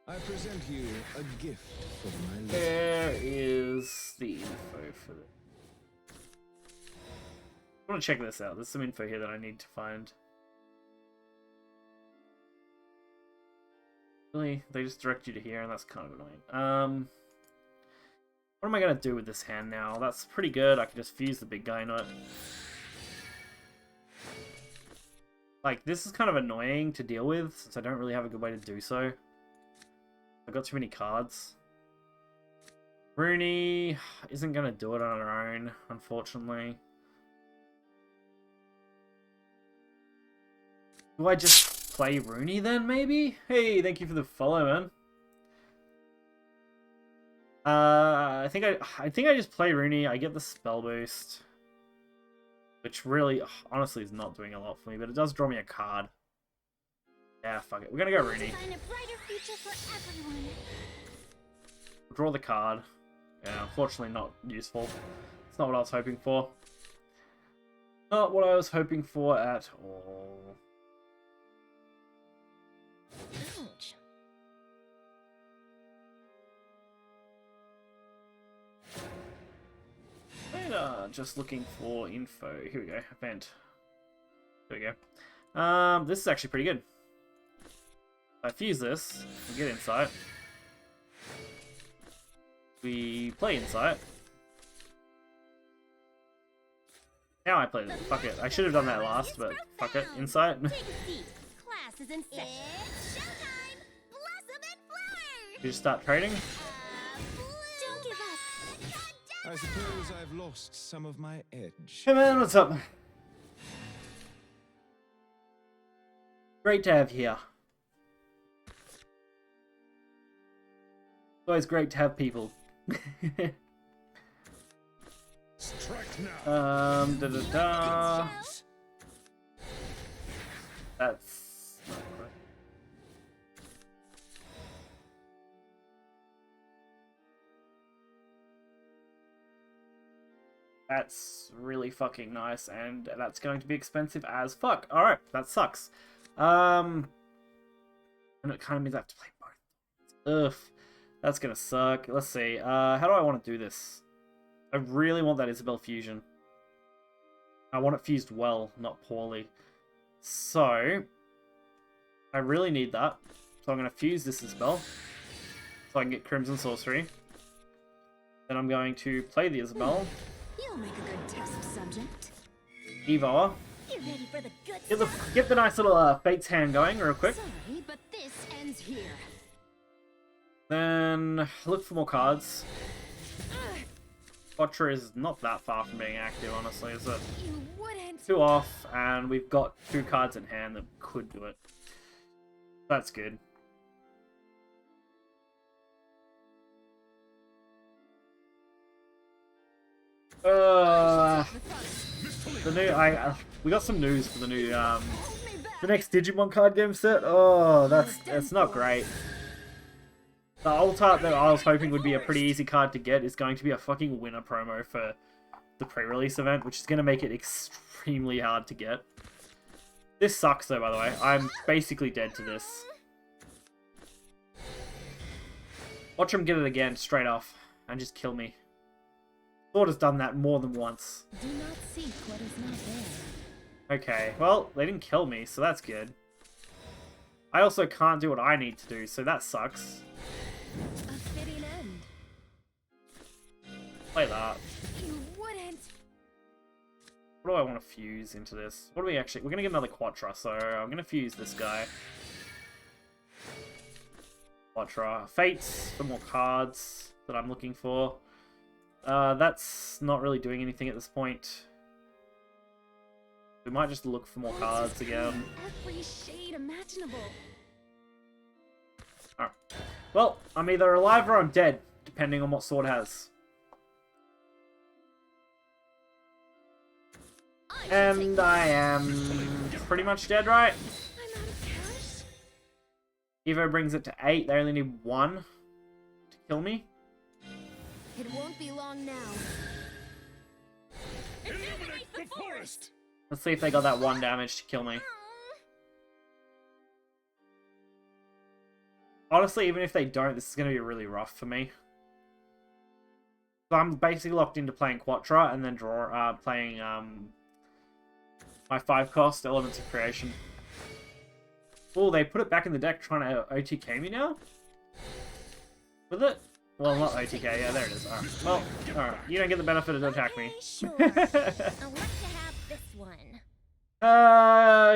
I present you a gift from my life. There is the info for it. I want to check this out. There's some info here that I need to find. Really? They just direct you to here, and that's kind of annoying. What am I going to do with this hand now? That's pretty good. I can just fuse the big guy in it. Like, this is kind of annoying to deal with, since I don't really have a good way to do so. I've got too many cards. Rooney isn't going to do it on her own, unfortunately. Do I just play Rooney then, maybe? Hey, thank you for the follow, man. I think I just play Rooney. I get the spell boost, which really, honestly, is not doing a lot for me, but it does draw me a card. Yeah, fuck it. We're gonna go Rooney. Draw the card. Yeah, unfortunately not useful. It's not what I was hoping for. Not what I was hoping for at all. Ouch. And, just looking for info. Here we go. Event. There we go. This is actually pretty good. I fuse this. We get Insight. We play Insight. Now I play this. Fuck it. I should have done that last, but fuck it. Insight. Take a seat. Class is in session. It's showtime! Blossom and flower! You just start trading. Don't give up. I suppose I've lost some of my edge. Hey man, what's up? Great to have you here. It's always great to have people. Strike now. That's not correct. That's really fucking nice, and that's going to be expensive as fuck. Alright, that sucks. And it kind of means I have to play both. Ugh. That's gonna suck. Let's see. How do I want to do this? I really want that Isabel fusion. I want it fused well, not poorly. So, I really need that. So I'm going to fuse this as well. So I can get Crimson Sorcery. Then I'm going to play the Isabel. You'll make a good test subject. Evo. You ready for the good stuff? Get the nice little Fate's Hand going real quick. Sorry, but this ends here. Then look for more cards. Quatra is not that far from being active, honestly, is it? You wouldn't. 2 off, and we've got 2 cards in hand that could do it. That's good. The new we got some news for the new the next Digimon card game set. Oh, that's not great. The alt art that I was hoping would be a pretty easy card to get is going to be a fucking winner promo for the pre-release event, which is going to make it extremely hard to get. This sucks though, by the way. I'm basically dead to this. Watch him get it again, straight off, and just kill me. Thought has done that more than once. Do not seek what is not there. Okay, well, they didn't kill me, so that's good. I also can't do what I need to do, so that sucks. A fitting end. Play that. You wouldn't. What do I want to fuse into this? What do we actually... We're going to get another Quatra, so I'm going to fuse this guy. Quatra. Fates for more cards that I'm looking for. That's not really doing anything at this point. We might just look for more cards again. Every shade imaginable. Alright. Well, I'm either alive or I'm dead, depending on what sword has. And I am pretty much dead, right? I'm out of cash. Evo brings it to 8. They only need 1 to kill me. It won't be long now. Illuminate the forest! Let's see if they got that 1 damage to kill me. Honestly, even if they don't, this is going to be really rough for me. So I'm basically locked into playing Quatra and then playing my 5-cost Elements of Creation. Oh, they put it back in the deck trying to OTK me now? With it? Well, not OTK, yeah, there it is. Alright, well, alright. You don't get the benefit of attack me. Sure. I'll let you have this one.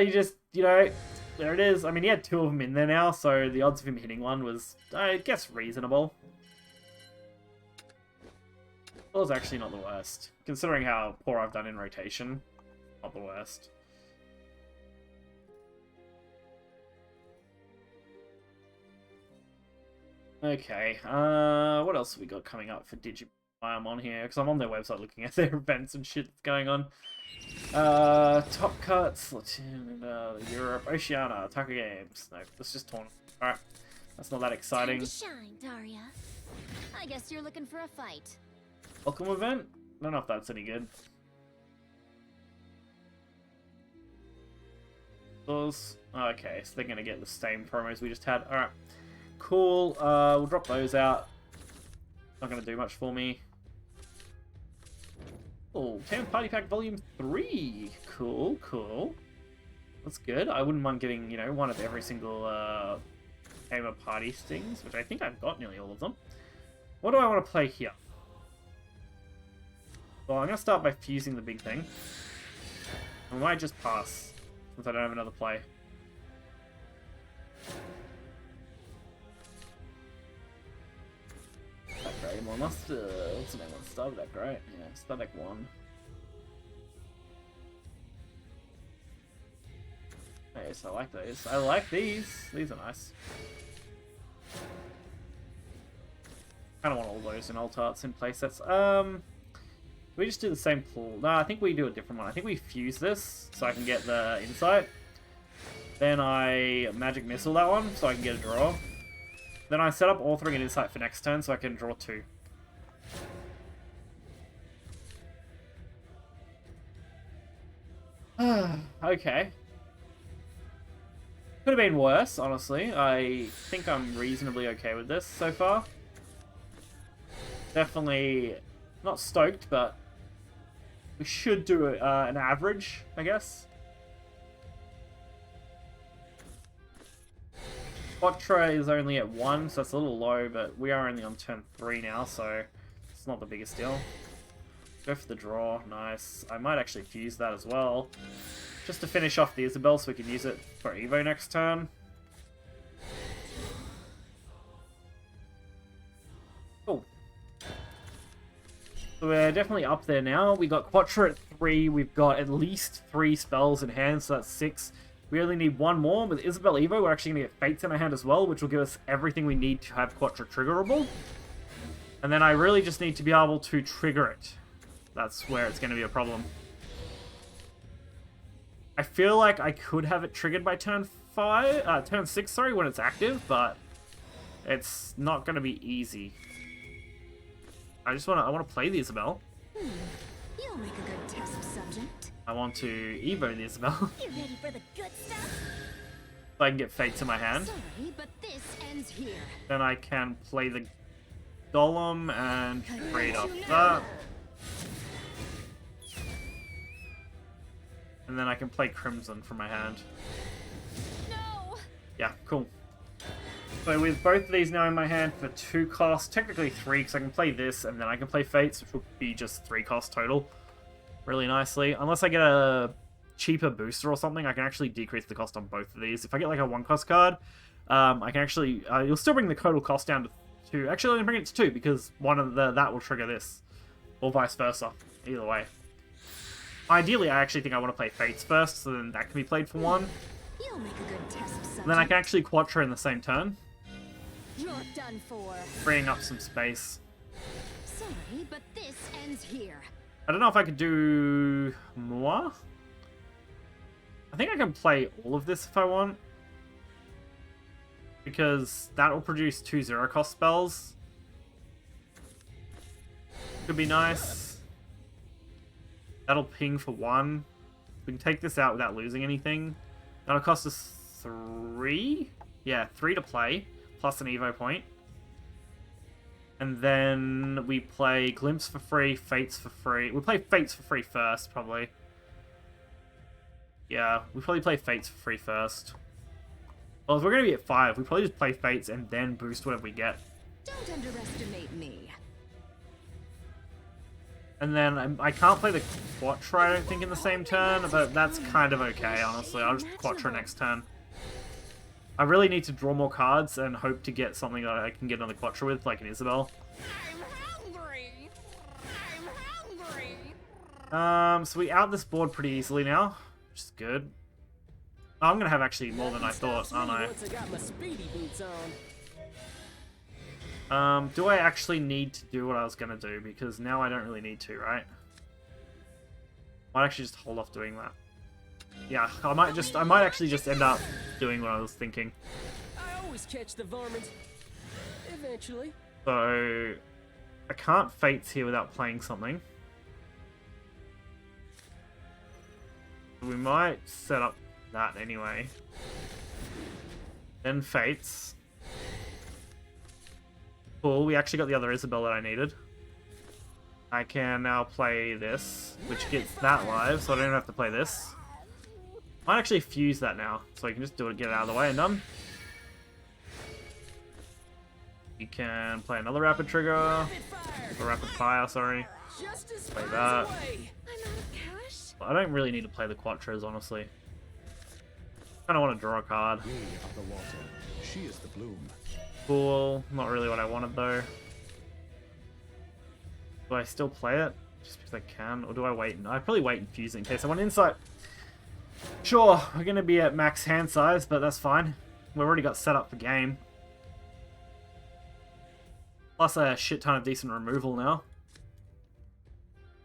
You just, you know, there it is. I mean, he had 2 of them in there now, so the odds of him hitting one was, I guess, reasonable. It was actually not the worst. Considering how poor I've done in rotation, not the worst. Okay, what else have we got coming up for Digimon? I'm on here, because I'm on their website looking at their events and shit that's going on. Top Cuts, Latin, Europe, Oceania, Taka Games. No, that's just torn. Alright, that's not that exciting. Time to shine, Daria. I guess you're looking for a fight. Welcome event? I don't know if that's any good. Those. Okay, so they're going to get the same promos we just had. Alright. Cool. We'll drop those out. Not going to do much for me. Oh, Town Party Pack Volume 3. Cool, cool. That's good. I wouldn't mind getting, you know, one of every single Gamer Party things, which I think I've got nearly all of them. What do I want to play here? Well, I'm going to start by fusing the big thing. I might just pass, since I don't have another play. That great one. What's the name of the starter deck, right? Yeah, starter deck 1. Yes, I like those. I like these. These are nice. Kind of want all those in alt arts in playsets. We just do the same pool. No, I think we do a different one. I think we fuse this so I can get the insight. Then I magic missile that one so I can get a draw. Then I set up authoring and insight for next turn so I can draw 2. Okay. Could have been worse, honestly. I think I'm reasonably okay with this so far. Definitely not stoked, but We should do an average, I guess. Quattro is only at 1, so it's a little low, but we are only on turn 3 now, so it's not the biggest deal. Go for the draw, nice. I might actually fuse that as well, just to finish off the Isabel so we can use it for Evo next turn. Cool. So we're definitely up there now. We got Quattro at 3, we've got at least 3 spells in hand, so that's 6. We only need 1 more. With Isabel Evo, we're actually going to get Fates in our hand as well, which will give us everything we need to have Quattro triggerable. And then I really just need to be able to trigger it. That's where it's going to be a problem. I feel like I could have it triggered by turn 6, sorry, when it's active, but it's not going to be easy. I want to play the Isabel. You'll make a good test subject. I want to Evo the Isabel. You ready for the good stuff? So I can get Fates in my hand. Sorry, but this ends here. Then I can play the Golem and trade off that. And then I can play Crimson from my hand. No. Yeah, cool. So with both of these now in my hand for 2 costs, technically 3, because I can play this and then I can play Fates, which will be just 3 costs total. Really nicely. Unless I get a cheaper booster or something, I can actually decrease the cost on both of these. If I get like a 1-cost card, I can actually... you'll still bring the total cost down to 2. Actually, I'll bring it to 2, because one of that will trigger this. Or vice versa. Either way. Ideally, I actually think I want to play Fates first, so then that can be played for 1. You'll make a good test subject. And then I can actually Quattro in the same turn. You're done for. Freeing up some space. Sorry, but this ends here. I don't know if I could do more. I think I can play all of this if I want. Because that will produce 2 0-cost spells. Could be nice. That'll ping for 1. We can take this out without losing anything. That'll cost us 3? Yeah, 3 to play. Plus an Evo point. And then we play Glimpse for free, Fates for free. We'll play Fates for free first, probably. Yeah, we'll probably play Fates for free first. Well, if we're going to be at 5, we probably just play Fates and then boost whatever we get. Don't underestimate me. And then I can't play the Quattro, I don't think, in the same turn, but that's kind of okay, honestly. I'll just Quattro next turn. I really need to draw more cards and hope to get something that I can get on the Quattro with, like an Isabel. I'm hungry. I'm hungry. So we out this board pretty easily now, which is good. Oh, I'm gonna have actually more than I thought, aren't I? Once I got my speedy boots on. Do I actually need to do what I was gonna do? Because now I don't really need to, right? Might actually just hold off doing that. Yeah, I might actually just end up doing what I was thinking. I always catch the varmint. Eventually. So I can't Fates here without playing something. We might set up that anyway. Then Fates. Cool, we actually got the other Isabel that I needed. I can now play this, which gets that live, so I don't even have to play this. Might actually fuse that now, so I can just do it, get it out of the way, and done. You can play another rapid trigger, or rapid fire, sorry. Play that. I'm out of cash. I don't really need to play the Quattros, honestly. I don't want to draw a card. We are the water. She is the bloom. Cool. Not really what I wanted, though. Do I still play it? Just because I can? Or do I wait? I'd probably wait and fuse it in case I want insight. Sure, we're going to be at max hand size, but that's fine. We've already got set up for game. Plus a shit ton of decent removal now.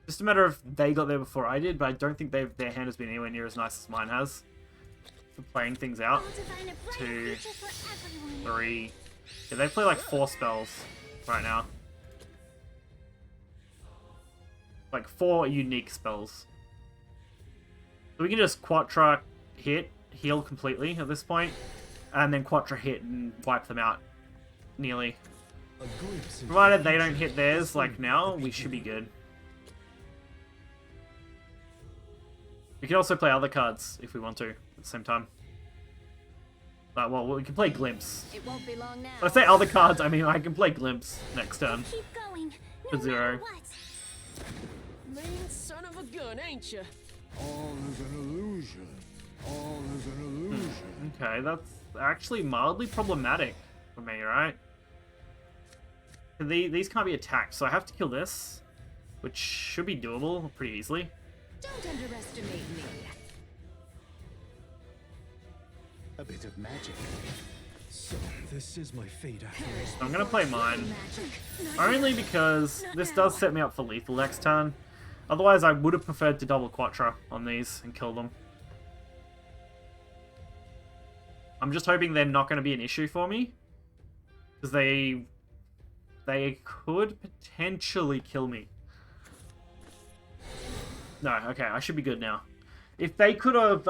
Just a matter of they got there before I did, but I don't think their hand has been anywhere near as nice as mine has. For playing things out. 2, 3... Yeah, they play like 4 spells right now. Like 4 unique spells. So we can just Quattro hit, heal completely at this point, and then Quattro hit and wipe them out. Nearly. Provided they don't hit theirs like now, we should be good. We can also play other cards if we want to at the same time. Well, we can play Glimpse. It won't be long now. When I say other cards, I mean I can play Glimpse next turn. Keep going. For No 0. matter what. Mean son of a gun, ain't you? All is an illusion. All is an illusion. Okay, that's actually mildly problematic for me, right? These can't be attacked, so I have to kill this, which should be doable pretty easily. Don't underestimate me. A bit of magic. So, this is my fate after So I'm gonna play mine, Magic. only because this does set me up for lethal next turn. Otherwise, I would have preferred to double Quattro on these and kill them. I'm just hoping they're not going to be an issue for me, because they could potentially kill me. No, okay, I should be good now. If they could have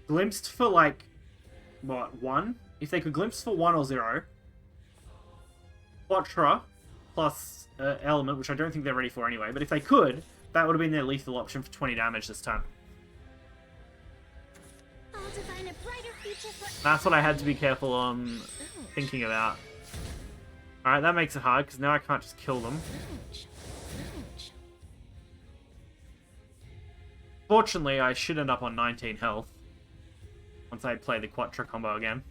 glimpsed for like, what, 1? If they could glimpse for 1 or 0, Quattro plus element, which I don't think they're ready for anyway, but if they could, that would have been their lethal option for 20 damage this time. All to find a brighter future for That's what I had to be careful on thinking about. Alright, that makes it hard, because now I can't just kill them. Fortunately, I should end up on 19 health once I play the Quattro combo again.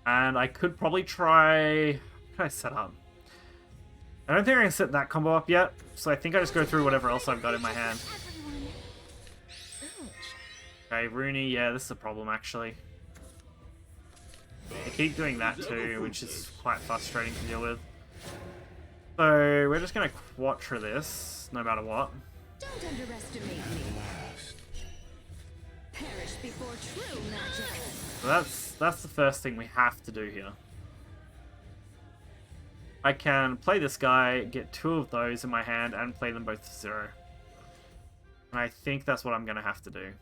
And I could probably try... What can I set up? I don't think I can set that combo up yet, so I think I just go through whatever else I've got in my hand. everyone. Okay, Rooney, yeah, this is a problem, actually. They keep doing that too, which is quite frustrating to deal with. So, we're just going to Quattro this, no matter what. Don't underestimate me. Perish before true magic. So that's the first thing we have to do here. I can play this guy, get 2 of those in my hand, and play them both to 0. And I think that's what I'm going to have to do.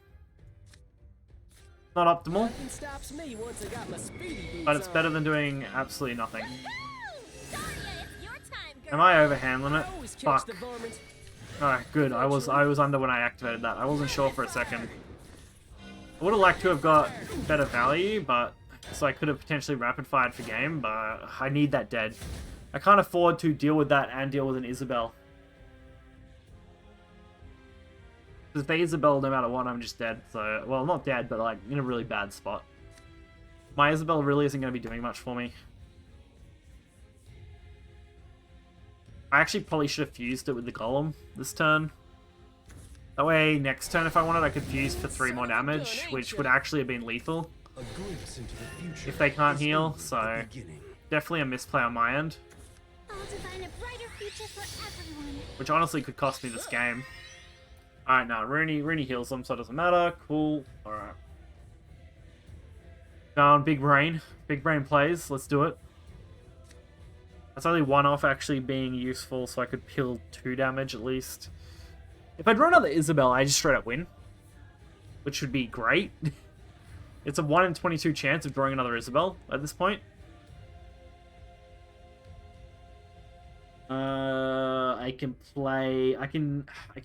Not optimal, Nothing stops me once I got my speedy boots but it's on. better than doing absolutely nothing. Woohoo! Sonya, it's your time, girl. Am I overhandling it? I always catch Fuck. the varmint. Alright, good. I was under when I activated that. I wasn't sure for a second. I would have liked to have got better value, but so I could have potentially rapid fired for game, but I need that dead. I can't afford to deal with that and deal with an Isabel. Because if they Isabel, no matter what, I'm just dead. So, well, not dead, but like in a really bad spot. My Isabel really isn't going to be doing much for me. I actually probably should have fused it with the Golem this turn. That way, next turn, if I wanted, I could fuse for 3 more damage, which would actually have been lethal A glimpse into the future if they can't is heal, only so the beginning. definitely a misplay on my end, All to find a brighter future for everyone. which honestly could cost me this game. Alright, now Rooney heals them, so it doesn't matter. Cool. Alright. Down, big brain plays, let's do it. That's only 1 off actually being useful, so I could peel 2 damage at least. If I draw another Isabel, I just straight up win. Which would be great. It's a 1 in 22 chance of drawing another Isabel at this point. I can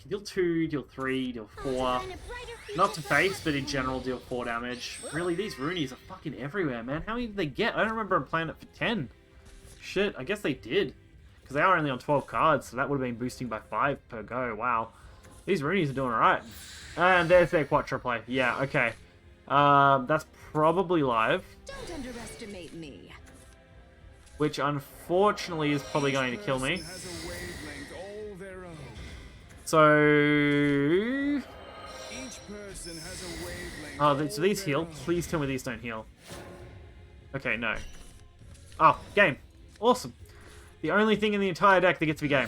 deal 2, deal 3, deal 4. Find a brighter future Not to for face, but in everyone. general deal 4 damage. Really, these Roonies are fucking everywhere, man. How many did they get? I don't remember them playing it for 10. Shit, I guess they did. Because they are only on 12 cards, so that would have been boosting by 5 per go. Wow. These Roonies are doing alright. And there's their Quattro play. Yeah, okay. That's probably live. Don't underestimate me. Which unfortunately is probably going to kill me. Person has a wavelength all their own. So... Each person has a wavelength. Oh, so all these their heal. own. Please tell me these don't heal. Okay, no. Oh, game. Awesome. The only thing in the entire deck that gets me game.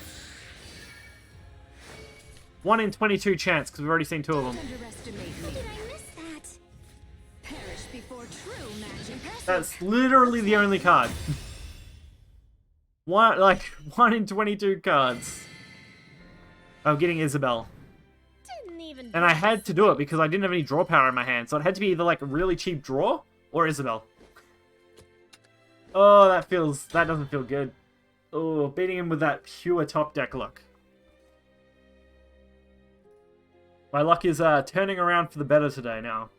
1 in 22 chance, because we've already seen 2 of Don't them. underestimate me. How did I miss that? Perish before true magic. That's literally the only card. 1 in 22 cards of getting Isabel. Didn't even. And I had to do it because I didn't have any draw power in my hand, so it had to be either like a really cheap draw or Isabel. Oh, that doesn't feel good. Oh, beating him with that pure top deck look. My luck is turning around for the better today now.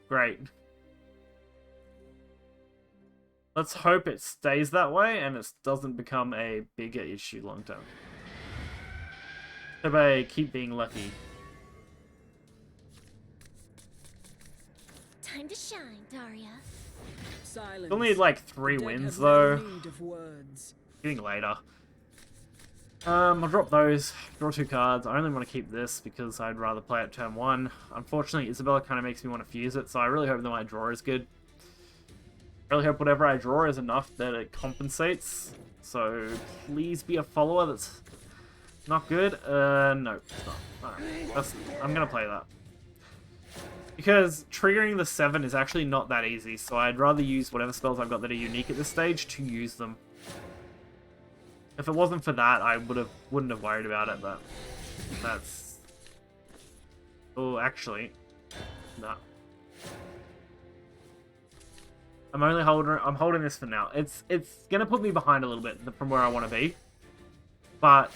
Great. Let's hope it stays that way and it doesn't become a bigger issue long term. Hope I keep being lucky. Time to shine, Daria. Silence. Still need like 3 The dead wins have no though. need of words. Getting later. I'll drop those. Draw 2 cards. I only want to keep this because I'd rather play it turn 1. Unfortunately, Isabella kind of makes me want to fuse it, so I really hope that my draw is good. I really hope whatever I draw is enough that it compensates. So please be a follower that's not good. No, it's not. Alright, I'm gonna play that. Because triggering the 7 is actually not that easy, so I'd rather use whatever spells I've got that are unique at this stage to use them. If it wasn't for that, I wouldn't have worried about it, but that's... Oh, actually, no. I'm holding this for now. It's gonna put me behind a little bit from where I want to be, but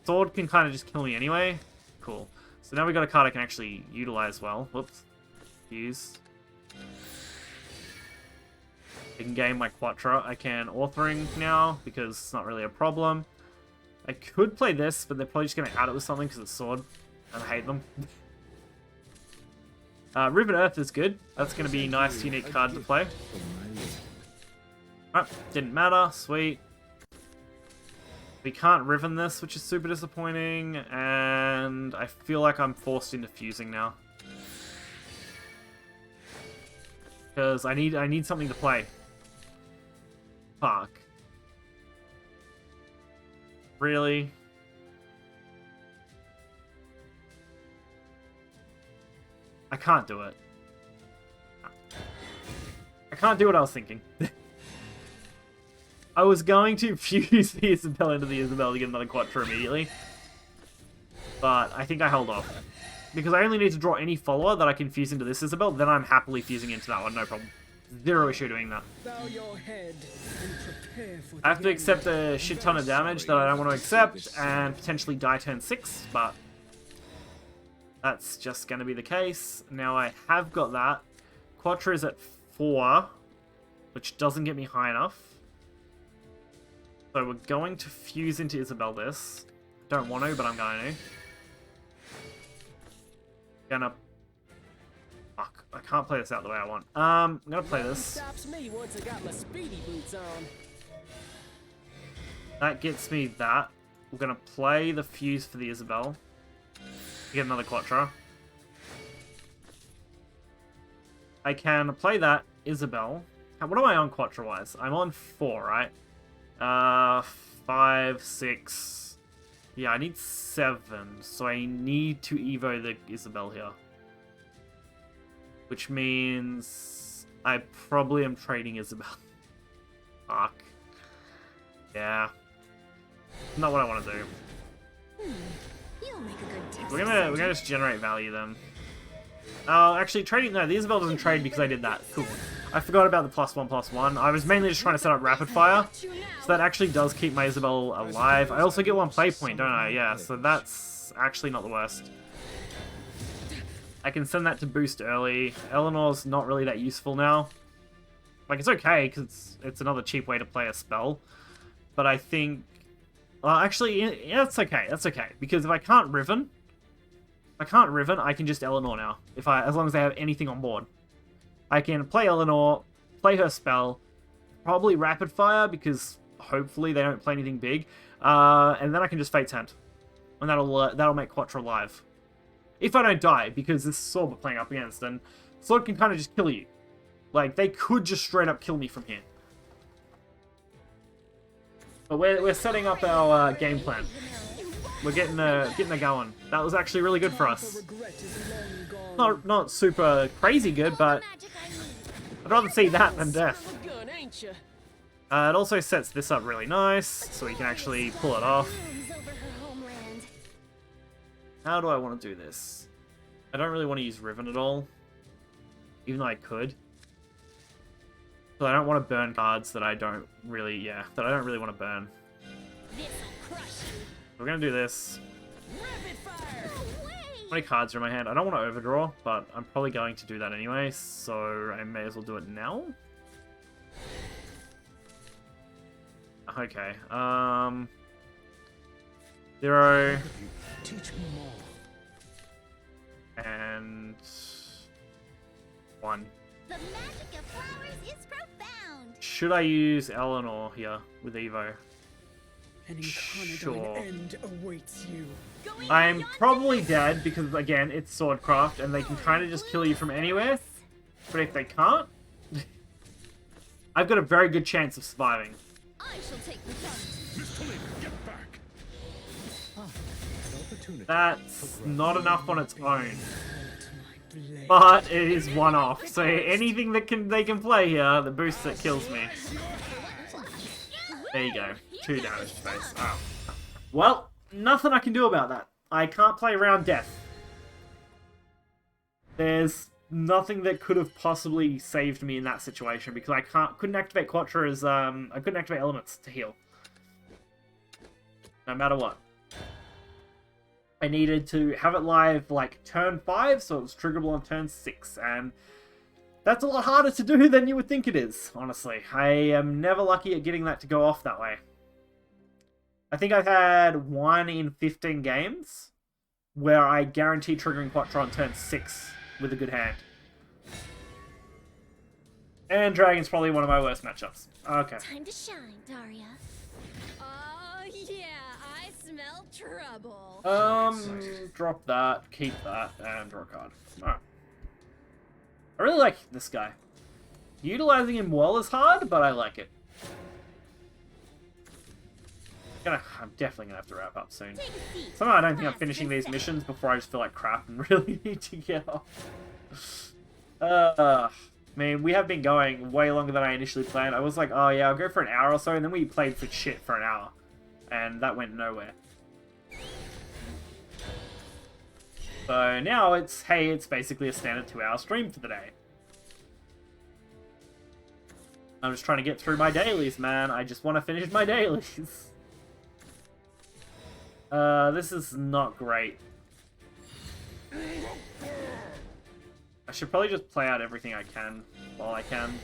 sword can kind of just kill me anyway. Cool. So now we got a card I can actually utilize well. Whoops. Use. I can gain my Quattro. I can Authoring now, because it's not really a problem. I could play this, but they're probably just going to add it with something because it's sword, and I hate them. Riven Earth is good. That's going to be a nice, unique card to play. Alright, didn't matter. Sweet. We can't Riven this, which is super disappointing, and I feel like I'm forced into fusing now. Because I need something to play. Fuck. Really? I can't do it. I can't do what I was thinking. I was going to fuse the Isabel into the Isabel to get another Quattro immediately. But I think I held off. Because I only need to draw any follower that I can fuse into this Isabel, then I'm happily fusing into that one, no problem. Zero issue doing that. Bow your head and prepare for I have to accept a shit ton of damage that I don't want to accept, and potentially die turn 6, but that's just going to be the case. Now I have got that. Quattro is at 4, which doesn't get me high enough. So we're going to fuse into Isabel this. Don't want to, but I'm going to. Gonna... Fuck, I can't play this out the way I want. I'm gonna play this. Stops me once I got my speedy boots on. That gets me that. We're gonna play the fuse for the Isabel. Get another Quattro. I can play that Isabel. What am I on Quattro-wise? I'm on 4, right? 5, 6... Yeah, I need 7, so I need to Evo the Isabel here. Which means I probably am trading Isabel. Fuck. Yeah. Not what I want to do. You'll make a good test. We're gonna just generate value then. Oh, actually trading, no, the Isabel doesn't trade because I did that. Cool. I forgot about the +1/+1. I was mainly just trying to set up rapid fire. So that actually does keep my Isabel alive. I also get 1 play point, don't I? Yeah, so that's actually not the worst. I can send that to boost early. Eleanor's not really that useful now. Like, it's okay, because it's another cheap way to play a spell. But I think... actually, yeah, that's okay. That's okay. Because if I can't Riven... I can just Eleanor now. As long as I have anything on board. I can play Eleanor, play her spell, probably Rapid Fire, because hopefully they don't play anything big. And then I can just Fate's Hand. And that'll make Quattro live. If I don't die, because this sword we're playing up against, and sword can kind of just kill you. Like, they could just straight up kill me from here. But we're setting up our game plan. We're getting a going. That was actually really good for us. Not super crazy good, but I'd rather see that than death. It also sets this up really nice, so we can actually pull it off. How do I want to do this? I don't really want to use Riven at all, even though I could. So I don't want to burn cards that I don't really want to burn. We're gonna do this. No way! How many cards are in my hand? I don't want to overdraw, but I'm probably going to do that anyway, so I may as well do it now. Okay, 0. Teach me more. And 1. The magic of flowers is profound. Should I use Eleanor here with Evo? An incarnadine Sure. end awaits you. Going I'm beyond probably the dead because, again, it's Swordcraft and they can kind of just kill you from anywhere. But if they can't, I've got a very good chance of surviving. I shall take the brunt. Miss Tully, get back! An opportunity. That's not enough on its own. To my blade. But it is one off, so anything that they can play here that boosts it kills me. There you go. 2 damage to face. Oh. Well, nothing I can do about that. I can't play around death. There's nothing that could have possibly saved me in that situation because I couldn't activate Quattra's I couldn't activate elements to heal. No matter what. I needed to have it live like turn 5, so it was triggerable on turn 6, and that's a lot harder to do than you would think it is, honestly. I am never lucky at getting that to go off that way. I think I've had 1 in 15 games where I guarantee triggering Quattro on turn 6 with a good hand. And Dragon's probably one of my worst matchups. Okay. Time to shine, Daria. Oh, yeah, I smell trouble. Drop that, keep that, and draw a card. Alright. I really like this guy. Utilizing him well is hard, but I like it. I'm definitely gonna have to wrap up soon. Take a seat. Somehow I don't think I'm Class finishing is these set. missions before I just feel like crap and really need to get off. I mean, we have been going way longer than I initially planned. I was like, oh yeah, I'll go for an hour or so, and then we played for shit for an hour. And that went nowhere. So now it's, hey, it's basically a standard 2-hour stream for the day. I'm just trying to get through my dailies, man. I just want to finish my dailies. This is not great. I should probably just play out everything I can while I can.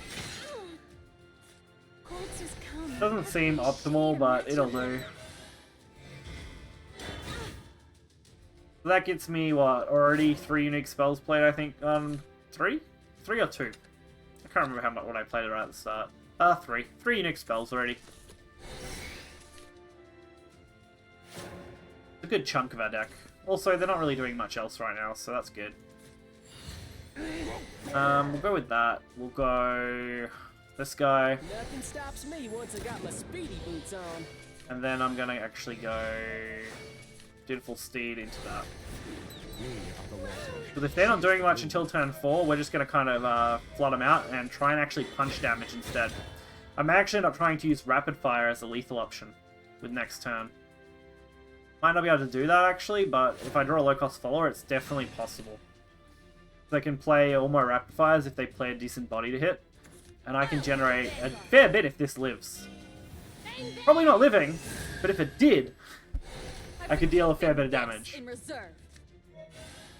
Colds has come. Doesn't seem optimal, but it'll do. So that gets me, what, already 3 unique spells played, I think. 3? 3 or 2? I can't remember what I played right at the start. 3. 3 unique spells already. A good chunk of our deck. Also, they're not really doing much else right now, so that's good. We'll go with that. We'll go this guy. Nothing stops me once I got my speedy boots on. And then I'm gonna actually go Dutiful Steed into that. But if they're not doing much until turn 4, we're just gonna kind of flood them out and try and actually punch damage instead. I may actually end up trying to use Rapid Fire as a lethal option with next turn. Might not be able to do that actually, but if I draw a low-cost follower, it's definitely possible. They can play all my Rapid Fires if they play a decent body to hit, and I can generate a fair bit if this lives. Probably not living, but if it did, I could deal a fair bit of damage. In reserve.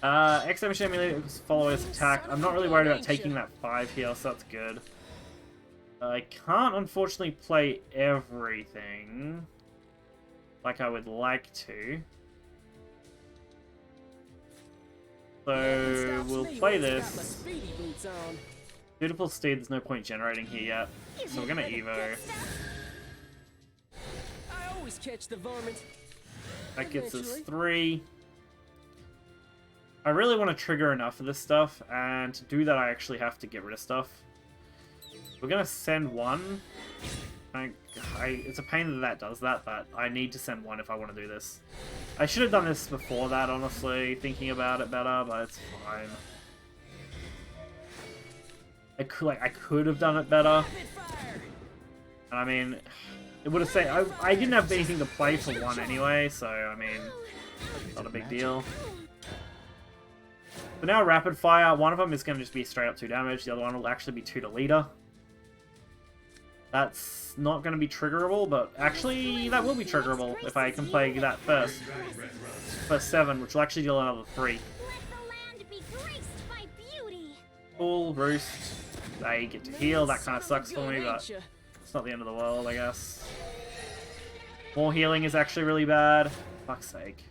Exclamation Amulet followers attack. I'm not really worried about taking that 5 here, so that's good. I can't unfortunately play everything like I would like to. So we'll play this. Beautiful Steed, there's no point generating here yet. So we're gonna Evo. I always catch the varmint. That gets us 3. I really want to trigger enough of this stuff, and to do that I actually have to get rid of stuff. We're gonna send 1. It's a pain that does that, but I need to send 1 if I want to do this. I should have done this before that, honestly, thinking about it better, but it's fine. I could have done it better. And I mean, it would have said I didn't have anything to play for 1 anyway, so I mean, not a big deal. But now Rapid Fire, one of them is going to just be straight up 2 damage, the other one will actually be 2 to leader. That's not going to be triggerable, but actually that will be triggerable if I can play that first. First 7, which will actually deal another 3. Let the land be graced by beauty. Cool, Roost. They get to heal, that kind of sucks for me, but it's not the end of the world, I guess. More healing is actually really bad. Fuck's sake.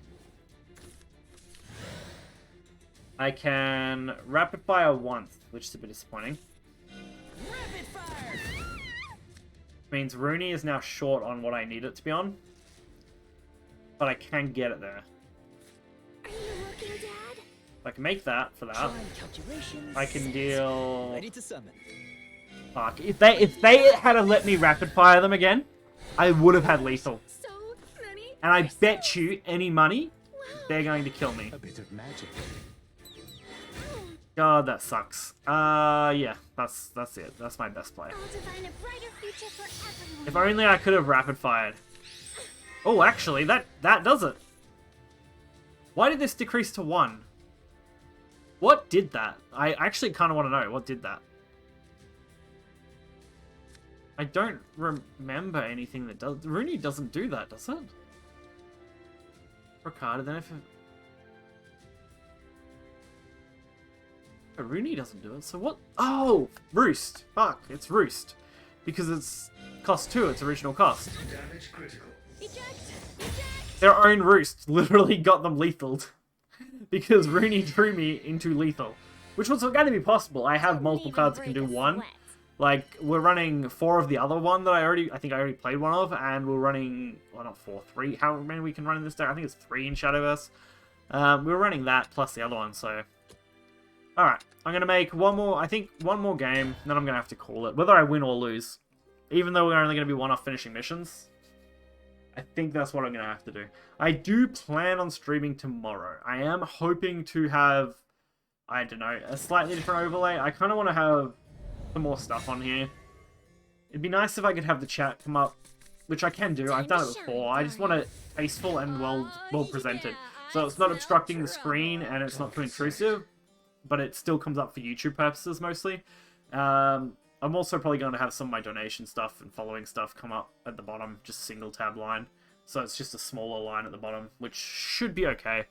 I can rapid fire once, which is a bit disappointing. Rapid fire! Means Rooney is now short on what I need it to be on. But I can get it there. Are you looking, Dad? If I can make that for that, Trying calculations. I can deal... Ready to summon. Fuck. If they had let me rapid fire them again, I would have had lethal. So many. And I bet you any money, they're going to kill me. A bit of magic. God, that sucks. Yeah, that's it. That's my best play. I'll design a brighter future for everyone. If only I could have rapid fired. Oh, actually, that does it. Why did this decrease to 1? What did that? I actually kind of want to know what did that. I don't remember anything that does. Rooney doesn't do that, does it? Ricardo, then if Rooney doesn't do it, so what? Oh, Roost. Fuck, it's Roost. Because it's cost 2, its original cost. Damage critical. Eject! Eject! Their own Roost literally got them lethaled. Because Rooney drew me into lethal. Which was going to be possible. I have multiple cards that can do 1. Like, we're running 4 of the other one that I think I already played 1 of, and we're running, well, not 4, 3, how many we can run in this deck? I think it's 3 in Shadowverse. We're running that plus the other one, so... Alright, I'm going to make one more game, then I'm going to have to call it, whether I win or lose. Even though we're only going to be one-off finishing missions. I think that's what I'm going to have to do. I do plan on streaming tomorrow. I am hoping to have, I don't know, a slightly different overlay. I kind of want to have some more stuff on here. It'd be nice if I could have the chat come up, which I can do. I've done it before. I just want it tasteful and well presented. So it's not obstructing the screen and it's not too intrusive, but it still comes up for YouTube purposes mostly. I'm also probably going to have some of my donation stuff and following stuff come up at the bottom, just a single tab line. So it's just a smaller line at the bottom, which should be okay.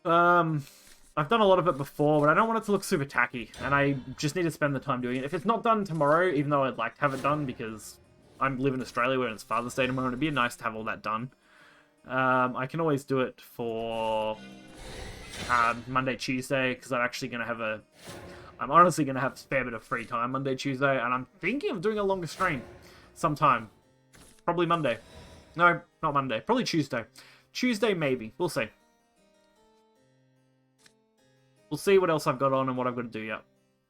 I've done a lot of it before, but I don't want it to look super tacky, and I just need to spend the time doing it. If it's not done tomorrow, even though I'd like to have it done, because I live in Australia where it's Father's Day tomorrow, and it'd be nice to have all that done. I can always do it for Monday, Tuesday, because I'm actually going to have I'm honestly going to have a fair bit of free time Monday, Tuesday, and I'm thinking of doing a longer stream sometime. Probably Monday. No, not Monday. Probably Tuesday. Tuesday, maybe. We'll see. We'll see what else I've got on and what I've got to do yet.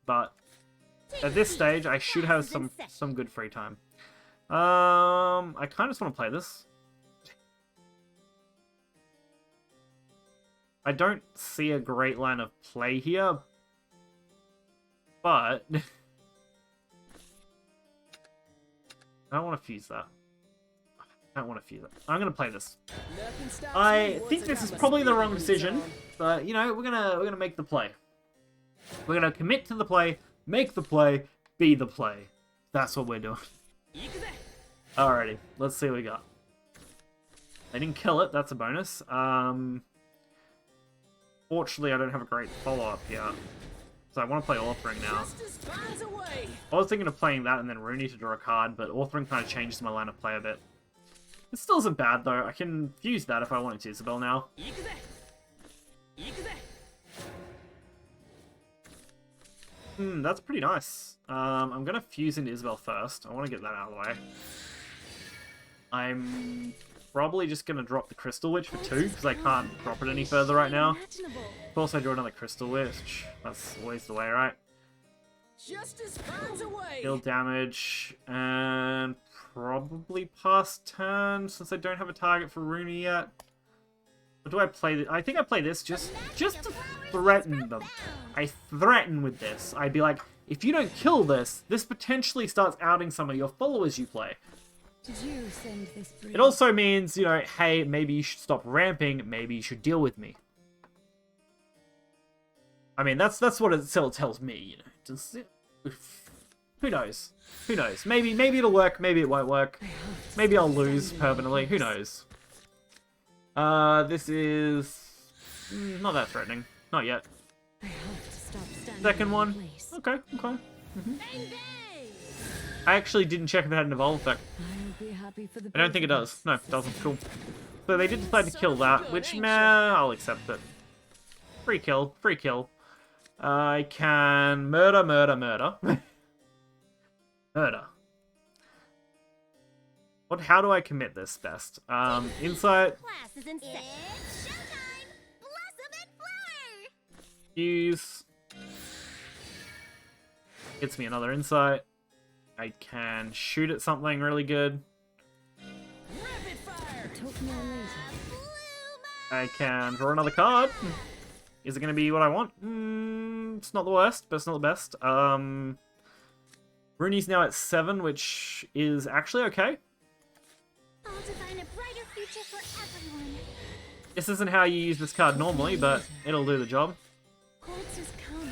But at this stage, I should have some good free time. I kind of just want to play this. I don't see a great line of play here, but I don't want to fuse that. I don't want to fuse it. I'm going to play this. I think this is probably the wrong decision, but you know, we're gonna make the play. We're gonna commit to the play, make the play, be the play. That's what we're doing. Alrighty, let's see what we got. They didn't kill it, that's a bonus. Fortunately, I don't have a great follow-up yet. So I want to play Authoring now. I was thinking of playing that and then Rooney to draw a card, but Authoring kind of changes my line of play a bit. It still isn't bad, though. I can fuse that if I wanted to Isabel now. That's pretty nice. I'm going to fuse into Isabel first. I want to get that out of the way. I'm probably just going to drop the Crystal Witch for 2, because I can't drop it any further right now. Of course I draw another Crystal Witch. That's always the way, right? Deal damage, and probably pass turn, since I don't have a target for Rooney yet. Or do I play I think I play this just to threaten them. I threaten with this. I'd be like, if you don't kill this, this potentially starts outing some of your followers you play. Did you send this breed? It also means, you know, hey, maybe you should stop ramping, maybe you should deal with me. I mean, that's what it still tells me, you know. Just, Who knows? Who knows? Maybe it'll work, maybe it won't work. Maybe I'll lose permanently, who knows? This is... not that threatening. Not yet. I have to stop standing Second in one. place. Okay. Bang bang! I actually didn't check if it had an evolve effect. I'll be happy for the I don't think it does. No, it doesn't. Cool. So they did decide to kill that, which, meh, I'll accept it. Free kill. Free kill. I can murder. Murder. How do I commit this best? Insight. Class is in session. It's showtime! Blossom and flower! Use. Gets me another insight. I can shoot at something really good. Rapid fire! Took me later. I can draw another card. Is it going to be what I want? It's not the worst, but it's not the best. Rooney's now at 7, which is actually okay. All to find a brighter future for everyone. This isn't how you use this card normally, but it'll do the job. Quartz's come.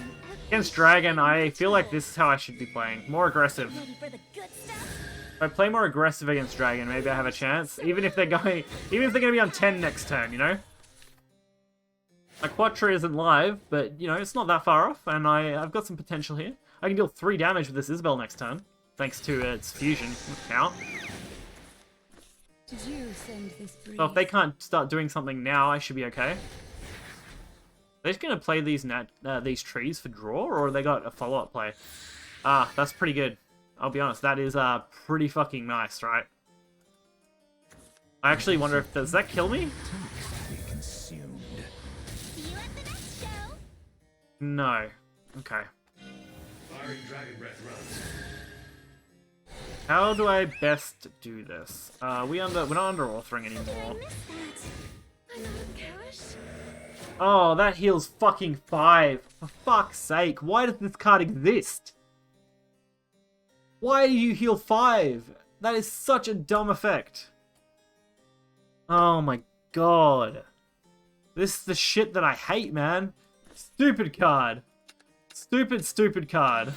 Against Dragon, I feel like this is how I should be playing. More aggressive. Ready for the good stuff? If I play more aggressive against Dragon, maybe I have a chance. Even if they're going to be on 10 next turn, you know? My Quattro isn't live, but, you know, it's not that far off, and I've got some potential here. I can deal 3 damage with this Isabel next turn, thanks to its fusion count. Did you send this breeze? So if they can't start doing something now, I should be okay. They're just going to play these trees for draw, or they got a follow-up play? Ah, that's pretty good. I'll be honest, that is pretty fucking nice, right? I actually wonder if... does that kill me? See you at the next show. No. Okay. Firing dragon breath runs. How do I best do this? we're not under authoring I anymore. missed that. I'm out of cash. Oh, that heals fucking 5. For fuck's sake, why does this card exist? Why do you heal 5? That is such a dumb effect. Oh my god. This is the shit that I hate, man. Stupid card. Stupid card.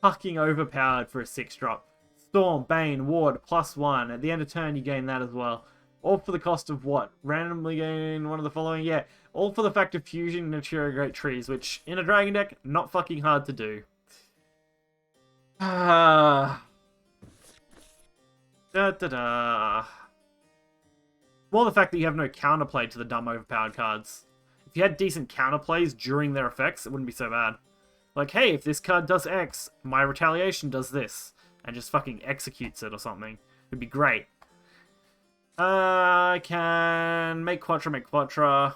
Fucking overpowered for a 6-drop. Storm, Bane, Ward, +1. At the end of turn, you gain that as well. All for the cost of what? Randomly gain one of the following? Yeah. All for the fact of fusion Natura Great Trees, which, in a Dragon deck, not fucking hard to do. Ah. More the fact that you have no counterplay to the dumb overpowered cards. If you had decent counterplays during their effects, it wouldn't be so bad. Like, hey, if this card does X, my retaliation does this. And just fucking executes it or something. It'd be great. I can make Quattro.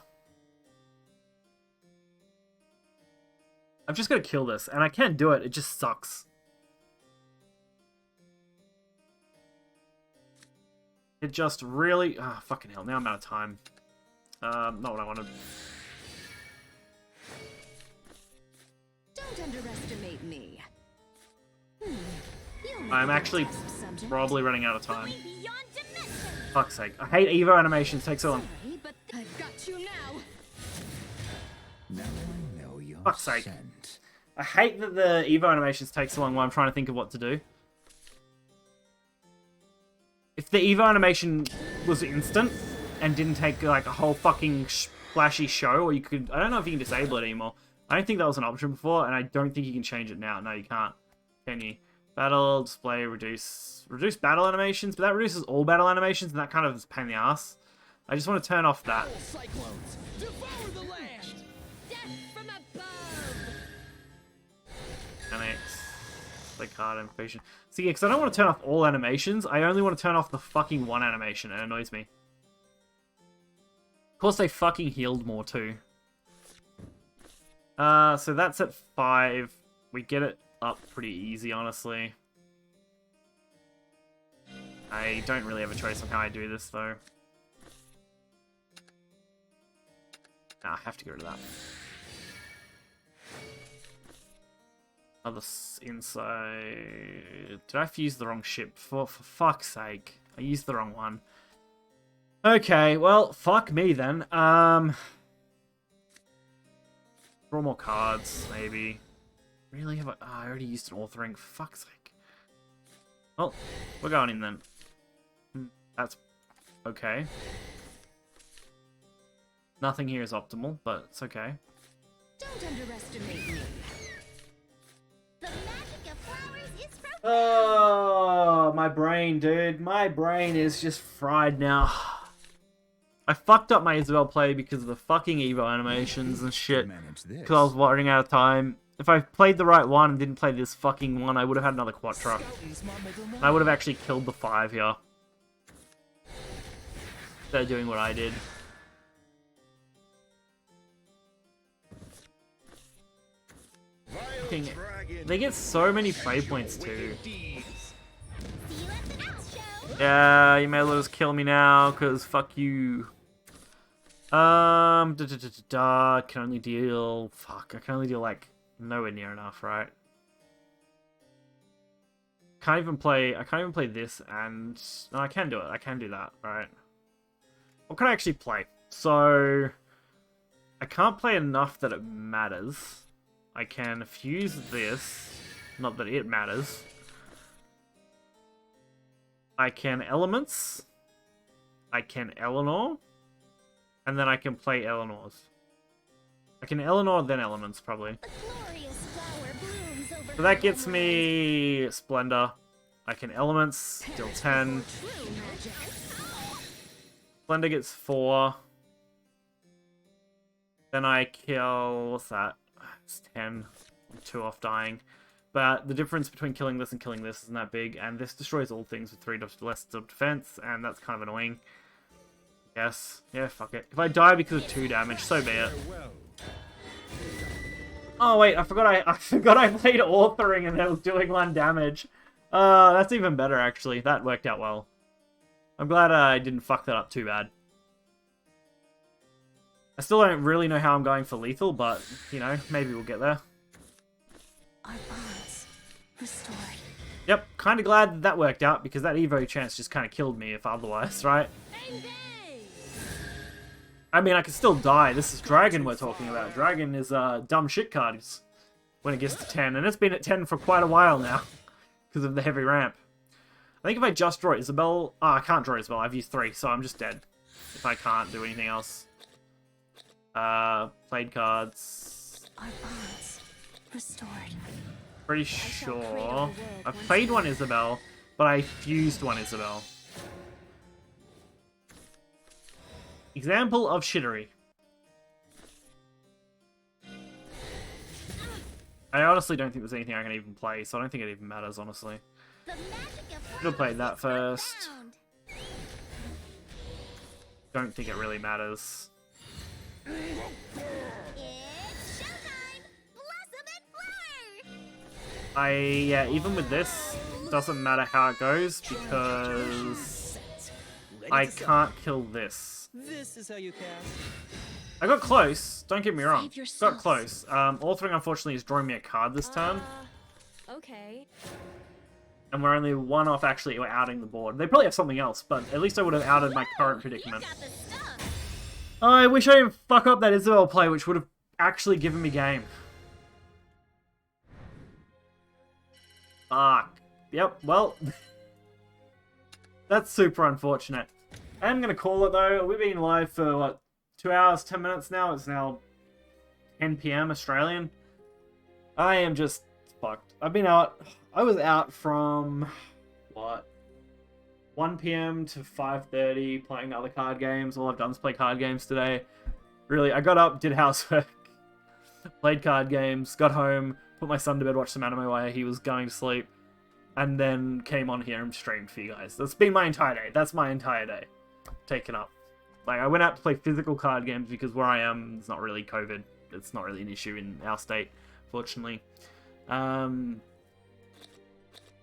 I've just got to kill this, and I can't do it. It just sucks. It just really... ah, fucking hell. Now I'm out of time. Not what I wanted. Don't underestimate me. I'm actually probably running out of time. Going beyond dimension. Fuck's sake. I hate Evo animations. Take so long. Sorry, but I've got you now. Now I know your Fuck's sake. scent. I hate that the Evo animations take so long while I'm trying to think of what to do. If the Evo animation was instant and didn't take like a whole fucking splashy show, or you could... I don't know if you can disable it anymore. I don't think that was an option before, and I don't think you can change it now. No, you can't. Can you? Battle, display, reduce battle animations, but that reduces all battle animations, and that kind of is a pain in the ass. I just want to turn off that. Cyclones, devour the land! Death from above. Annex, play card animation. See, yeah, because I don't want to turn off all animations. I only want to turn off the fucking one animation. It annoys me. Of course, they fucking healed more too. So that's at 5. We get it up pretty easy, honestly. I don't really have a choice on how I do this, though. Nah, I have to get rid of that. Other inside... Did I use the wrong ship? For fuck's sake. I used the wrong one. Okay, well, fuck me then. Draw more cards, maybe. Really? Have I already used an authoring. For fuck's sake. Well, we're going in then. That's okay. Nothing here is optimal, but it's okay. Don't underestimate me. The magic of flowers is profound. Oh, my brain, dude. My brain is just fried now. I fucked up my Isabel play because of the fucking Evo animations and shit. Manage this. Because I was running out of time. If I played the right one and didn't play this fucking one, I would have had another Quattro. I would have actually killed the 5 here. They're doing what I did. Fucking, they get so many play points too. See you at the next show. Yeah, you may as well just kill me now, cause fuck you. Can only deal. Fuck, I can only deal like nowhere near enough, right? I can't even play this, and no, I can do it. I can do that, right? What can I actually play? So I can't play enough that it matters. I can fuse this, not that it matters. I can elements. I can Eleanor. And then I can play Eleanor's. I can Eleanor, then elements, probably. A glorious flower blooms over So that gets me Splendor. I can elements, deal 10. true magic. Splendor gets 4. Then I kill... What's that? It's 10. I'm 2 off dying. But the difference between killing this and killing this isn't that big. And this destroys all things with 3 less of defense. And that's kind of annoying. Yes. Yeah, fuck it. If I die because of 2 damage, so be it. Oh wait, I forgot I played authoring and it was doing 1 damage. That's even better actually. That worked out well. I'm glad I didn't fuck that up too bad. I still don't really know how I'm going for lethal, but, you know, maybe we'll get there. Our bonds restored. Yep, kind of glad that worked out, because that Evo chance just kind of killed me if otherwise, right? Bang bang. I mean, I could still die. This is Dragon we're talking about. Dragon is dumb shit cards when it gets to 10, and it's been at 10 for quite a while now, because of the heavy ramp. I think if I just draw Isabel... Oh, I can't draw Isabel. I've used 3, so I'm just dead. If I can't do anything else. Played cards. Our bonds restored. Pretty sure. I've played 1 Isabel, but I fused 1 Isabel. Example of shittery. I honestly don't think there's anything I can even play, so I don't think it even matters, honestly. The magic of Should have played that flowers is first. profound. Don't think it really matters. It's showtime! Blossom and flower! Yeah, even with this, doesn't matter how it goes, because I can't kill this. This is how you cast. I got close, don't get me wrong. Save Got yourselves. close. Authoring, unfortunately, is drawing me a card this turn, Okay. and we're only 1 off actually outing the board. They probably have something else, but at least I would have outed my current You predicament. got the stuff. I wish I didn't fuck up that Isabel play, which would have actually given me game. Fuck. Yep, well... that's super unfortunate. I am going to call it, though. We've been live for, what, 2 hours, 10 minutes now? It's now 10 PM Australian. I am just fucked. I've been out... I was out from... what? 1 PM to 5:30 playing other card games. All I've done is play card games today. Really, I got up, did housework, played card games, got home, put my son to bed, watched some anime while he was going to sleep, and then came on here and streamed for you guys. That's been my entire day. That's my entire day taken up. Like, I went out to play physical card games because where I am, it's not really COVID. It's not really an issue in our state, fortunately.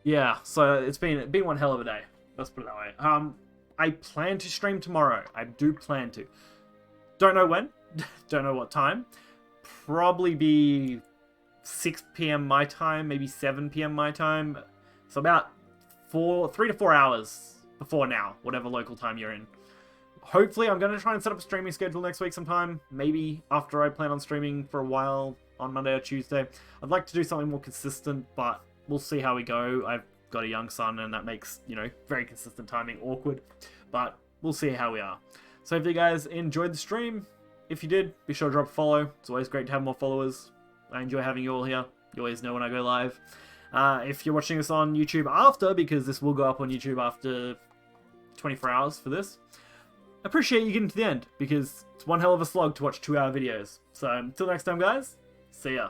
Yeah, so it's been one hell of a day. Let's put it that way. I plan to stream tomorrow. I do plan to. Don't know when. Don't know what time. Probably be 6 PM my time, maybe 7 PM my time. So about 3 to 4 hours before now, whatever local time you're in. Hopefully, I'm going to try and set up a streaming schedule next week sometime. Maybe after I plan on streaming for a while on Monday or Tuesday. I'd like to do something more consistent, but we'll see how we go. I've got a young son, and that makes, you know, very consistent timing awkward, but we'll see how we are. So if you guys enjoyed the stream, if you did, be sure to drop a follow. It's always great to have more followers. I enjoy having you all here. You always know when I go live. If you're watching this on YouTube after, because this will go up on YouTube after 24 hours for this, I appreciate you getting to the end, because it's one hell of a slog to watch 2-hour videos. So until next time, guys, see ya.